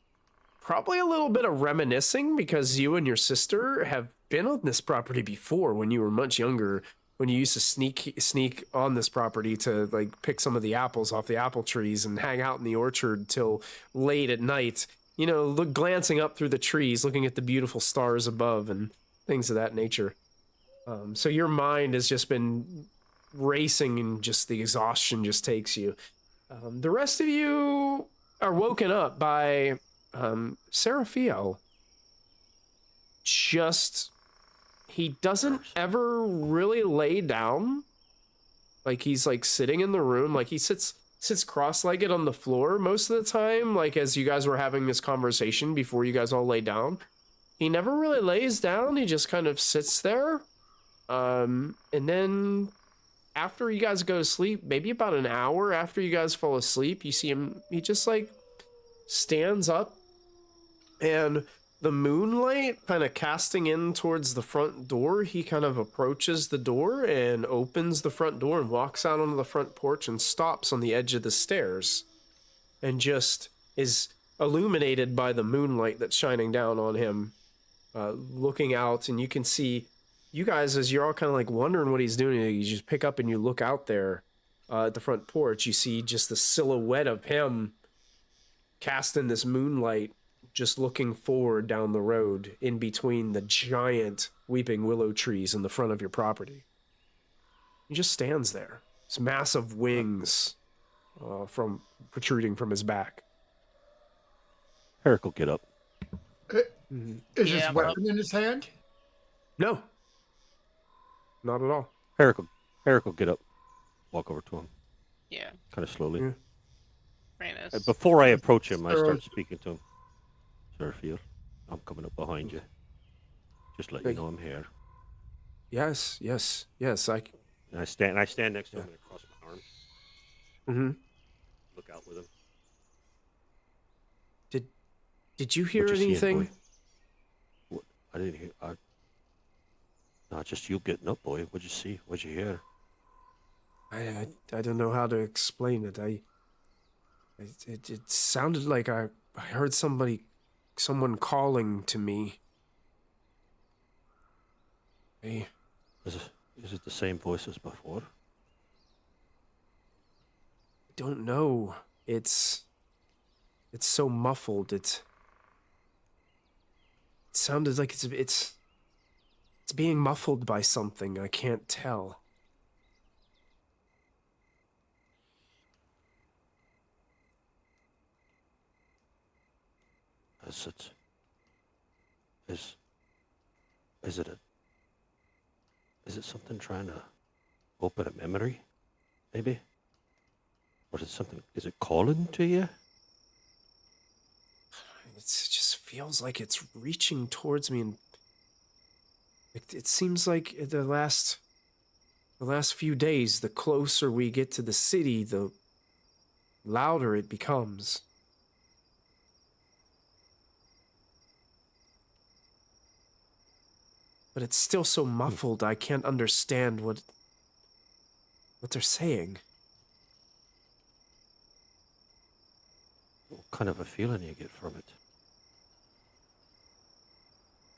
probably a little bit of reminiscing because you and your sister have been on this property before when you were much younger, when you used to sneak on this property to like pick some of the apples off the apple trees and hang out in the orchard till late at night, glancing up through the trees, looking at the beautiful stars above and things of that nature. So your mind has just been racing, and just the exhaustion just takes you. The rest of you are woken up by Seraphiel. He doesn't ever really lay down. Like, he's like sitting in the room, like he sits cross-legged on the floor most of the time, like as you guys were having this conversation before you guys all lay down. He never really lays down, he just kind of sits there. And then after you guys go to sleep, maybe about an hour after you guys fall asleep, you see him, he just like stands up, and the moonlight kind of casting in towards the front door, he kind of approaches the door and opens the front door and walks out onto the front porch and stops on the edge of the stairs. and just is illuminated by the moonlight that's shining down on him, looking out, and you can see you guys, as you're all kind of like wondering what he's doing, you just pick up and you look out there at the front porch. You see just the silhouette of him cast in this moonlight, just looking forward down the road in between the giant weeping willow trees in the front of your property. He just stands there. His massive wings from protruding from his back. Herrick will get up. Is Yeah, his weapon in his hand? No, not at all. Herrick will get up, walk over to him, Yeah. kind of slowly. Yeah. Rhaenys. Before I approach him, I start speaking to him. Sir, feel I'm coming up behind you. Just let you know I'm here. Yes. And I stand next to him and across my arm. Mm-hmm. Look out with him. Did you hear What you seeing, anything? boy? What? I didn't hear. Not just you getting up, boy. What'd you see? What'd you hear? I don't know how to explain it. It sounded like I heard someone calling to me. Hey. Is it the same voice as before? I don't know. It's so muffled. It sounded like it's being muffled by something. I can't tell. Is it something trying to open a memory? Maybe? Or is it calling to you? It just feels like it's reaching towards me, and it seems like the last few days, the closer we get to the city, the louder it becomes. But it's still so muffled, I can't understand what they're saying. What kind of a feeling you get from it?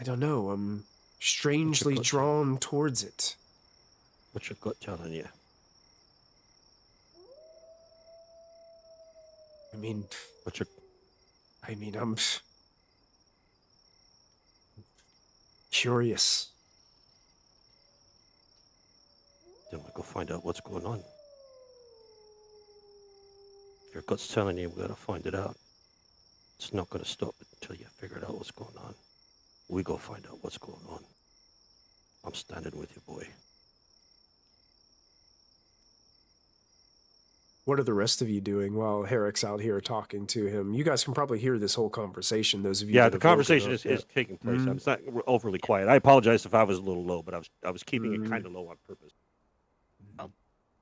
I don't know, I'm strangely drawn towards it. What's your gut telling you? I'm curious. Then we go find out what's going on. If your gut's telling you we gotta find it out, it's not gonna stop until you figure out what's going on. We go find out what's going on. I'm standing with you, boy. What are the rest of you doing while Herrick's out here talking to him? You guys can probably hear this whole conversation, those of you that The have woken conversation up. is taking place. It's not overly quiet. I apologize if I was a little low, but I was keeping it kind of low on purpose. I'll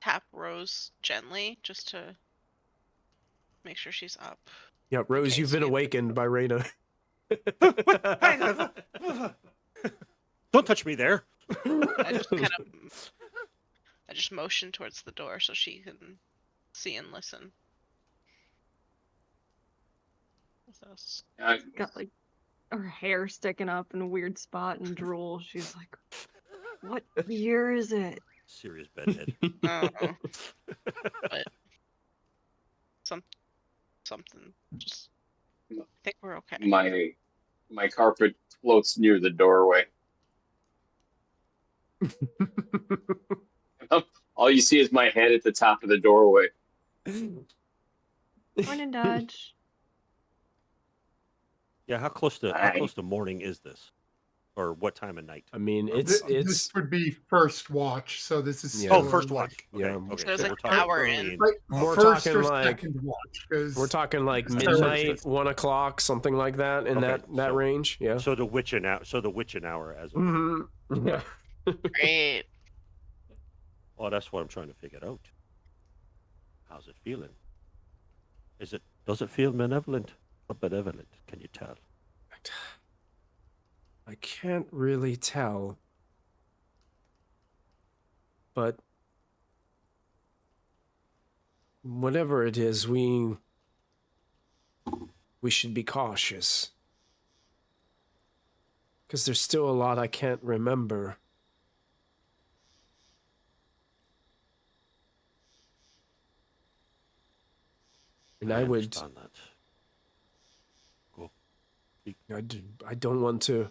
tap Rose gently just to make sure she's up. Yeah, Rose, Okay, you've so been you- awakened by Raina. Don't touch me there. I just motion towards the door so she can see and listen. With us. Got like her hair sticking up in a weird spot and drool. She's like, "What year is it?" Serious bedhead. Oh. But something. Just I think we're okay. My carpet floats near the doorway. All you see is my head at the top of the doorway. Morning, Dodge. Yeah, how close to morning is this? Or what time of night? I mean, This it's would be first watch, so this is Yeah. Oh, still first like- watch. Okay. Yeah. Okay. So there's we're an talking hour early in. Like We're first talking or like- second watch, 'cause we're talking like it's midnight, terrorist. 1 o'clock, something like that, in Okay, that so- range. Yeah. So the witching hour as of Mm-hmm. Yeah. Great. Oh, that's what I'm trying to figure out. How's it feeling? Does it feel malevolent or benevolent? Can you tell? I can't really tell, but whatever it is, we we should be cautious. Because there's still a lot I can't remember. And I would... understand that. Go. I don't want to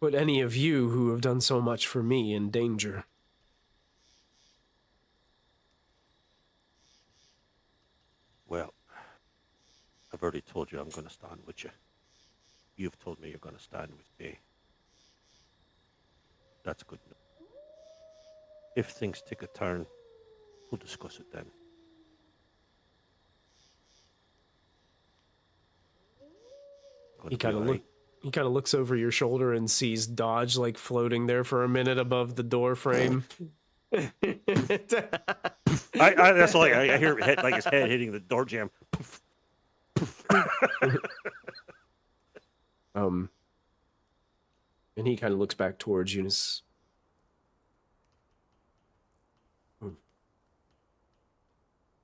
put any of you who have done so much for me in danger. Well, I've already told you I'm going to stand with you. You've told me you're going to stand with me. That's good enough. If things take a turn, we'll discuss it then. He kind of looks over your shoulder and sees Dodge like floating there for a minute above the door frame. That's all I hear his head hitting the door jamb. And he kind of looks back towards you.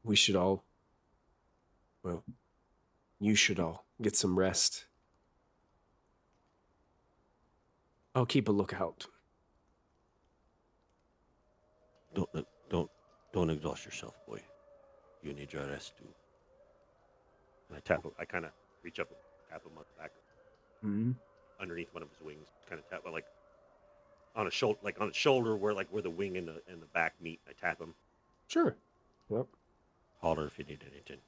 We should all, well, you should all get some rest. I'll keep a lookout. Don't exhaust yourself, boy. You need your rest too. And I kind of reach up and tap him on the back, underneath one of his wings. Kind of tap, like on a shoulder, where the wing and the back meet. I tap him. Sure. Yep. Holler if you need anything.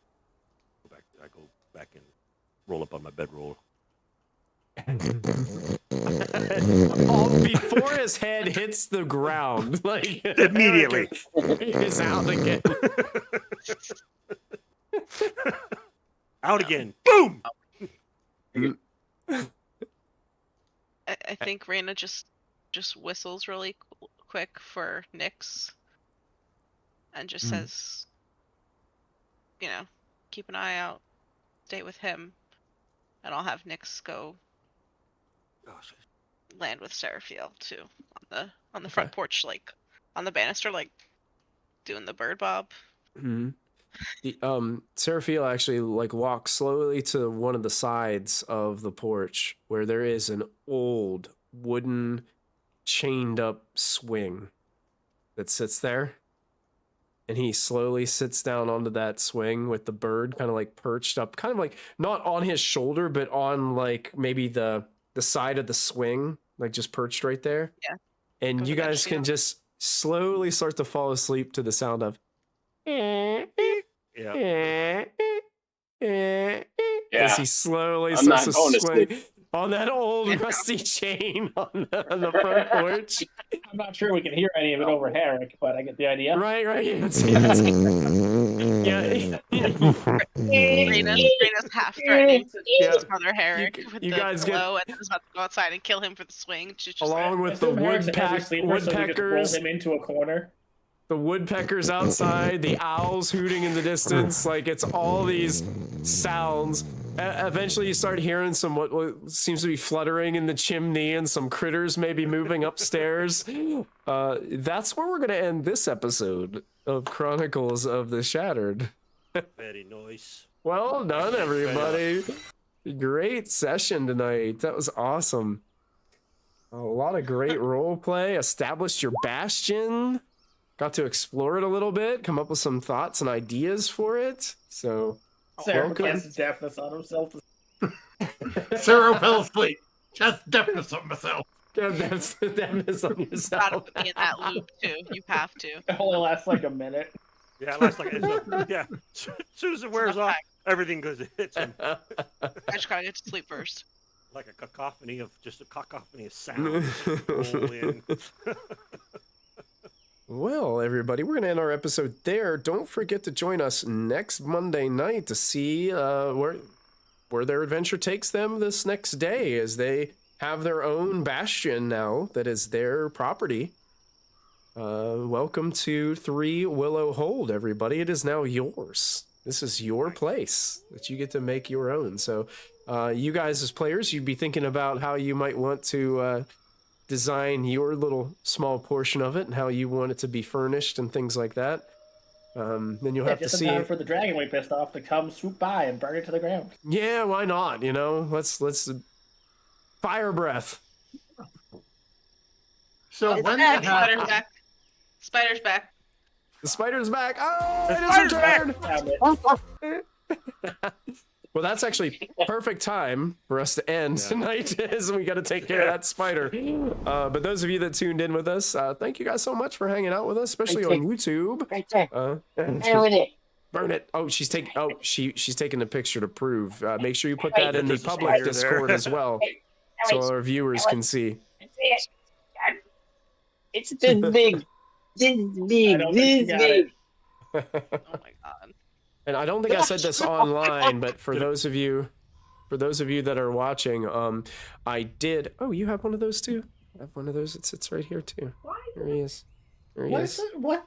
I go back and roll up on my bedroll. Before his head hits the ground, like immediately, he's out again. Out again. Boom. I think Raina just whistles really quick for Nyx, and just says, keep an eye out, stay with him, and I'll have Nyx go land with Seraphiel too on the front porch, like on the banister, like doing the bird bob. Seraphiel actually walks slowly to one of the sides of the porch where there is an old wooden chained up swing that sits there, and he slowly sits down onto that swing with the bird kind of perched up, kind of not on his shoulder, but on maybe the side of the swing, just perched right there. Yeah. And you guys can just slowly start to fall asleep to the sound of as he slowly starts to swing on that old rusty chain on the front porch. I'm not sure we can hear any of it over Herrick, but I get the idea. Right. Yeah. Reina's half threatening to smother Herrick with you the guys pillow, and is about to go outside and kill him for the swing. Along with the woodpeckers. So we just roll him into a corner. The woodpeckers outside, the owls hooting in the distance, it's all these sounds. Eventually you start hearing some what seems to be fluttering in the chimney and some critters maybe moving upstairs. That's where we're going to end this episode of Chronicles of the Shattered. Very nice. Well done, everybody. Great session tonight. That was awesome. A lot of great role play. Established your bastion. Got to explore it a little bit, come up with some thoughts and ideas for it. So, Sarah casts deafness on himself. Sarah fell asleep. Just deafness on myself. That's the deafness on yourself. Gotta put me in that loop too. You have to. It only lasts a minute. Yeah, it lasts yeah. As soon as it wears off, everything goes. It hits him. I just gotta get to sleep first. Like a cacophony of sound. Roll in. Well, everybody, we're going to end our episode there. Don't forget to join us next Monday night to see where their adventure takes them this next day, as they have their own bastion now that is their property. Welcome to 3 Willow Hold, everybody. It is now yours. This is your place that you get to make your own. So you guys as players, you'd be thinking about how you might want to design your little small portion of it and how you want it to be furnished and things like that. Then you'll have to just in see. time for the dragon we pissed off to come swoop by and burn it to the ground. Yeah, why not? You know, let's fire breath. So It's when back. that Spider's happens, back. Spider's back. The spider's back. Oh, The it spider's is returned. Well, that's actually perfect time for us to end tonight, as we got to take care of that spider. But those of you that tuned in with us, thank you guys so much for hanging out with us, especially on YouTube. Right there. Burn it. Burn it. Oh, she's taking. Oh, she's taking a picture to prove. Make sure you put that in the There's a public spider Discord there. as well, so our viewers can see. It's this big. This big. This big. Oh my god. And I don't think I said this online, but for those of you that are watching, I did. Oh, you have one of those too? I have one of those. It sits right here too. There he is. There he What is. is it? What?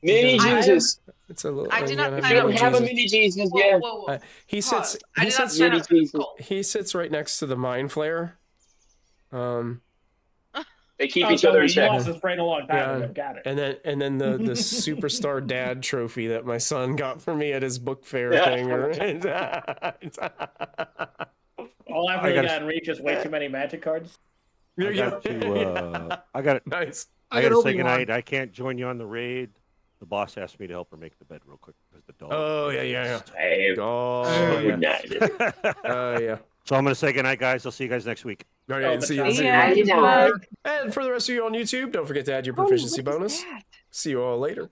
Mini Jesus. It's a little. I do not You I don't have a Jesus. mini Jesus Whoa, yet. whoa, whoa. He sits. Pause. I He did not sits. sign Mini up for this Jesus. cult. He sits right next to the mind flare. They keep Oh, each so other in you check. lost this brain a long time Yeah. ago. Got it. And then the superstar dad trophy that my son got for me at his book fair Yeah. thing. All I've I really gotta- got in reach is way too many magic cards. There I you got go. to, I got Nice. I got to say Obi-Wan. goodnight. I can't join you on the raid. The boss asked me to help her make the bed real quick because the dog. Oh yeah. Hey, Oh Good yeah. night. Yeah. So I'm gonna say goodnight, guys. I'll see you guys next week. All Oh, right. the See you. child. See you. Yeah, you know. And for the rest of you on YouTube, don't forget to add your Oh, proficiency what is bonus. that? See you all later.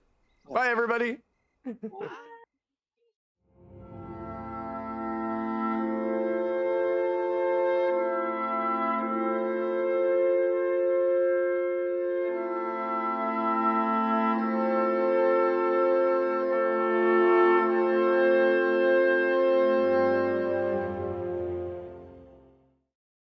Bye, everybody. Wow.